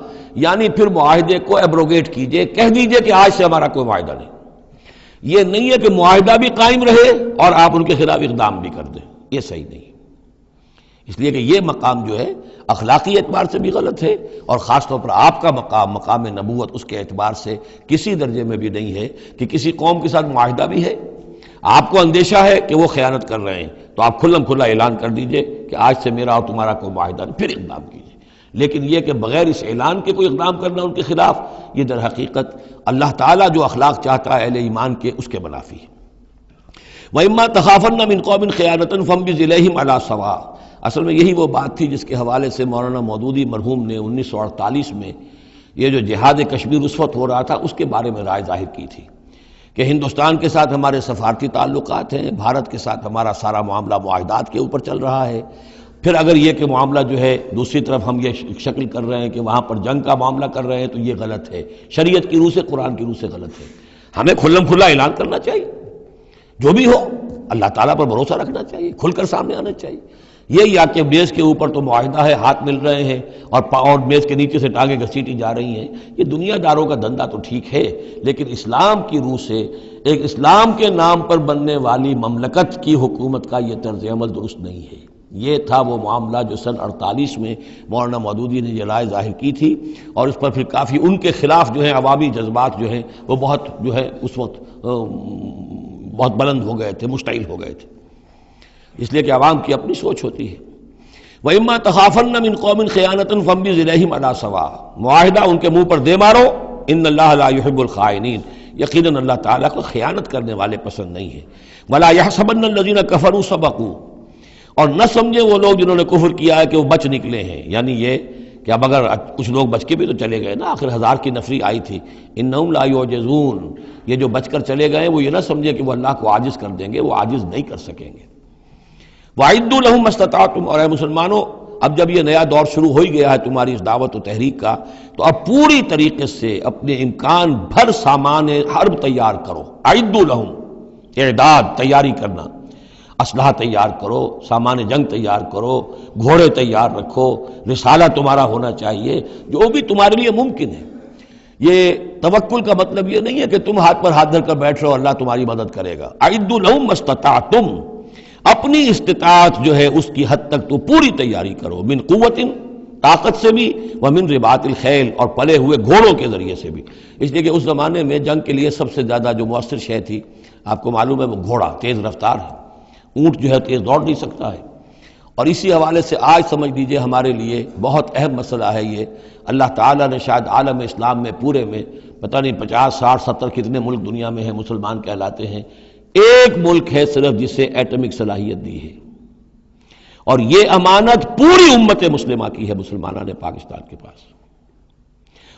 یعنی پھر معاہدے کو ایبروگیٹ کیجئے، کہہ دیجئے کہ آج سے ہمارا کوئی معاہدہ نہیں. یہ نہیں ہے کہ معاہدہ بھی قائم رہے اور آپ ان کے خلاف اقدام بھی کر دیں، یہ صحیح نہیں. اس لیے کہ یہ مقام جو ہے اخلاقی اعتبار سے بھی غلط ہے، اور خاص طور پر آپ کا مقام، مقام نبوت، اس کے اعتبار سے کسی درجے میں بھی نہیں ہے کہ کسی قوم کے ساتھ معاہدہ بھی ہے، آپ کو اندیشہ ہے کہ وہ خیانت کر رہے ہیں، تو آپ کھلم کھلا اعلان کر دیجئے کہ آج سے میرا اور تمہارا کوئی معاہدہ نہیں، پھر اقدام کیجئے. لیکن یہ کہ بغیر اس اعلان کے کوئی اقدام کرنا ان کے خلاف، یہ در حقیقت اللہ تعالیٰ جو اخلاق چاہتا ہے اہل ایمان کے، اس کے منافی ہے. وَإِمَّا تَخَافَنَّ مِنْ قَوْمٍ خِيَانَةً فَانبِذْ إِلَيْهِمْ عَلَىٰ سَوَاءٍ. اصل میں یہی وہ بات تھی جس کے حوالے سے مولانا مودودی مرحوم نے 1948 میں یہ جو جہاد کشمیر اس وقت ہو رہا تھا اس کے بارے میں رائے ظاہر کی تھی کہ ہندوستان کے ساتھ ہمارے سفارتی تعلقات ہیں، بھارت کے ساتھ ہمارا سارا معاملہ معاہدات کے اوپر چل رہا ہے، پھر اگر یہ کہ معاملہ جو ہے دوسری طرف ہم یہ شکل کر رہے ہیں کہ وہاں پر جنگ کا معاملہ کر رہے ہیں، تو یہ غلط ہے، شریعت کی روح سے، قرآن کی روح سے غلط ہے. ہمیں کھلم کھلا اعلان کرنا چاہیے، جو بھی ہو اللہ تعالیٰ پر بھروسہ رکھنا چاہیے، کھل کر سامنے آنا چاہیے. یہ یا کہ میز کے اوپر تو معاہدہ ہے، ہاتھ مل رہے ہیں اور میز کے نیچے سے ٹانگیں گھسیٹی جا رہی ہیں، یہ دنیا داروں کا دھندا تو ٹھیک ہے، لیکن اسلام کی روح سے ایک اسلام کے نام پر بننے والی مملکت کی حکومت کا یہ طرز عمل درست نہیں ہے. یہ تھا وہ معاملہ جو سن 48 میں مولانا مودودی نے یہ رائے ظاہر کی تھی، اور اس پر پھر کافی ان کے خلاف جو ہیں عوامی جذبات جو ہیں وہ بہت جو ہے اس وقت بہت بلند ہو گئے تھے، مشتعل ہو گئے تھے، اس لیے کہ عوام کی اپنی سوچ ہوتی ہے. وَإِمَّا تَخَافَنَّ مِنْ قَوْمٍ خِيَانَةً فَانبِذْ إِلَيْهِمْ عَلَىٰ سَوَاءٍ، معاہدہ ان کے منہ پر دے مارو، ان اللہ لا يحب الخائنین، یقیناً اللہ تعالیٰ کو خیانت کرنے والے پسند نہیں ہے. وَلَا يَحْسَبَنَّ الَّذِينَ كَفَرُوا سَبَقُوا، اور نہ سمجھے وہ لوگ جنہوں نے کفر کیا ہے کہ وہ بچ نکلے ہیں، یعنی یہ کہ اب اگر کچھ لوگ بچ کے بھی تو چلے گئے نا، آخر 1000 کی نفری آئی تھی، انہم لا یعجزون، یہ جو بچ کر چلے گئے وہ یہ نہ سمجھے کہ وہ اللہ کو عاجز کر دیں گے، وہ عاجز نہیں کر سکیں گے. وَأَعِدُّوا لَهُم مَّا اسْتَطَعْتُمْ، اور اے مسلمانوں اب جب یہ نیا دور شروع ہو ہی گیا ہے تمہاری اس دعوت و تحریک کا، تو اب پوری طریقے سے اپنے امکان بھر سامان حرب تیار کرو. اعدوا لہم، اعداد، تیاری کرنا، اسلحہ تیار کرو، سامان جنگ تیار کرو، گھوڑے تیار رکھو، رسالہ تمہارا ہونا چاہیے، جو بھی تمہارے لیے ممکن ہے. یہ توکل کا مطلب یہ نہیں ہے کہ تم ہاتھ پر ہاتھ دھر کر بیٹھ رہو اللہ تمہاری مدد کرے گا. اعدوا لہم ما استطعتم، اپنی استطاعت جو ہے اس کی حد تک تو پوری تیاری کرو، من قوت، طاقت سے بھی، ومن رباط الخیل، اور پلے ہوئے گھوڑوں کے ذریعے سے بھی. اس لیے کہ اس زمانے میں جنگ کے لیے سب سے زیادہ جو مؤثر شے تھی آپ کو معلوم ہے وہ گھوڑا، تیز رفتار ہے. اونٹ جو ہے تیز دوڑ نہیں سکتا ہے. اور اسی حوالے سے آج سمجھ لیجئے ہمارے لیے بہت اہم مسئلہ ہے یہ. اللہ تعالیٰ نے شاید عالم اسلام میں پورے میں پتہ نہیں 50 60 70 کتنے ملک دنیا میں ہیں مسلمان کہلاتے ہیں، ایک ملک ہے صرف جسے ایٹمک صلاحیت دی ہے، اور یہ امانت پوری امت مسلمہ کی ہے، مسلمانان پاکستان کے پاس.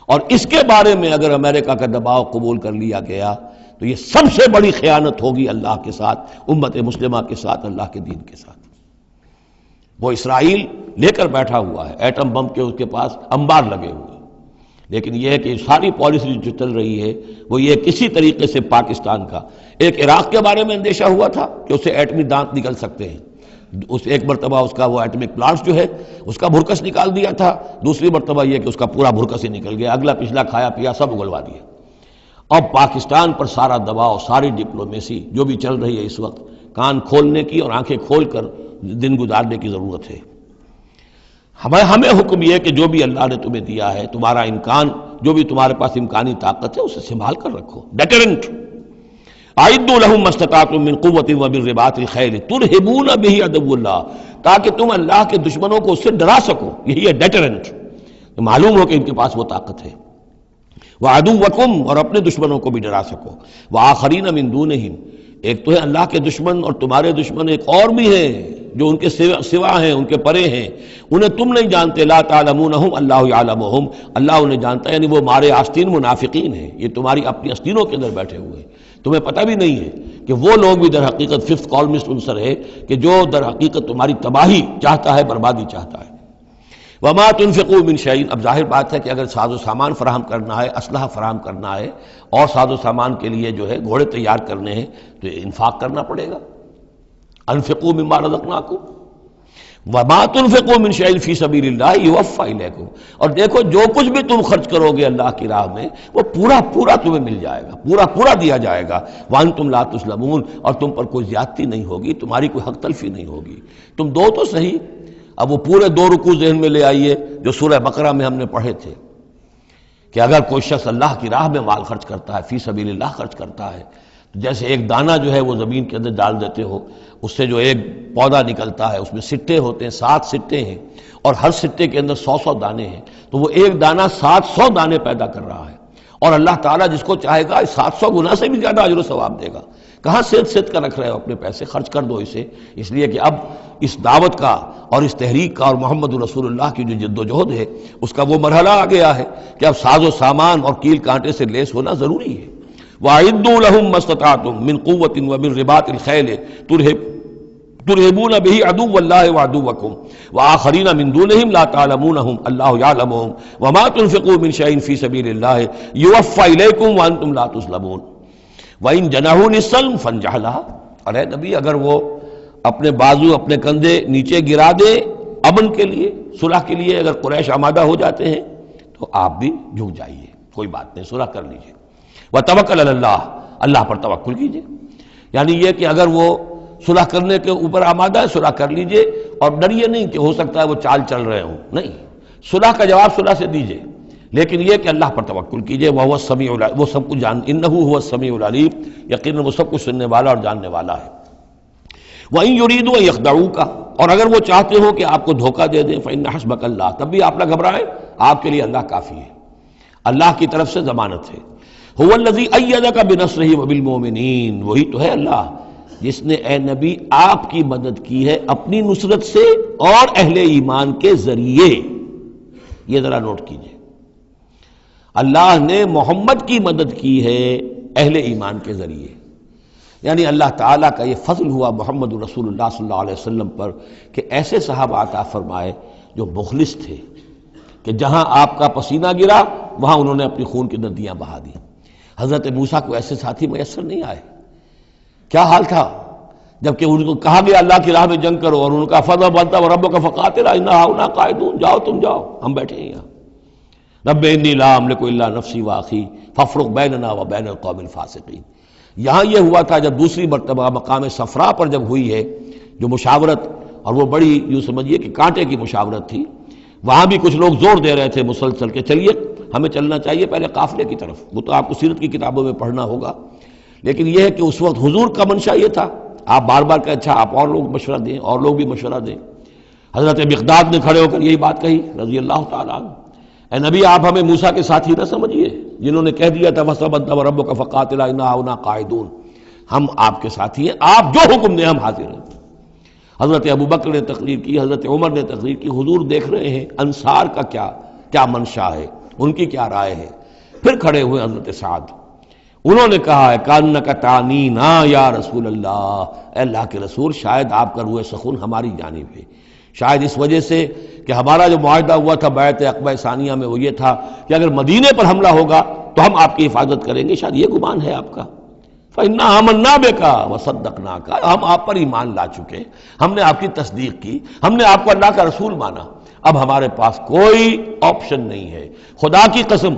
اور اس کے بارے میں اگر امریکہ کا دباؤ قبول کر لیا گیا تو یہ سب سے بڑی خیانت ہوگی اللہ کے ساتھ، امت مسلمہ کے ساتھ، اللہ کے دین کے ساتھ. وہ اسرائیل لے کر بیٹھا ہوا ہے ایٹم بم کے، اس کے پاس انبار لگے ہوئے، لیکن یہ ہے کہ ساری پالیسی جو چل رہی ہے وہ یہ کسی طریقے سے پاکستان کا، ایک عراق کے بارے میں اندیشہ ہوا تھا کہ اسے ایٹمی دانت نکل سکتے ہیں، اس ایک مرتبہ اس کا وہ ایٹمک پلانٹ جو ہے اس کا بھرکس نکال دیا تھا، دوسری مرتبہ یہ کہ اس کا پورا بھرکس ہی نکل گیا، اگلا پچھلا کھایا پیا سب اگلوا دیا. اب پاکستان پر سارا دباؤ، ساری ڈپلومیسی جو بھی چل رہی ہے اس وقت، کان کھولنے کی اور آنکھیں کھول کر دن گزارنے کی ضرورت ہے. ہمیں حکم یہ ہے کہ جو بھی اللہ نے تمہیں دیا ہے، تمہارا امکان، جو بھی تمہارے پاس امکانی طاقت ہے اسے سنبھال کر رکھو. ڈیٹرنٹ، اعدوا لہم ما استطعتم من قوت ومن رباط الخیل ترہبون بہ عدو اللہ، تاکہ تم اللہ کے دشمنوں کو اس سے ڈرا سکو. یہی ہے ڈیٹرنٹ، معلوم ہو کہ ان کے پاس وہ طاقت ہے. وعدوکم، اور اپنے دشمنوں کو بھی ڈرا سکو. وآخرین من دونہم، ایک تو ہے اللہ کے دشمن اور تمہارے دشمن ایک اور بھی ہیں جو ان کے سوا ہیں، ان کے پرے ہیں، انہیں تم نہیں جانتے. لا تعلمونہم اللہ یعلمہم، اللہ انہیں جانتا ہے، یعنی وہ مارے آستین منافقین ہیں، یہ تمہاری اپنی آستینوں کے اندر بیٹھے ہوئے ہیں، تمہیں پتہ بھی نہیں ہے کہ وہ لوگ بھی در حقیقت ففتھ کالمسٹ عنصر ہے کہ جو در حقیقت تمہاری تباہی چاہتا ہے، بربادی چاہتا ہے. وما تنفقوا من شیء، اب ظاہر بات ہے کہ اگر ساز و سامان فراہم کرنا ہے، اسلحہ فراہم کرنا ہے، اور ساز و سامان کے لیے جو ہے گھوڑے تیار کرنے ہیں تو انفاق کرنا پڑے گا. انفقوا مما رزقناکم وما تنفقوا من شیء فی سبیل اللہ یوفی الیکم، اور دیکھو جو کچھ بھی تم خرچ کرو گے اللہ کی راہ میں وہ پورا پورا تمہیں مل جائے گا، پورا پورا دیا جائے گا. وانتم لا تظلمون، اور تم پر کوئی زیادتی نہیں ہوگی، تمہاری کوئی حق تلفی نہیں ہوگی. تم دو تو صحیح. اب وہ پورے 2 رکوع ذہن میں لے آئیے جو سورہ بقرہ میں ہم نے پڑھے تھے کہ اگر کوئی شخص اللہ کی راہ میں مال خرچ کرتا ہے، فی سبیل اللہ خرچ کرتا ہے، تو جیسے ایک دانہ جو ہے وہ زمین کے اندر ڈال دیتے ہو، اس سے جو ایک پودا نکلتا ہے اس میں سٹے ہوتے ہیں، 7 سٹے ہیں، اور ہر سٹے کے اندر 100 دانے ہیں، تو وہ ایک دانہ 700 دانے پیدا کر رہا ہے. اور اللہ تعالیٰ جس کو چاہے گا 700 گنا سے بھی زیادہ اجر و ثواب دے گا. کہاں صد کر رکھ رہے ہو اپنے پیسے، خرچ کر دو اسے. اس لیے کہ اب اس دعوت کا اور اس تحریک کا اور محمد رسول اللہ کی جو جد و جہد ہے اس کا وہ مرحلہ آ گیا ہے کہ اب ساز و سامان اور کیل کانٹے سے لیس ہونا ضروری ہے. وَأَعِدُّوا لَهُم مَّا اسْتَطَعْتُم مِّن قُوَّةٍ وَمِن رِّبَاطِ الْخَيْلِ تُرْهِبُونَ بِهِ عَدُوَّ اللَّهِ وَعَدُوَّكُمْ وَآخَرِينَ مِن دُونِهِمْ لَا تَعْلَمُونَهُمْ اللَّهُ يَعْلَمُهُمْ وَمَا تُنفِقُوا مِن شَيْءٍ فِي سَبِيلِ اللَّهِ يُوَفَّى إِلَيْكُمْ وَأَنتُمْ لَا تُظْلَمُونَ وَإِن جَنَحُوا لِلسَّلْمِ فَانجَحْ لَهَا. اور اے نبی اگر وہ اپنے بازو اپنے کندھے نیچے گرا دے امن کے لیے، صلح کے لیے، اگر قریش آمادہ ہو جاتے ہیں تو آپ بھی جھک جائیے، کوئی بات نہیں، صلح کر لیجیے. وَتَوَكَّلْ عَلَى اللَّهِ، اللہ پر توکل کیجیے. یعنی یہ کہ اگر وہ صلح کرنے کے اوپر آمادہ ہے صلح کر لیجیے، اور ڈریے نہیں کہ ہو سکتا ہے وہ چال چل رہے ہوں، نہیں، صلح کا جواب صلح سے دیجیے، لیکن یہ کہ اللہ پر توکل کیجیے. وَهُوَ السَّمِيعُ الْعَلِيمُ، وہ سب کچھ إِنَّهُ هُوَ السَّمِيعُ الْعَلِيمُ، یقیناً وہ سب کچھ سننے والا اور جاننے والا ہے. وَإِن يُرِيدُوا أَن يَخْدَعُوكَ، اور اگر وہ چاہتے ہو کہ آپ کو دھوکہ دے دیں، فَإِنَّ حَسْبَكَ اللَّهُ، تب بھی آپ نہ گھبرائیں، آپ کے لیے اللہ کافی ہے، اللہ کی طرف سے ضمانت ہے. هُوَ الَّذِي أَيَّدَكَ بِنَصْرِهِ وَبِالْمُؤْمِنِينَ، وہی تو ہے اللہ جس نے اے نبی آپ کی مدد کی ہے اپنی نصرت سے اور اہل ایمان کے ذریعے. یہ ذرا نوٹ کیجئے، اللہ نے محمد کی مدد کی ہے اہل ایمان کے ذریعے. یعنی اللہ تعالیٰ کا یہ فضل ہوا محمد رسول اللہ صلی اللہ علیہ وسلم پر کہ ایسے صحابہ عطا فرمائے جو مخلص تھے، کہ جہاں آپ کا پسینہ گرا وہاں انہوں نے اپنی خون کی ندیاں بہا دی. حضرت موسیٰ کو ایسے ساتھی میسر نہیں آئے. کیا حال تھا جبکہ ان کو کہا گیا اللہ کی راہ میں جنگ کرو، اور ان کا فضل بنتا وربک فقاتل انا ہؤلاء قاعدون، جاؤ تم جاؤ، ہم بیٹھے ہیں یہاں. رب انی لا املک الا نفسی واخی فافرق بیننا و بین القوم الفاسقین۔ یہاں یہ ہوا تھا جب دوسری مرتبہ مقام صفرا پر جب ہوئی ہے جو مشاورت، اور وہ بڑی یوں سمجھیے کہ کانٹے کی مشاورت تھی، وہاں بھی کچھ لوگ زور دے رہے تھے مسلسل کہ چلیے ہمیں چلنا چاہیے پہلے قافلے کی طرف، وہ تو آپ کو سیرت کی کتابوں میں پڑھنا ہوگا، لیکن یہ ہے کہ اس وقت حضور کا منشا یہ تھا، آپ بار بار کہ اچھا آپ اور لوگ مشورہ دیں، اور لوگ بھی مشورہ دیں۔ حضرت مقداد نے کھڑے ہو کر یہی بات کہی رضی اللہ تعالیٰ عنہ، اے نبی آپ ہمیں موسیٰ کے ساتھی نہ سمجھیے جنہوں نے کہہ دیا تھا فَاصْبِرْ أَنْتَ وَرَبُّكَ فَقَاتِلَا إِنَّا هُنَا قَاعِدُونَ، ہم آپ کے ساتھی ہیں، آپ جو حکم دیں ہم حاضر ہیں۔ حضرت ابوبکر نے تقریر کی، حضرت عمر نے تقریر کی، حضور دیکھ رہے ہیں انصار کا کیا منشا ہے، ان کی کیا رائے ہے۔ پھر کھڑے ہوئے حضرت سعد، انہوں نے کہا ہے کانک تعنینا یا رسول اللہ، اے اللہ کے رسول شاید آپ کا روح سخن ہماری جانب ہے، شاید اس وجہ سے کہ ہمارا جو معاہدہ ہوا تھا بیعت عقبہ ثانیہ میں وہ یہ تھا کہ اگر مدینے پر حملہ ہوگا تو ہم آپ کی حفاظت کریں گے، شاید یہ گمان ہے آپ کا۔ فَإِنَّا آمَنَّا بِكَ وَصَدَّقْنَاكَ، ہم آپ پر ایمان لا چکے، ہم نے آپ کی تصدیق کی، ہم نے آپ کو اللہ کا رسول مانا، اب ہمارے پاس کوئی آپشن نہیں ہے۔ خدا کی قسم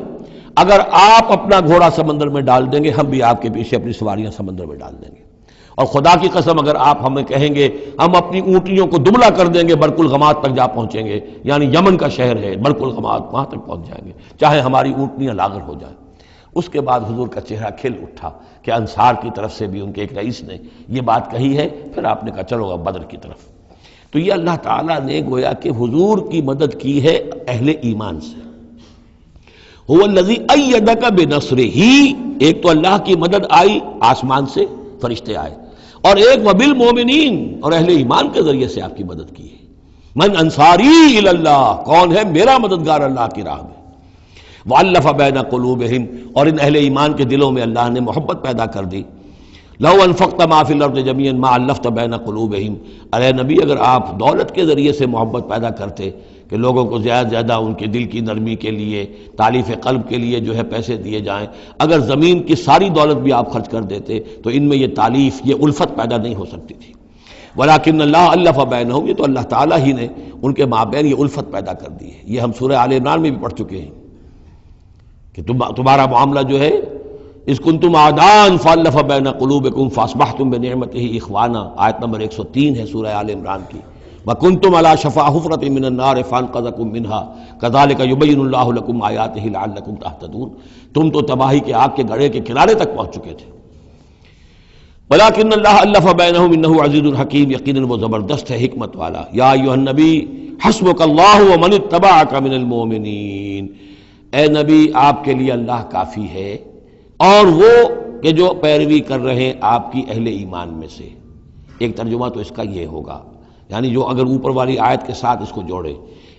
اگر آپ اپنا گھوڑا سمندر میں ڈال دیں گے ہم بھی آپ کے پیچھے اپنی سواریاں سمندر میں ڈال دیں گے، اور خدا کی قسم اگر آپ ہمیں کہیں گے ہم اپنی اونٹنیوں کو دبلا کر دیں گے برق الغماد تک جا پہنچیں گے، یعنی یمن کا شہر ہے برق الغماد، وہاں تک پہنچ جائیں گے چاہے ہماری اونٹنیاں لاغر ہو جائیں۔ اس کے بعد حضور کا چہرہ کھل اٹھا کہ انصار کی طرف سے بھی ان کے ایک رئیس نے یہ بات کہی ہے، پھر آپ نے کہا چلو اب بدر کی طرف۔ تو یہ اللہ تعالیٰ نے گویا کہ حضور کی مدد کی ہے اہل ایمان سے۔ هو الذی ایدک بنصرہ، ایک تو اللہ کی مدد آئی آسمان سے، فرشتے آئے، اور ایک وبالمؤمنین، اور اہل ایمان کے ذریعے سے آپ کی مدد کی ہے۔ من انصاری الی اللہ، کون ہے میرا مددگار اللہ کی راہ میں۔ وَأَلَّفَ بَيْنَ قُلُوبِهِمْ، اور ان اہل ایمان کے دلوں میں اللہ نے محبت پیدا کر دی۔ لَوْ أَنفَقْتَ مَا فِي الْأَرْضِ جَمِيعًا مَا أَلَّفْتَ بَيْنَ قُلُوبِهِمْ، ارے نبی اگر آپ دولت کے ذریعے سے محبت پیدا کرتے کہ لوگوں کو زیادہ زیادہ ان کے دل کی نرمی کے لیے، تالیف قلب کے لیے جو ہے پیسے دیے جائیں، اگر زمین کی ساری دولت بھی آپ خرچ کر دیتے تو ان میں یہ تالیف، یہ الفت پیدا نہیں ہو سکتی تھی۔ وَلَٰكِنَّ اللَّهَ أَلَّفَ بَيْنَهُمْ، یہ تو اللہ تعالیٰ ہی نے ان کے مابین یہ الفت پیدا کر دی ہے۔ یہ ہم سورہ آل عمران میں بھی پڑھ چکے ہیں کہ تمہارا معاملہ جو ہے اذ کنتم اعداء فالف بین قلوبکم فاصبحتم بنعمتہ اخوانا، آیت نمبر 103 ہے سورہ آل عمران کی۔ وکنتم علی شفا حفرۃ من النار فانقذکم منها کذالک یبین اللہ لکم آیاتہ لعلکم تہتدون، تم تو تباہی کے آگ کے گڑھے کے کنارے تک پہنچ چکے تھے۔ ولیکن اللہ الف بینہم انہ عزیز حکیم، یقیناً وہ زبردست ہے حکمت والا۔ یا ایھا النبی حسبک اللہ ومن اتبعک من المؤمنین، اے نبی آپ کے لیے اللہ کافی ہے اور وہ کہ جو پیروی کر رہے ہیں آپ کی اہل ایمان میں سے۔ ایک ترجمہ تو اس کا یہ ہوگا، یعنی جو اگر اوپر والی آیت کے ساتھ اس کو جوڑے،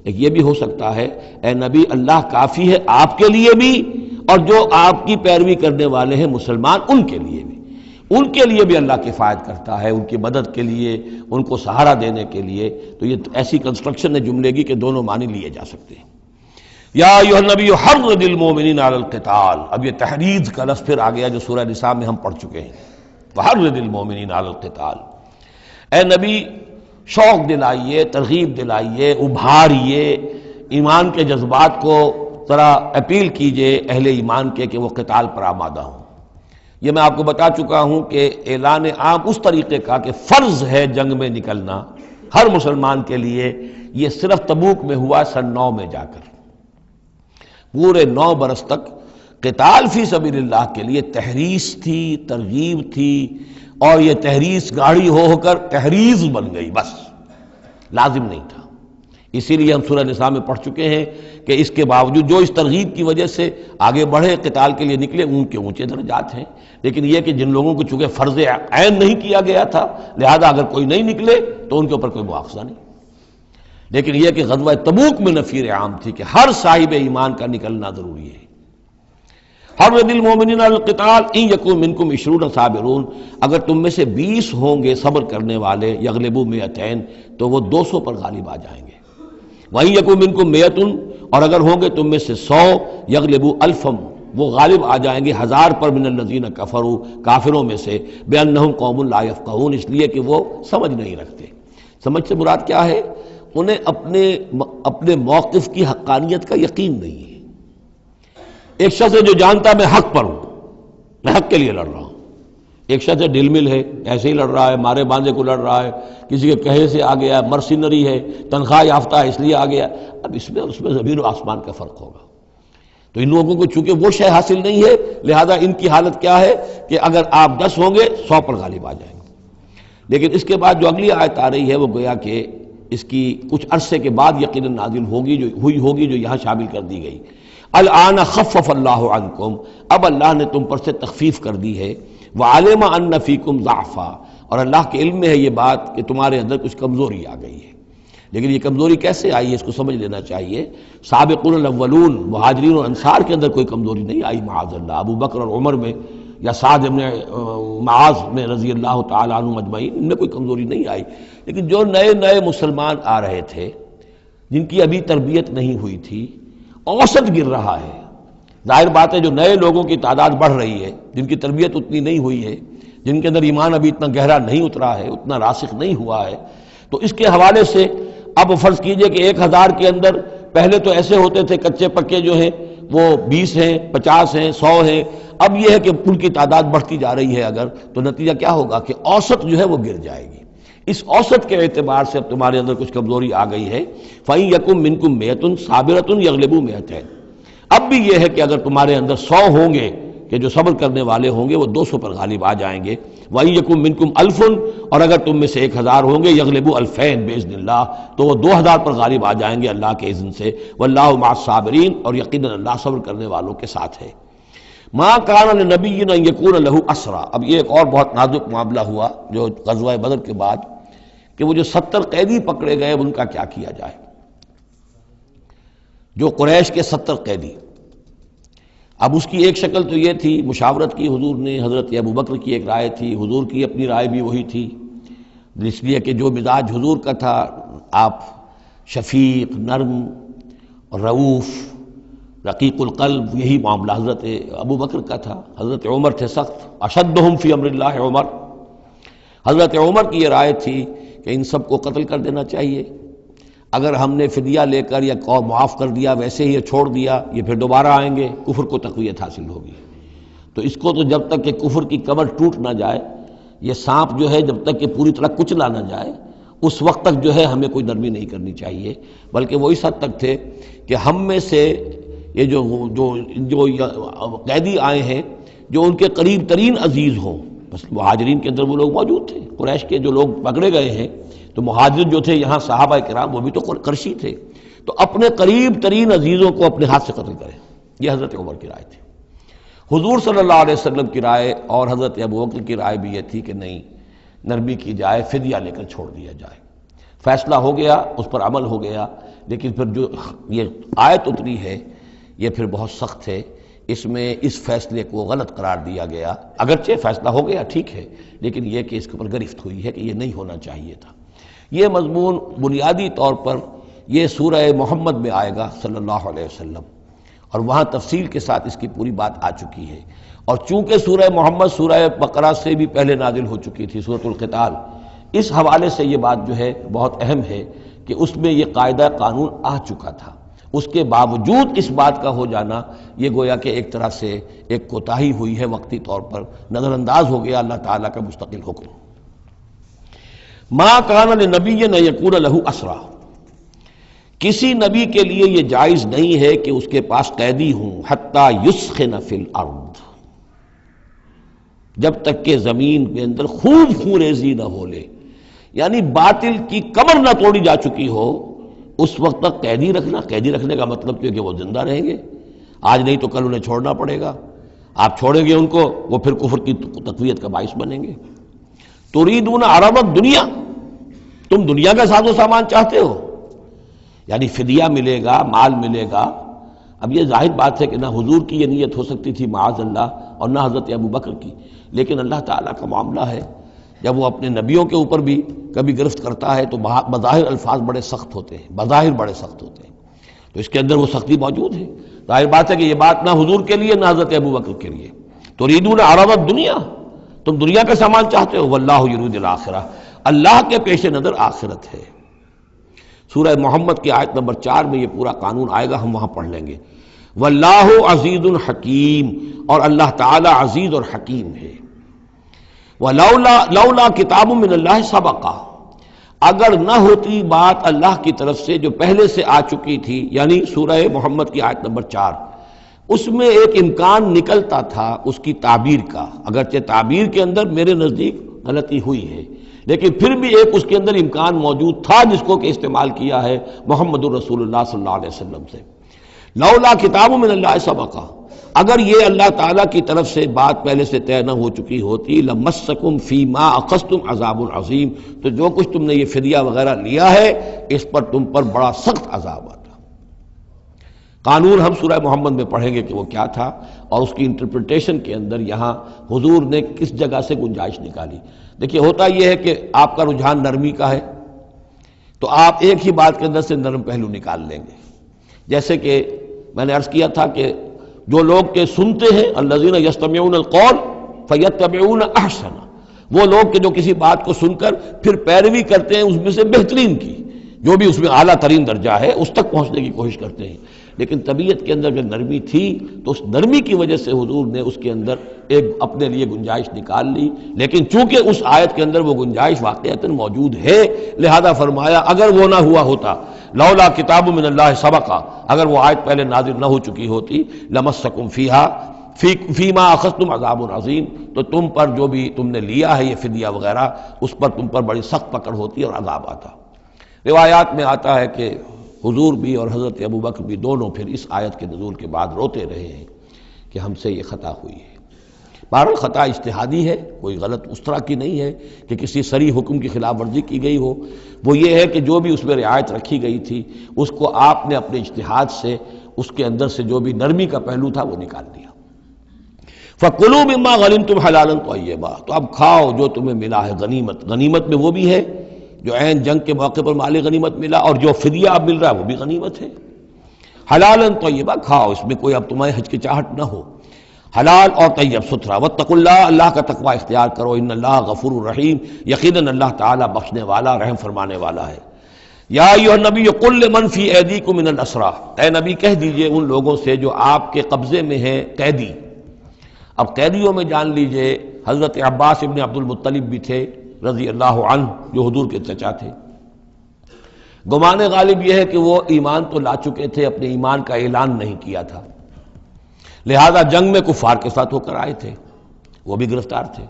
ایک یہ بھی ہو سکتا ہے اے نبی اللہ کافی ہے آپ کے لیے بھی، اور جو آپ کی پیروی کرنے والے ہیں مسلمان ان کے لیے بھی، ان کے لیے بھی اللہ کفایت کرتا ہے، ان کی مدد کے لیے، ان کو سہارا دینے کے لیے۔ تو یہ ایسی کنسٹرکشن ہے جملے کی کہ دونوں معنی لیے جا سکتے ہیں۔ یا ایھا النبی حرض المؤمنین علی القتال، اب یہ تحریض کا لفظ پھر آ گیا جو سورہ نساء میں ہم پڑھ چکے ہیں۔ وحرض المؤمنین علی القتال، اے نبی شوق دلائیے، ترغیب دلائیے، ابھاریے، ایمان کے جذبات کو ذرا اپیل کیجئے اہل ایمان کے کہ وہ قتال پر آمادہ ہوں۔ یہ میں آپ کو بتا چکا ہوں کہ اعلان عام اس طریقے کا کہ فرض ہے جنگ میں نکلنا ہر مسلمان کے لیے، یہ صرف تبوک میں ہوا سن 9 میں جا کر۔ پورے 9 برس تک قتال فی سبیل اللہ کے لیے تحریص تھی، ترغیب تھی، اور یہ تحریص گاڑی ہو کر تحریض بن گئی، بس لازم نہیں تھا۔ اسی لیے ہم سورہ نساء میں پڑھ چکے ہیں کہ اس کے باوجود جو اس ترغیب کی وجہ سے آگے بڑھے قتال کے لیے نکلے ان کے اونچے درجات ہیں، لیکن یہ کہ جن لوگوں کو چونکہ فرض عین نہیں کیا گیا تھا لہذا اگر کوئی نہیں نکلے تو ان کے اوپر کوئی مواخذہ نہیں۔ لیکن یہ کہ غزوہ تبوک میں نفیر عام تھی کہ ہر صاحب ایمان کا نکلنا ضروری ہے۔ حرض المؤمنین علی القتال ان یکن منکم 20 صابرون، اگر تم میں سے 20 ہوں گے صبر کرنے والے، یغلبوا 200 تو وہ 200 پر غالب آ جائیں گے۔ وَإِن یکن منکم 100، اور اگر ہوں گے تم میں سے 100، یغلبوا 1000، وہ غالب آ جائیں گے 1000 پر، من الذین کفروا، کافروں میں سے، بأنہم قوم لا یفقہون، اس لیے کہ وہ سمجھ نہیں رکھتے۔ سمجھ سے مراد کیا ہے؟ انہیں اپنے موقف کی حقانیت کا یقین نہیں ہے۔ ایک شخص ہے جو جانتا ہے میں حق پر ہوں، میں حق کے لیے لڑ رہا ہوں، ایک شخص ہے ڈل مل ہے، ایسے ہی لڑ رہا ہے، مارے باندھے کو لڑ رہا ہے، کسی کے کہے سے آ گیا، مرسینری ہے، تنخواہ یافتہ ہے اس لیے آ گیا. اب اس میں اور اس میں زمین و آسمان کا فرق ہوگا. تو ان لوگوں کو چونکہ وہ شے حاصل نہیں ہے، لہذا ان کی حالت کیا ہے کہ اگر آپ 10 ہوں گے 100 پر غالب آ جائیں گے. لیکن اس کے بعد جو اگلی آیت آ رہی ہے وہ گویا کہ اس کی کچھ عرصے کے بعد یقیناً نازل ہوگی، جو ہوگی جو یہاں شامل کر دی گئی. الآن خفف اللہ عنکم، اب اللہ نے تم پر سے تخفیف کر دی ہے. وعلم ان فیکم ضعفا، اور اللہ کے علم میں ہے یہ بات کہ تمہارے اندر کچھ کمزوری آ گئی ہے. لیکن یہ کمزوری کیسے آئی ہے اس کو سمجھ لینا چاہیے. سابقون الاولون مہاجرین اور انصار کے اندر کوئی کمزوری نہیں آئی معاذ اللہ. ابو بکر اور عمر میں یا سعد بن معاذ میں رضی اللہ تعالیٰ عنہ مجمعین، ان میں کوئی کمزوری نہیں آئی. لیکن جو نئے نئے مسلمان آ رہے تھے، جن کی ابھی تربیت نہیں ہوئی تھی، اوسط گر رہا ہے. ظاہر بات ہے جو نئے لوگوں کی تعداد بڑھ رہی ہے، جن کی تربیت اتنی نہیں ہوئی ہے، جن کے اندر ایمان ابھی اتنا گہرا نہیں اترا ہے، اتنا راسخ نہیں ہوا ہے، تو اس کے حوالے سے اب فرض کیجئے کہ 1000 کے اندر پہلے تو ایسے ہوتے تھے کچے پکے جو ہیں وہ 20 ہیں، 50 ہیں، 100 ہیں. اب یہ ہے کہ ان کی تعداد بڑھتی جا رہی ہے اگر، تو نتیجہ کیا ہوگا کہ اوسط جو ہے وہ گر جائے گی. اس اوسط کے اعتبار سے اب تمہارے اندر کچھ کمزوری آ گئی ہے. فَإِن يَكُن مِّنكُم مِّئَةٌ صَابِرَةٌ يَغْلِبُوا مِئَتَيْنِ، اب بھی یہ ہے کہ اگر تمہارے اندر 100 ہوں گے کہ جو صبر کرنے والے ہوں گے وہ 200 پر غالب آ جائیں گے. وَإِن يَكُن مِّنكُمْ أَلْفٌ، اور اگر تم میں سے 1000 ہوں گے يَغْلِبُوا أَلْفَيْنِ بِإِذْنِ اللَّهِ، تو وہ 2000 پر غالب آ جائیں گے اللہ کے اذن سے. وَاللَّهُ مَعَ الصَّابِرِينَ، اور یقیناً اللہ صبر کرنے والوں کے ساتھ ہے. مَا كَانَ لِنَبِيٍّ أَن يَكُونَ لَهُ أَسْرَىٰ، اب یہ ایک اور بہت نازک معاملہ ہوا جو غزوہ بدر کے بعد، کہ وہ جو 70 قیدی پکڑے گئے ان کا کیا کیا جائے. جو قریش کے 70 قیدی، اب اس کی ایک شکل تو یہ تھی، مشاورت کی حضور نے، حضرت ابو بکر کی ایک رائے تھی، حضور کی اپنی رائے بھی وہی تھی، اس لیے کہ جو مزاج حضور کا تھا، آپ شفیق، نرم، رؤوف، رقیق القلب، یہی معاملہ حضرت ابو بکر کا تھا. حضرت عمر تھے سخت، اشدہم فی امر اللہ عمر. حضرت عمر کی یہ رائے تھی کہ ان سب کو قتل کر دینا چاہیے. اگر ہم نے فدیہ لے کر یا قوم معاف کر دیا، ویسے ہی چھوڑ دیا، یہ پھر دوبارہ آئیں گے، کفر کو تقویت حاصل ہوگی. تو اس کو تو جب تک کہ کفر کی کمر ٹوٹ نہ جائے، یہ سانپ جو ہے جب تک کہ پوری طرح کچلا نہ جائے، اس وقت تک جو ہے ہمیں کوئی نرمی نہیں کرنی چاہیے. بلکہ وہ اس حد تک تھے کہ ہم میں سے یہ جو قیدی آئے ہیں جو ان کے قریب ترین عزیز ہوں، بس مہاجرین کے اندر وہ لوگ موجود تھے، قریش کے جو لوگ پکڑے گئے ہیں، تو مہاجر جو تھے یہاں صحابہ کرام وہ بھی تو قرشی تھے، تو اپنے قریب ترین عزیزوں کو اپنے ہاتھ سے قتل کریں. یہ حضرت عمر کی رائے تھی. حضور صلی اللہ علیہ وسلم کی رائے اور حضرت ابو بکر کی رائے بھی یہ تھی کہ نہیں، نرمی کی جائے، فدیہ لے کر چھوڑ دیا جائے. فیصلہ ہو گیا، اس پر عمل ہو گیا. لیکن پھر جو یہ آیت اتری ہے یہ پھر بہت سخت ہے. اس میں اس فیصلے کو غلط قرار دیا گیا، اگرچہ فیصلہ ہو گیا ٹھیک ہے، لیکن یہ کہ اس کے اوپر گرفت ہوئی ہے کہ یہ نہیں ہونا چاہیے تھا. یہ مضمون بنیادی طور پر یہ سورہ محمد میں آئے گا صلی اللہ علیہ وسلم، اور وہاں تفصیل کے ساتھ اس کی پوری بات آ چکی ہے. اور چونکہ سورہ محمد سورہ بقرہ سے بھی پہلے نازل ہو چکی تھی، سورۃ القتال، اس حوالے سے یہ بات جو ہے بہت اہم ہے کہ اس میں یہ قاعدہ قانون آ چکا تھا. اس کے باوجود اس بات کا ہو جانا یہ گویا کہ ایک طرح سے ایک کوتاہی ہوئی ہے، وقتی طور پر نظر انداز ہو گیا اللہ تعالیٰ کا مستقل حکم. ما کان لنبی ان یکون لہ اسریٰ، کسی نبی کے لیے یہ جائز نہیں ہے کہ اس کے پاس قیدی ہوں، حتی یسخن فی الارض، جب تک کہ زمین کے اندر خوب خونریزی نہ ہو لے، یعنی باطل کی کمر نہ توڑی جا چکی ہو، اس وقت تک قیدی رکھنا. قیدی رکھنے کا مطلب تو ہے کہ وہ زندہ رہیں گے، آج نہیں تو کل انہیں چھوڑنا پڑے گا. آپ چھوڑیں گے ان کو، وہ پھر کفر کی تقویت کا باعث بنیں گے. تريدون عرض الدنیا، تم دنیا کا ساز و سامان چاہتے ہو، یعنی فدیہ ملے گا، مال ملے گا. اب یہ ظاہر بات ہے کہ نہ حضور کی یہ نیت ہو سکتی تھی معاذ اللہ، اور نہ حضرت ابو بکر کی، لیکن اللہ تعالیٰ کا معاملہ ہے جب وہ اپنے نبیوں کے اوپر بھی کبھی گرفت کرتا ہے تو بظاہر الفاظ بڑے سخت ہوتے ہیں، بظاہر بڑے سخت ہوتے ہیں، تو اس کے اندر وہ سختی موجود ہے. ظاہر بات ہے کہ یہ بات نہ حضور کے لیے نہ حضرت ابو بکر کے لیے. تريدون عرض الدنیا، تم دنیا کا سامان چاہتے ہو، واللہ یرید الآخرہ، اللہ کے پیش نظر آخرت ہے. سورہ محمد کی آیت نمبر 4 میں یہ پورا قانون آئے گا، ہم وہاں پڑھ لیں گے. واللہ عزیز حکیم، اور اللہ تعالی عزیز اور حکیم ہے۔ لولا کتاب من اللہ سبقہ، اگر نہ ہوتی بات اللہ کی طرف سے جو پہلے سے آ چکی تھی، یعنی سورہ محمد کی آیت نمبر 4، اس میں ایک امکان نکلتا تھا اس کی تعبیر کا، اگرچہ تعبیر کے اندر میرے نزدیک غلطی ہوئی ہے، لیکن پھر بھی ایک اس کے اندر امکان موجود تھا جس کو کہ استعمال کیا ہے محمد الرسول اللہ صلی اللہ علیہ وسلم سے۔ لولا کتاب من اللہ سبقہ، اگر یہ اللہ تعالیٰ کی طرف سے بات پہلے سے طے نہ ہو چکی ہوتی، لمسکم فیما اخذتم عذاب عظیم، تو جو کچھ تم نے یہ فدیہ وغیرہ لیا ہے اس پر تم پر بڑا سخت عذاب آتا۔ قانون ہم سورہ محمد میں پڑھیں گے کہ وہ کیا تھا، اور اس کی انٹرپریٹیشن کے اندر یہاں حضور نے کس جگہ سے گنجائش نکالی۔ دیکھیے ہوتا یہ ہے کہ آپ کا رجحان نرمی کا ہے تو آپ ایک ہی بات کے اندر سے نرم پہلو نکال لیں گے، جیسے کہ میں نے عرض کیا تھا کہ جو لوگ کے سنتے ہیں الذین یستمعون القول فیتبعون احسن، وہ لوگ کہ جو کسی بات کو سن کر پھر پیروی کرتے ہیں اس میں سے بہترین کی، جو بھی اس میں اعلیٰ ترین درجہ ہے اس تک پہنچنے کی کوشش کرتے ہیں۔ لیکن طبیعت کے اندر اگر نرمی تھی تو اس نرمی کی وجہ سے حضور نے اس کے اندر ایک اپنے لیے گنجائش نکال لی، لیکن چونکہ اس آیت کے اندر وہ گنجائش واقعتاً موجود ہے، لہذا فرمایا اگر وہ نہ ہوا ہوتا، لولا کتاب من اللہ سبقہ، اگر وہ آیت پہلے نازل نہ ہو چکی ہوتی، لمسکم فیما اخذتم عذاب عظیم، تو تم پر جو بھی تم نے لیا ہے یہ فدیہ وغیرہ اس پر تم پر بڑی سخت پکڑ ہوتی اور عذاب آتا۔ روایات میں آتا ہے کہ حضور بھی اور حضرت ابوبکر بھی دونوں پھر اس آیت کے نزول کے بعد روتے رہے ہیں کہ ہم سے یہ خطا ہوئی ہے۔ بہرحال خطا اجتہادی ہے، کوئی غلط اس طرح کی نہیں ہے کہ کسی صریح حکم کی خلاف ورزی کی گئی ہو، وہ یہ ہے کہ جو بھی اس میں رعایت رکھی گئی تھی اس کو آپ نے اپنے اجتہاد سے اس کے اندر سے جو بھی نرمی کا پہلو تھا وہ نکال دیا۔ فَكُلُوا مِمَّا غَنِمْتُمْ حَلَالًا طَيِّبًا، تو اب کھاؤ جو تمہیں ملا ہے غنیمت۔ غنیمت میں وہ بھی ہے جو عین جنگ کے موقع پر مال غنیمت ملا، اور جو فدیہ اب مل رہا ہے وہ بھی غنیمت ہے۔ حلالًا طیبہ، کھاؤ، اس میں کوئی اب تمہیں ہچکچاہٹ نہ ہو، حلال اور طیب ستھرا۔ واتقوا اللہ، اللہ کا تقوی اختیار کرو، ان اللہ غفور الرحیم، یقیناً اللہ تعالیٰ بخشنے والا رحم فرمانے والا ہے۔ یا ایھا النبی قل لمن فی ایدیکم من الاسریٰ، اے نبی کہہ دیجئے ان لوگوں سے جو آپ کے قبضے میں ہیں قیدی۔ اب قیدیوں میں جان لیجئے حضرت عباس ابن عبد المطلب بھی تھے رضی اللہ عنہ، جو حضور کے چچا تھے۔ گمان غالب یہ ہے کہ وہ ایمان تو لا چکے تھے، اپنے ایمان کا اعلان نہیں کیا تھا، لہذا جنگ میں کفار کے ساتھ ہو کر آئے تھے، وہ بھی گرفتار تھے۔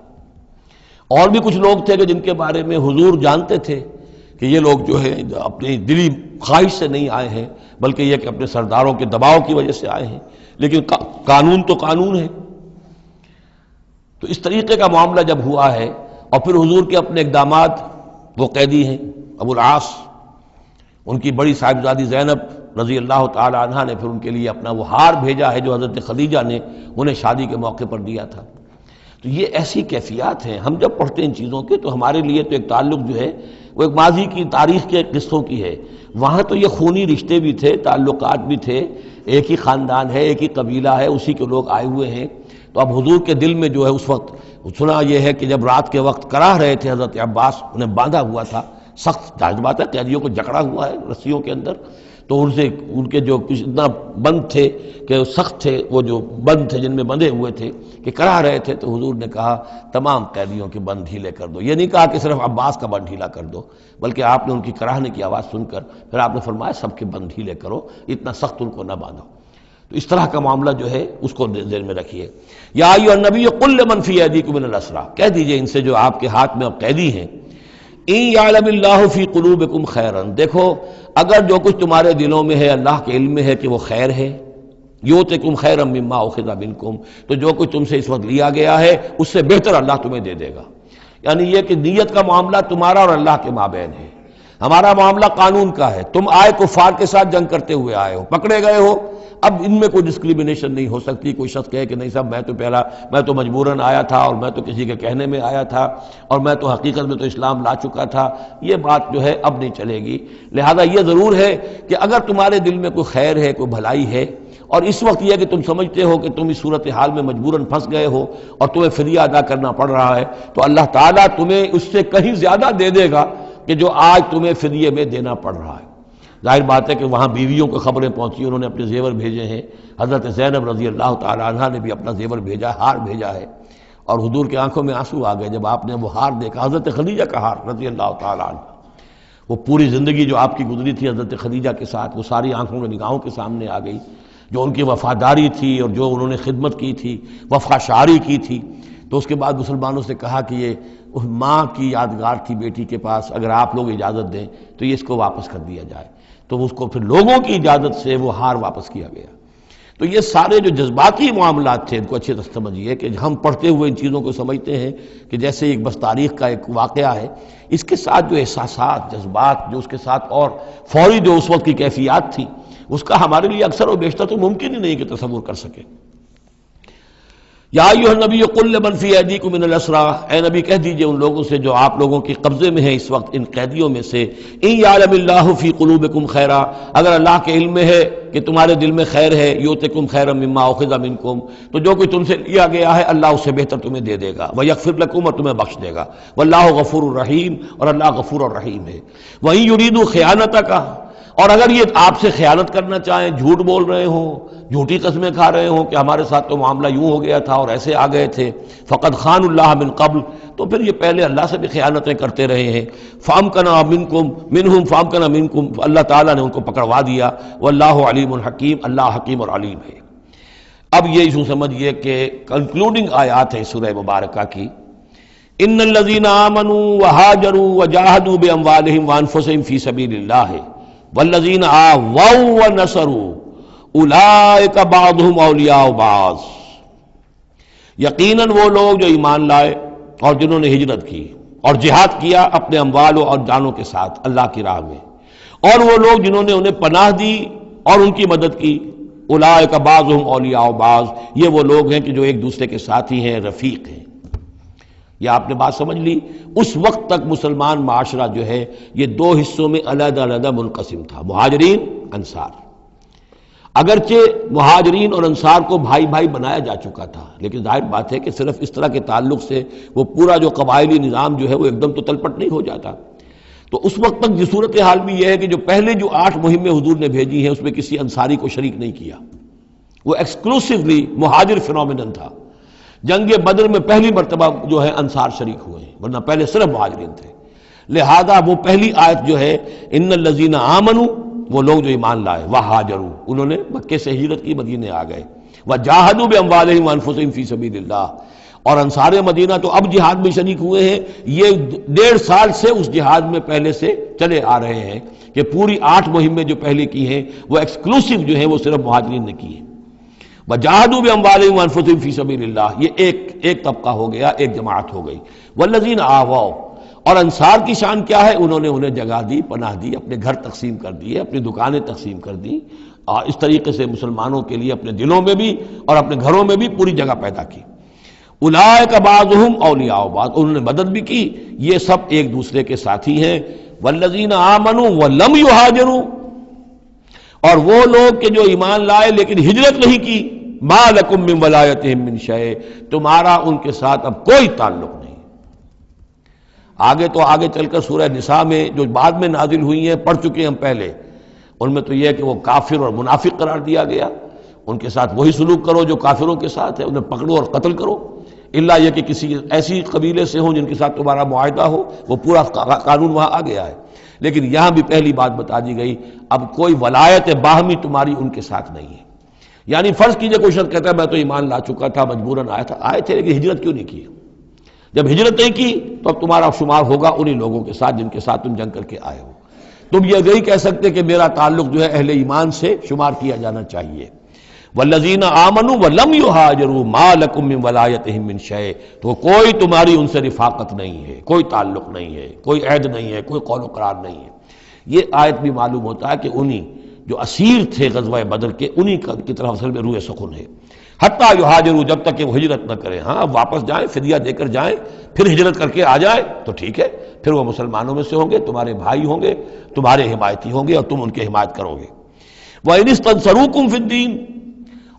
اور بھی کچھ لوگ تھے کہ جن کے بارے میں حضور جانتے تھے کہ یہ لوگ جو ہے اپنی دلی خواہش سے نہیں آئے ہیں، بلکہ یہ کہ اپنے سرداروں کے دباؤ کی وجہ سے آئے ہیں، لیکن قانون تو قانون ہے۔ تو اس طریقے کا معاملہ جب ہوا ہے، اور پھر حضور کے اپنے اقدامات، وہ قیدی ہیں ابو العاص، ان کی بڑی صاحبزادی زینب رضی اللہ تعالی عنہ نے پھر ان کے لیے اپنا وہ ہار بھیجا ہے جو حضرت خدیجہ نے انہیں شادی کے موقع پر دیا تھا۔ تو یہ ایسی کیفیات ہیں، ہم جب پڑھتے ہیں ان چیزوں کے تو ہمارے لیے تو ایک تعلق جو ہے وہ ایک ماضی کی تاریخ کے قصوں کی ہے، وہاں تو یہ خونی رشتے بھی تھے، تعلقات بھی تھے، ایک ہی خاندان ہے، ایک ہی قبیلہ ہے، اسی کے لوگ آئے ہوئے ہیں۔ تو اب حضور کے دل میں جو ہے اس وقت سنا یہ ہے کہ جب رات کے وقت کراہ رہے تھے حضرت عباس، انہیں باندھا ہوا تھا، سخت ظاہر بات ہے قیدیوں کو جکڑا ہوا ہے رسیوں کے اندر، تو ان کے جو کچھ اتنا بند تھے کہ سخت تھے، وہ جو بند تھے جن میں بندھے ہوئے تھے کہ کراہ رہے تھے، تو حضور نے کہا تمام قیدیوں کے بند ڈھیلے کر دو۔ یہ نہیں کہا کہ صرف عباس کا بند ڈھیلا کر دو، بلکہ آپ نے ان کی کراہنے کی آواز سن کر پھر آپ نے فرمایا سب کے بند ڈھیلے کرو، اتنا سخت ان کو نہ باندھو۔ تو اس طرح کا معاملہ جو ہے اس کو ذہن میں رکھیے۔ یا ایھا النبی قل لمن فی ایدیکم من الاسریٰ، کہہ دیجئے ان سے جو آپ کے ہاتھ میں اب قیدی ہیں، ان یعلم اللہ فی قلوبکم خیرا، دیکھو اگر جو کچھ تمہارے دلوں میں ہے اللہ کے علم میں ہے کہ وہ خیر ہے، یؤتکم خیرا مما اخذ منکم، تو جو کچھ تم سے اس وقت لیا گیا ہے اس سے بہتر اللہ تمہیں دے دے گا۔ یعنی یہ کہ نیت کا معاملہ تمہارا اور اللہ کے مابین ہے، ہمارا معاملہ قانون کا ہے۔ تم آئے کفار کے ساتھ جنگ کرتے ہوئے آئے ہو، پکڑے گئے ہو، اب ان میں کوئی ڈسکریمنیشن نہیں ہو سکتی۔ کوئی شخص کہے کہ نہیں صاحب میں تو مجبوراً آیا تھا، اور میں تو کسی کے کہنے میں آیا تھا، اور میں تو حقیقت میں تو اسلام لا چکا تھا، یہ بات جو ہے اب نہیں چلے گی۔ لہذا یہ ضرور ہے کہ اگر تمہارے دل میں کوئی خیر ہے، کوئی بھلائی ہے، اور اس وقت یہ کہ تم سمجھتے ہو کہ تم اس صورتحال میں مجبوراً پھنس گئے ہو اور تمہیں فدیہ ادا کرنا پڑ رہا ہے، تو اللہ تعالیٰ تمہیں اس سے کہیں زیادہ دے دے گا کہ جو آج تمہیں فدیے میں دینا پڑ رہا ہے۔ ظاہر بات ہے کہ وہاں بیویوں کو خبریں پہنچی، انہوں نے اپنے زیور بھیجے ہیں، حضرت زینب رضی اللہ تعالی عنہ نے بھی اپنا زیور بھیجا، ہار بھیجا ہے، اور حضور کی آنکھوں میں آنسو آ گئے جب آپ نے وہ ہار دیکھا، حضرت خدیجہ کا ہار رضی اللہ تعالی عنہ۔ وہ پوری زندگی جو آپ کی گزری تھی حضرت خدیجہ کے ساتھ، وہ ساری آنکھوں میں نگاہوں کے سامنے آ گئی، جو ان کی وفاداری تھی اور جو انہوں نے خدمت کی تھی، وفا شعاری کی تھی۔ تو اس کے بعد مسلمانوں سے کہا کہ یہ ماں کی یادگار تھی بیٹی کے پاس، اگر آپ لوگ اجازت دیں تو یہ اس کو واپس کر دیا جائے، تو اس کو پھر لوگوں کی اجازت سے وہ ہار واپس کیا گیا۔ تو یہ سارے جو جذباتی معاملات تھے ان کو اچھے طرح سمجھیے کہ ہم پڑھتے ہوئے ان چیزوں کو سمجھتے ہیں کہ جیسے ایک بس تاریخ کا ایک واقعہ ہے، اس کے ساتھ جو احساسات، جذبات، جو اس کے ساتھ اور فوری جو اس وقت کی کیفیات تھی، اس کا ہمارے لیے اکثر و بیشتر تو ممکن ہی نہیں کہ تصور کر سکے۔ یا ایھا النبی قل لمن فی ایدیکم من الاسریٰ، اے نبی کہہ دیجئے ان لوگوں سے جو آپ لوگوں کے قبضے میں ہیں اس وقت ان قیدیوں میں سے، ان یعلم اللہ فی قلوبکم خیرا، اگر اللہ کے علم میں ہے کہ تمہارے دل میں خیر ہے، یؤتکم خیرا مما اخذ منکم، تو جو کوئی تم سے لیا گیا ہے اللہ اس سے بہتر تمہیں دے دے گا، ویغفر لکم، اور تمہیں بخش دے گا، واللہ غفور الرحیم، اور اللہ غفور الرحیم ہے۔ وَإِن يُرِيدُوا خِيَانَتَكَ، اور اگر یہ آپ سے خیانت کرنا چاہیں، جھوٹ بول رہے ہوں، جھوٹی قسمیں کھا رہے ہوں کہ ہمارے ساتھ تو معاملہ یوں ہو گیا تھا اور ایسے آ گئے تھے، فقد خان اللہ من قبل، تو پھر یہ پہلے اللہ سے بھی خیانتیں کرتے رہے ہیں، فامکنا منکم منہم فامکنا منکم، اللہ تعالیٰ نے ان کو پکڑوا دیا، واللہ علیم الحکیم، اللہ حکیم اور علیم ہے۔ اب یہ یوں سمجھیے کہ کنکلوڈنگ آیات ہے سورہ مبارکہ کی، ان الذین آمنوا وہاجروا وجاہدوا باموالہم وانفسہم فی سبیل اللہ والذین آووا ونصروا اولئک بعضهم اولیاء بعض، یقیناً وہ لوگ جو ایمان لائے اور جنہوں نے ہجرت کی اور جہاد کیا اپنے اموالوں اور جانوں کے ساتھ اللہ کی راہ میں، اور وہ لوگ جنہوں نے انہیں پناہ دی اور ان کی مدد کی، اولئک بعضهم اولیاء بعض، یہ وہ لوگ ہیں کہ جو ایک دوسرے کے ساتھی ہیں، رفیق ہیں۔ یہ آپ نے بات سمجھ لی۔ اس وقت تک مسلمان معاشرہ جو ہے یہ دو حصوں میں علیحدہ علیحدہ منقسم تھا، مہاجرین، انصار۔ اگرچہ مہاجرین اور انصار کو بھائی بھائی بنایا جا چکا تھا، لیکن ظاہر بات ہے کہ صرف اس طرح کے تعلق سے وہ پورا جو قبائلی نظام جو ہے وہ ایک دم تو تلپٹ نہیں ہو جاتا۔ تو اس وقت تک یہ صورتحال بھی یہ ہے کہ جو پہلے جو 8 مہمیں حضور نے بھیجی ہیں اس میں کسی انصاری کو شریک نہیں کیا، وہ ایکسکلوسیولی مہاجر فینومینن تھا۔ جنگ بدر میں پہلی مرتبہ جو ہے انصار شریک ہوئے ہیں، ورنہ پہلے صرف مہاجرین تھے۔ لہذا وہ پہلی آیت جو ہے ان الذین آمنوا، وہ لوگ جو ایمان لائے، وہاجروا، انہوں نے مکے سے ہجرت کی، مدینے آ گئے، وجاہدوا باموالہم وانفسہم فی سبیل اللہ، اور انصار مدینہ تو اب جہاد میں شریک ہوئے ہیں، یہ 1.5 سال سے اس جہاد میں پہلے سے چلے آ رہے ہیں کہ پوری 8 مہمیں جو پہلے کی ہیں وہ ایکسکلوسیو جو ہیں وہ صرف مہاجرین نے کی ہیں۔ وجاہدوا باموالہم وانفسہم فی سبیل اللہ، یہ ایک طبقہ ہو گیا، ایک جماعت ہو گئی۔ والذین آووا، اور انصار کی شان کیا ہے؟ انہوں نے انہیں جگہ دی، پناہ دی، اپنے گھر تقسیم کر دیے، اپنی دکانیں تقسیم کر دی، اور اس طریقے سے مسلمانوں کے لیے اپنے دلوں میں بھی اور اپنے گھروں میں بھی پوری جگہ پیدا کی۔ اولئک بعضهم اولیاء بعض، انہوں نے مدد بھی کی، یہ سب ایک دوسرے کے ساتھی ہیں۔ والذین آمنوا ولم یہاجروا، اور وہ لوگ کہ جو ایمان لائے لیکن ہجرت نہیں کی، ما لکم من ولایتہم من شیء، تمہارا ان کے ساتھ اب کوئی تعلق نہیں۔ آگے تو آگے چل کر سورہ نساء میں جو بعد میں نازل ہوئی ہیں پڑھ چکے ہم پہلے، ان میں تو یہ ہے کہ وہ کافر اور منافق قرار دیا گیا، ان کے ساتھ وہی سلوک کرو جو کافروں کے ساتھ ہے، انہیں پکڑو اور قتل کرو، الا یہ کہ کسی ایسی قبیلے سے ہوں جن کے ساتھ تمہارا معاہدہ ہو، وہ پورا قانون وہاں آ گیا ہے۔ لیکن یہاں بھی پہلی بات بتا دی گئی، اب کوئی ولایت باہمی تمہاری ان کے ساتھ نہیں ہے۔ یعنی فرض کیجئے کوئی شخص کہتا ہے میں تو ایمان لا چکا تھا، مجبوراً آئے تھے لیکن ہجرت کیوں نہیں کی؟ جب ہجرت نہیں کی تو اب تمہارا شمار ہوگا انہی لوگوں کے ساتھ جن کے ساتھ تم جنگ کر کے آئے ہو۔ تم یہ نہیں کہہ سکتے کہ میرا تعلق جو ہے اہل ایمان سے شمار کیا جانا چاہیے۔ والذین آمنوا ولم یہاجروا ما لکم من ولایتہم من شیء، تو کوئی تمہاری ان سے رفاقت نہیں ہے، کوئی تعلق نہیں ہے، کوئی عہد نہیں ہے، کوئی قول و قرار نہیں ہے۔ یہ آیت بھی معلوم ہوتا ہے کہ انہی جو اسیر تھے غزوہ بدر کے، انہی کی طرف اصل میں روح سخن ہے۔ حتیٰ یہاجروا، جب تک کہ وہ ہجرت نہ کریں، ہاں واپس جائیں، فدیہ دے کر جائیں، پھر ہجرت کر کے آ جائیں تو ٹھیک ہے، پھر وہ مسلمانوں میں سے ہوں گے، تمہارے بھائی ہوں گے، تمہارے حمایتی ہوں گے اور تم ان کی حمایت کرو گے۔ وَإِنِ اسْتَنصَرُوكُمْ فِي الدِّينِ،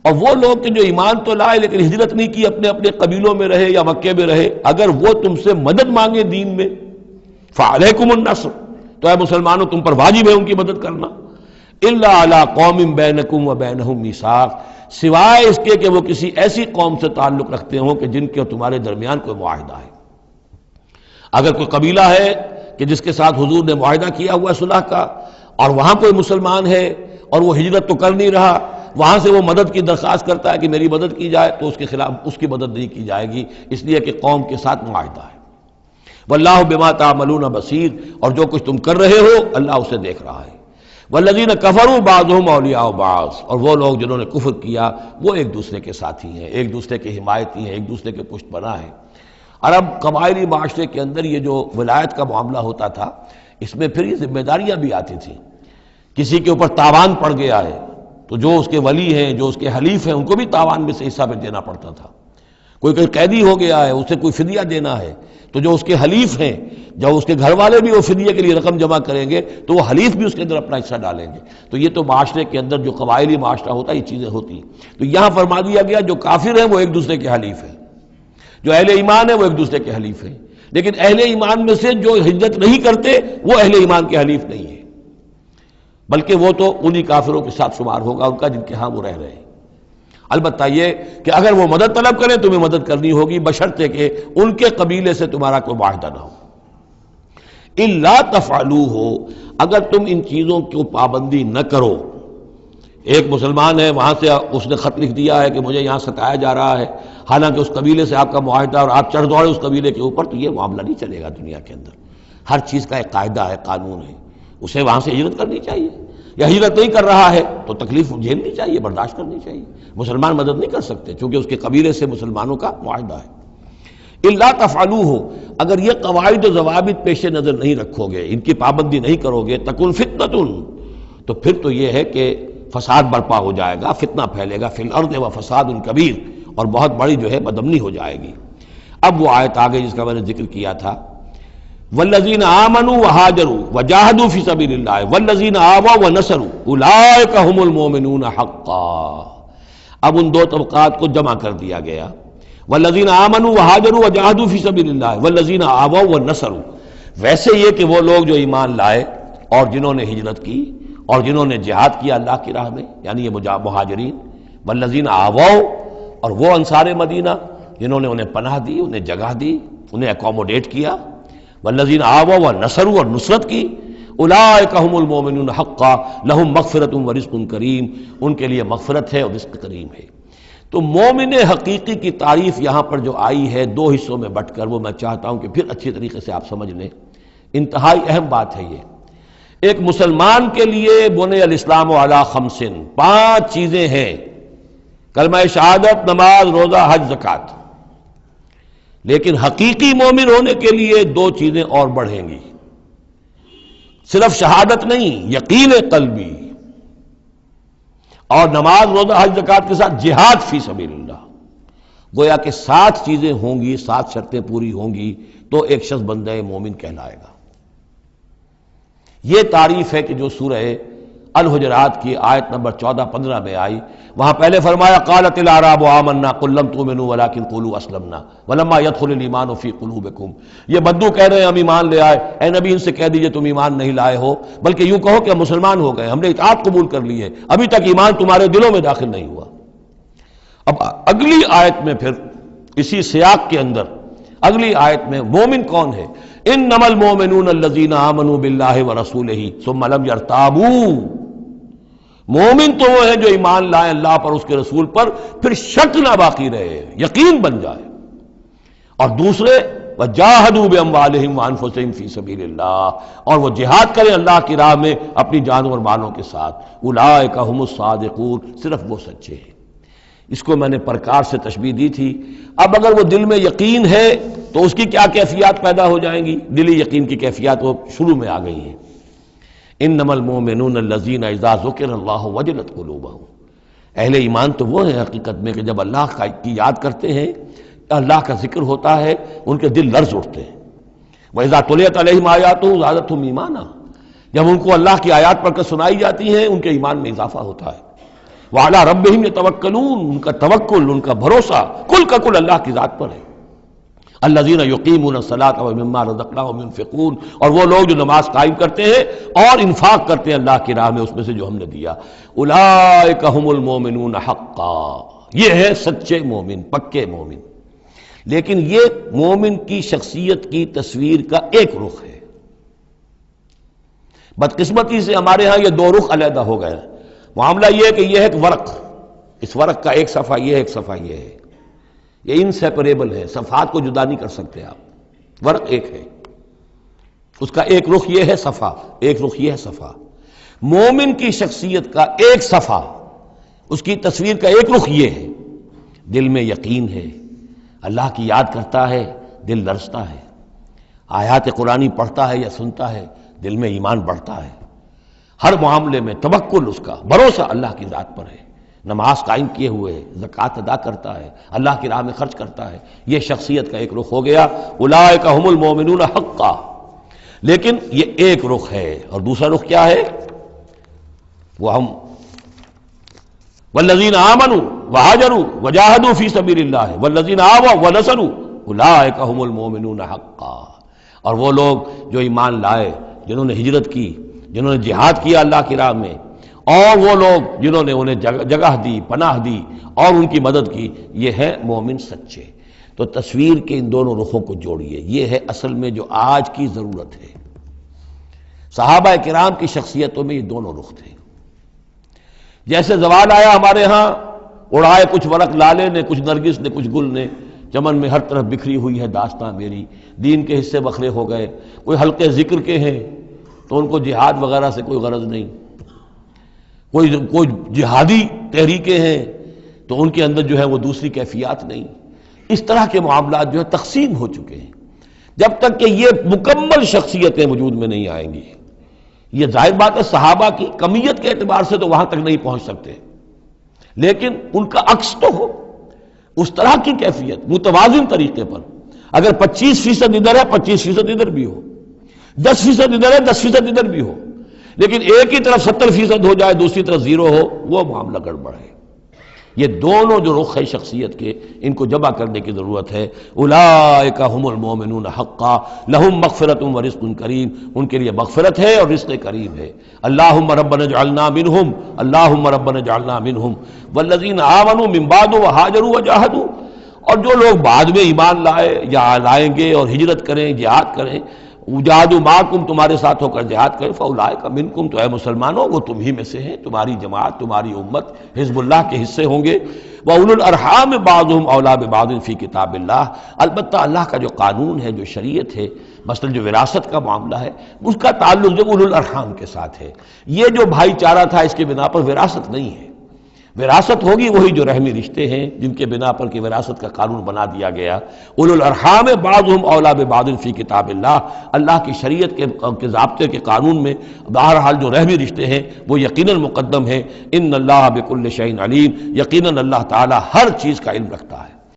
اور وہ لوگ کہ جو ایمان تو لائے لیکن ہجرت نہیں کی، اپنے اپنے قبیلوں میں رہے یا مکے میں رہے، اگر وہ تم سے مدد مانگے دین میں، فَعَلَيْكُمُ النَّصْرُ، تو اے مسلمانوں تم پر واجب ہے ان کی مدد کرنا۔ الا علی قوم بینکم وبینہم میثاق، سوائے اس کے کہ وہ کسی ایسی قوم سے تعلق رکھتے ہوں کہ جن کے اور تمہارے درمیان کوئی معاہدہ ہے۔ اگر کوئی قبیلہ ہے کہ جس کے ساتھ حضور نے معاہدہ کیا ہوا ہے صلح کا، اور وہاں کوئی مسلمان ہے اور وہ ہجرت تو کر نہیں رہا، وہاں سے وہ مدد کی درخواست کرتا ہے کہ میری مدد کی جائے، تو اس کے خلاف اس کی مدد نہیں کی جائے گی، اس لیے کہ قوم کے ساتھ معاہدہ ہے۔ واللہ بما تعملون بصیر، اور جو کچھ تم کر رہے ہو اللہ اسے دیکھ رہا ہے۔ والذین کفروا بعضهم اولیاء بعض، اور وہ لوگ جنہوں نے کفر کیا وہ ایک دوسرے کے ساتھی ہیں، ایک دوسرے کے حمایتی ہیں، ایک دوسرے کے پشت پناہ ہیں۔ عرب قبائلی معاشرے کے اندر یہ جو ولایت کا معاملہ ہوتا تھا، اس میں پھر یہ ذمہ داریاں بھی آتی تھیں۔ کسی کے اوپر تاوان پڑ گیا ہے تو جو اس کے ولی ہیں، جو اس کے حلیف ہیں، ان کو بھی تاوان میں سے حصہ پہ دینا پڑتا تھا۔ کوئی قیدی ہو گیا ہے، اسے کوئی فدیہ دینا ہے تو جو اس کے حلیف ہیں، جب اس کے گھر والے بھی وہ فدیے کے لیے رقم جمع کریں گے تو وہ حلیف بھی اس کے اندر اپنا حصہ ڈالیں گے۔ تو یہ تو معاشرے کے اندر جو قبائلی معاشرہ ہوتا ہے یہ چیزیں ہوتی ہیں۔ تو یہاں فرما دیا گیا جو کافر ہیں وہ ایک دوسرے کے حلیف ہیں، جو اہل ایمان ہیں وہ ایک دوسرے کے حلیف ہیں، لیکن اہل ایمان میں سے جو ہجرت نہیں کرتے وہ اہل ایمان کے حلیف نہیں ہیں، بلکہ وہ تو انہی کافروں کے ساتھ شمار ہوگا ان کا جن کے ہاں وہ رہ رہے ہیں۔ البتہ یہ کہ اگر وہ مدد طلب کریں تمہیں مدد کرنی ہوگی، بشرطے کہ ان کے قبیلے سے تمہارا کوئی معاہدہ نہ ہو۔ الا تفعلوہ، اگر تم ان چیزوں کی پابندی نہ کرو۔ ایک مسلمان ہے، وہاں سے اس نے خط لکھ دیا ہے کہ مجھے یہاں ستایا جا رہا ہے، حالانکہ اس قبیلے سے آپ کا معاہدہ اور آپ چڑھ دوڑے اس قبیلے کے اوپر، تو یہ معاملہ نہیں چلے گا دنیا کے اندر۔ ہر چیز کا ایک قاعدہ ہے، قانون ہے، اسے وہاں سے ہجرت کرنی چاہیے، یا ہجرت نہیں کر رہا ہے تو تکلیف جھیلنی چاہیے، برداشت کرنی چاہیے۔ مسلمان مدد نہیں کر سکتے چونکہ اس کے قبیلے سے مسلمانوں کا معاہدہ ہے۔ الا تفعلوہ، اگر یہ قواعد و ضوابط پیش نظر نہیں رکھو گے، ان کی پابندی نہیں کرو گے، تکن فتنۃ، تو پھر تو یہ ہے کہ فساد برپا ہو جائے گا، فتنہ پھیلے گا، فی الارض و فساد کبیر، اور بہت بڑی جو ہے بدامنی ہو جائے گی۔ اب وہ آیت آگے جس کا میں نے ذکر کیا تھا، والذین آمنوا وہاجروا وجاہدوا فی سبیل اللہ والذین آووا ونصروا اولئک هم المؤمنون حقا۔ اب ان دو طبقات کو جمع کر دیا گیا، والذین آمنوا وہاجروا وجاہدوا فی سبیل اللہ والذین آووا ونصروا۔ ویسے یہ کہ وہ لوگ جو ایمان لائے اور جنہوں نے ہجرت کی اور جنہوں نے جہاد کیا اللہ کی راہ میں، یعنی یہ مہاجرین، والذین آووا، اور وہ انصار مدینہ جنہوں نے انہیں پناہ دی، انہیں جگہ دی، انہیں اکوموڈیٹ کیا، والذین آووا ونصروا، اور نصرت کی، اولئک هم المؤمنون حقا لہم مغفرۃ ورزق کریم، ان کے لیے مغفرت ہے اور رزق کریم ہے۔ تو مومن حقیقی کی تعریف یہاں پر جو آئی ہے دو حصوں میں بٹ کر، وہ میں چاہتا ہوں کہ پھر اچھی طریقے سے آپ سمجھ لیں، انتہائی اہم بات ہے یہ۔ ایک مسلمان کے لیے بنی الاسلام علی خمس، 5 چیزیں ہیں، کلمہ شہادت، نماز، روزہ، حج، زکوٰۃ۔ لیکن حقیقی مومن ہونے کے لیے 2 چیزیں اور بڑھیں گی، صرف شہادت نہیں، یقین قلبی، اور نماز، روزہ، حج، زکوٰۃ کے ساتھ جہاد فی سبیل اللہ۔ گویا کہ 7 چیزیں ہوں گی، 7 شرطیں پوری ہوں گی تو ایک شخص بندہ مومن کہلائے گا۔ یہ تعریف ہے کہ جو سورہ الحجرات کی آیت نمبر 14-15 میں آئی، وہاں پہلے فرمایا قالت الاعراب آمنا قل لم تؤمنوا ولکن قولوا اسلمنا ولما يدخل الايمان في قلوبكم۔ یہ بدو کہہ رہے ہیں ہم ایمان لے آئے، اے نبی ان سے کہہ دیجئے تم ایمان نہیں لائے ہو، بلکہ یوں کہو کہ ہم مسلمان ہو گئے، ہم نے اطاعت قبول کر لی ہے، ابھی تک ایمان تمہارے دلوں میں داخل نہیں ہوا۔ اب اگلی آیت میں پھر اسی سیاق کے اندر اگلی آیت میں مومن کون ہے؟ انما المؤمنون الذین آمنوا باللہ ورسولہ ثم لم یرتابوا۔ مومن تو وہ ہیں جو ایمان لائیں اللہ پر، اس کے رسول پر، پھر شک نہ باقی رہے، یقین بن جائے۔ اور دوسرے وجاہدوا باموالہم وانفسہم فی سبیل اللہ، اور وہ جہاد کریں اللہ کی راہ میں اپنی جانوں اور مالوں کے ساتھ، اولئک ھم الصادقون، صرف وہ سچے ہیں۔ اس کو میں نے پرکار سے تشبیہ دی تھی۔ اب اگر وہ دل میں یقین ہے تو اس کی کیا کیفیات پیدا ہو جائیں گی؟ دلی یقین کی کیفیات وہ شروع میں آ گئی ہیں۔ انما المؤمنون الذین اذا ذکر اللہ وجلت قلوبہم، اہل ایمان تو وہ ہیں حقیقت میں کہ جب اللہ کی یاد کرتے ہیں، اللہ کا ذکر ہوتا ہے، ان کے دل لرز اٹھتے ہیں۔ وَإِذَا تُلِيَتْ عَلَيْهِمْ آيَاتُهُ زَادَتْهُمْ ایمانا، جب ان کو اللہ کی آیات پڑھ کر سنائی جاتی ہیں ان کے ایمان میں اضافہ ہوتا ہے۔ وَعَلَىٰ رَبِّهِمْ يَتَوَكَّلُونَ، ان کا توکل، ان کا بھروسہ کل کا کل اللہ کی ذات پر ہے۔ الذین یقیمون الصلاۃ ومما رزقناہم ينفقون، اور وہ لوگ جو نماز قائم کرتے ہیں اور انفاق کرتے ہیں اللہ کی راہ میں اس میں سے جو ہم نے دیا۔ اولئک هم المؤمنون حقا، یہ ہے سچے مومن، پکے مومن۔ لیکن یہ مومن کی شخصیت کی تصویر کا ایک رخ ہے۔ بدقسمتی سے ہمارے ہاں یہ دو رخ علیحدہ ہو گئے۔ معاملہ یہ ہے کہ یہ ہے ایک ورق، اس ورق کا ایک صفحہ یہ ہے، ایک صفحہ یہ ہے، یہ انسیپریبل ہے، صفحات کو جدا نہیں کر سکتے آپ۔ ورق ایک ہے، اس کا ایک رخ یہ ہے صفحہ، ایک رخ یہ ہے صفحہ۔ مومن کی شخصیت کا ایک صفحہ، اس کی تصویر کا ایک رخ یہ ہے، دل میں یقین ہے، اللہ کی یاد کرتا ہے، دل لرزتا ہے، آیات قرآنی پڑھتا ہے یا سنتا ہے، دل میں ایمان بڑھتا ہے، ہر معاملے میں توکل، اس کا بھروسہ اللہ کی ذات پر ہے، نماز قائم کیے ہوئے ہے، زکوٰۃ ادا کرتا ہے، اللہ کی راہ میں خرچ کرتا ہے۔ یہ شخصیت کا ایک رخ ہو گیا، اولئک هم المؤمنون حقا۔ لیکن یہ ایک رخ ہے، اور دوسرا رخ کیا ہے؟ وہ ہم والذین آمنوا وہاجروا وجاہدوا فی سبیل اللہ والذین آووا ونصروا اولئک هم المؤمنون حقا۔ اور وہ لوگ جو ایمان لائے، جنہوں نے ہجرت کی، جنہوں نے جہاد کیا اللہ کی راہ میں، اور وہ لوگ جنہوں نے انہیں جگہ دی، پناہ دی اور ان کی مدد کی، یہ ہے مومن سچے۔ تو تصویر کے ان دونوں رخوں کو جوڑیے، یہ ہے اصل میں جو آج کی ضرورت ہے۔ صحابہ کرام کی شخصیتوں میں یہ دونوں رخ تھے۔ جیسے زوال آیا ہمارے ہاں، اڑائے کچھ ورق لالے نے، کچھ نرگس نے، کچھ گل نے، چمن میں ہر طرف بکھری ہوئی ہے داستاں میری، دین کے حصے بکھرے ہو گئے، کوئی حلقے ذکر کے ہیں تو ان کو جہاد وغیرہ سے کوئی غرض نہیں، کوئی جہادی تحریکیں ہیں تو ان کے اندر جو ہے وہ دوسری کیفیات نہیں۔ اس طرح کے معاملات جو ہے تقسیم ہو چکے ہیں۔ جب تک کہ یہ مکمل شخصیتیں وجود میں نہیں آئیں گی، یہ ظاہر بات ہے صحابہ کی کمیت کے اعتبار سے تو وہاں تک نہیں پہنچ سکتے، لیکن ان کا عکس تو ہو، اس طرح کی کیفیت متوازن طریقے پر۔ اگر 25% ادھر ہے 25% ادھر بھی ہو، 10% ادھر ہے 10% ادھر بھی ہو، لیکن ایک ہی طرف 70% ہو جائے، دوسری طرف 0 ہو، وہ معاملہ گڑبڑ ہے۔ یہ دونوں جو رخ ہے شخصیت کے، ان کو جمع کرنے کی ضرورت ہے۔ اولئک هم المؤمنون حقا لهم مغفرۃ ورزق کریم، ان کے لیے مغفرت ہے اور رزق کریم ہے۔ اللہم ربنا اجعلنا منہم، اللہم ربنا اجعلنا منہم والذین آمنوا من بعد وہاجروا وجاہدوا، اور جو لوگ بعد میں ایمان لائے یا لائیں گے اور ہجرت کریں، جہاد کریں، جہادوا معکم، تمہارے ساتھ ہو کر جہاد کریں، فاولئک منکم، تو اے مسلمانوں وہ تم ہی میں سے ہیں، تمہاری جماعت، تمہاری امت حزب اللہ کے حصے ہوں گے۔ وَأُولُو الْأَرْحَامِ بَعْضُهُمْ أَوْلَىٰ بِبَعْضٍ فِي کتاب اللہ، البتہ اللہ کا جو قانون ہے، جو شریعت ہے، مثلا جو وراثت کا معاملہ ہے، اس کا تعلق جو اولو الارحام کے ساتھ ہے۔ یہ جو بھائی چارہ تھا اس کے بنا پر وراثت نہیں ہے، وراثت ہوگی وہی جو رحمی رشتے ہیں جن کے بنا پر کہ وراثت کا قانون بنا دیا گیا۔ اولو الارحام بعضهم اولیٰ ببعض فی کتاب اللہ، اللہ کی شریعت کے ضابطے کے قانون میں بہرحال جو رحمی رشتے ہیں وہ یقیناً مقدم ہیں۔ ان اللہ بکل شیء علیم، یقیناً اللہ تعالی ہر چیز کا علم رکھتا ہے۔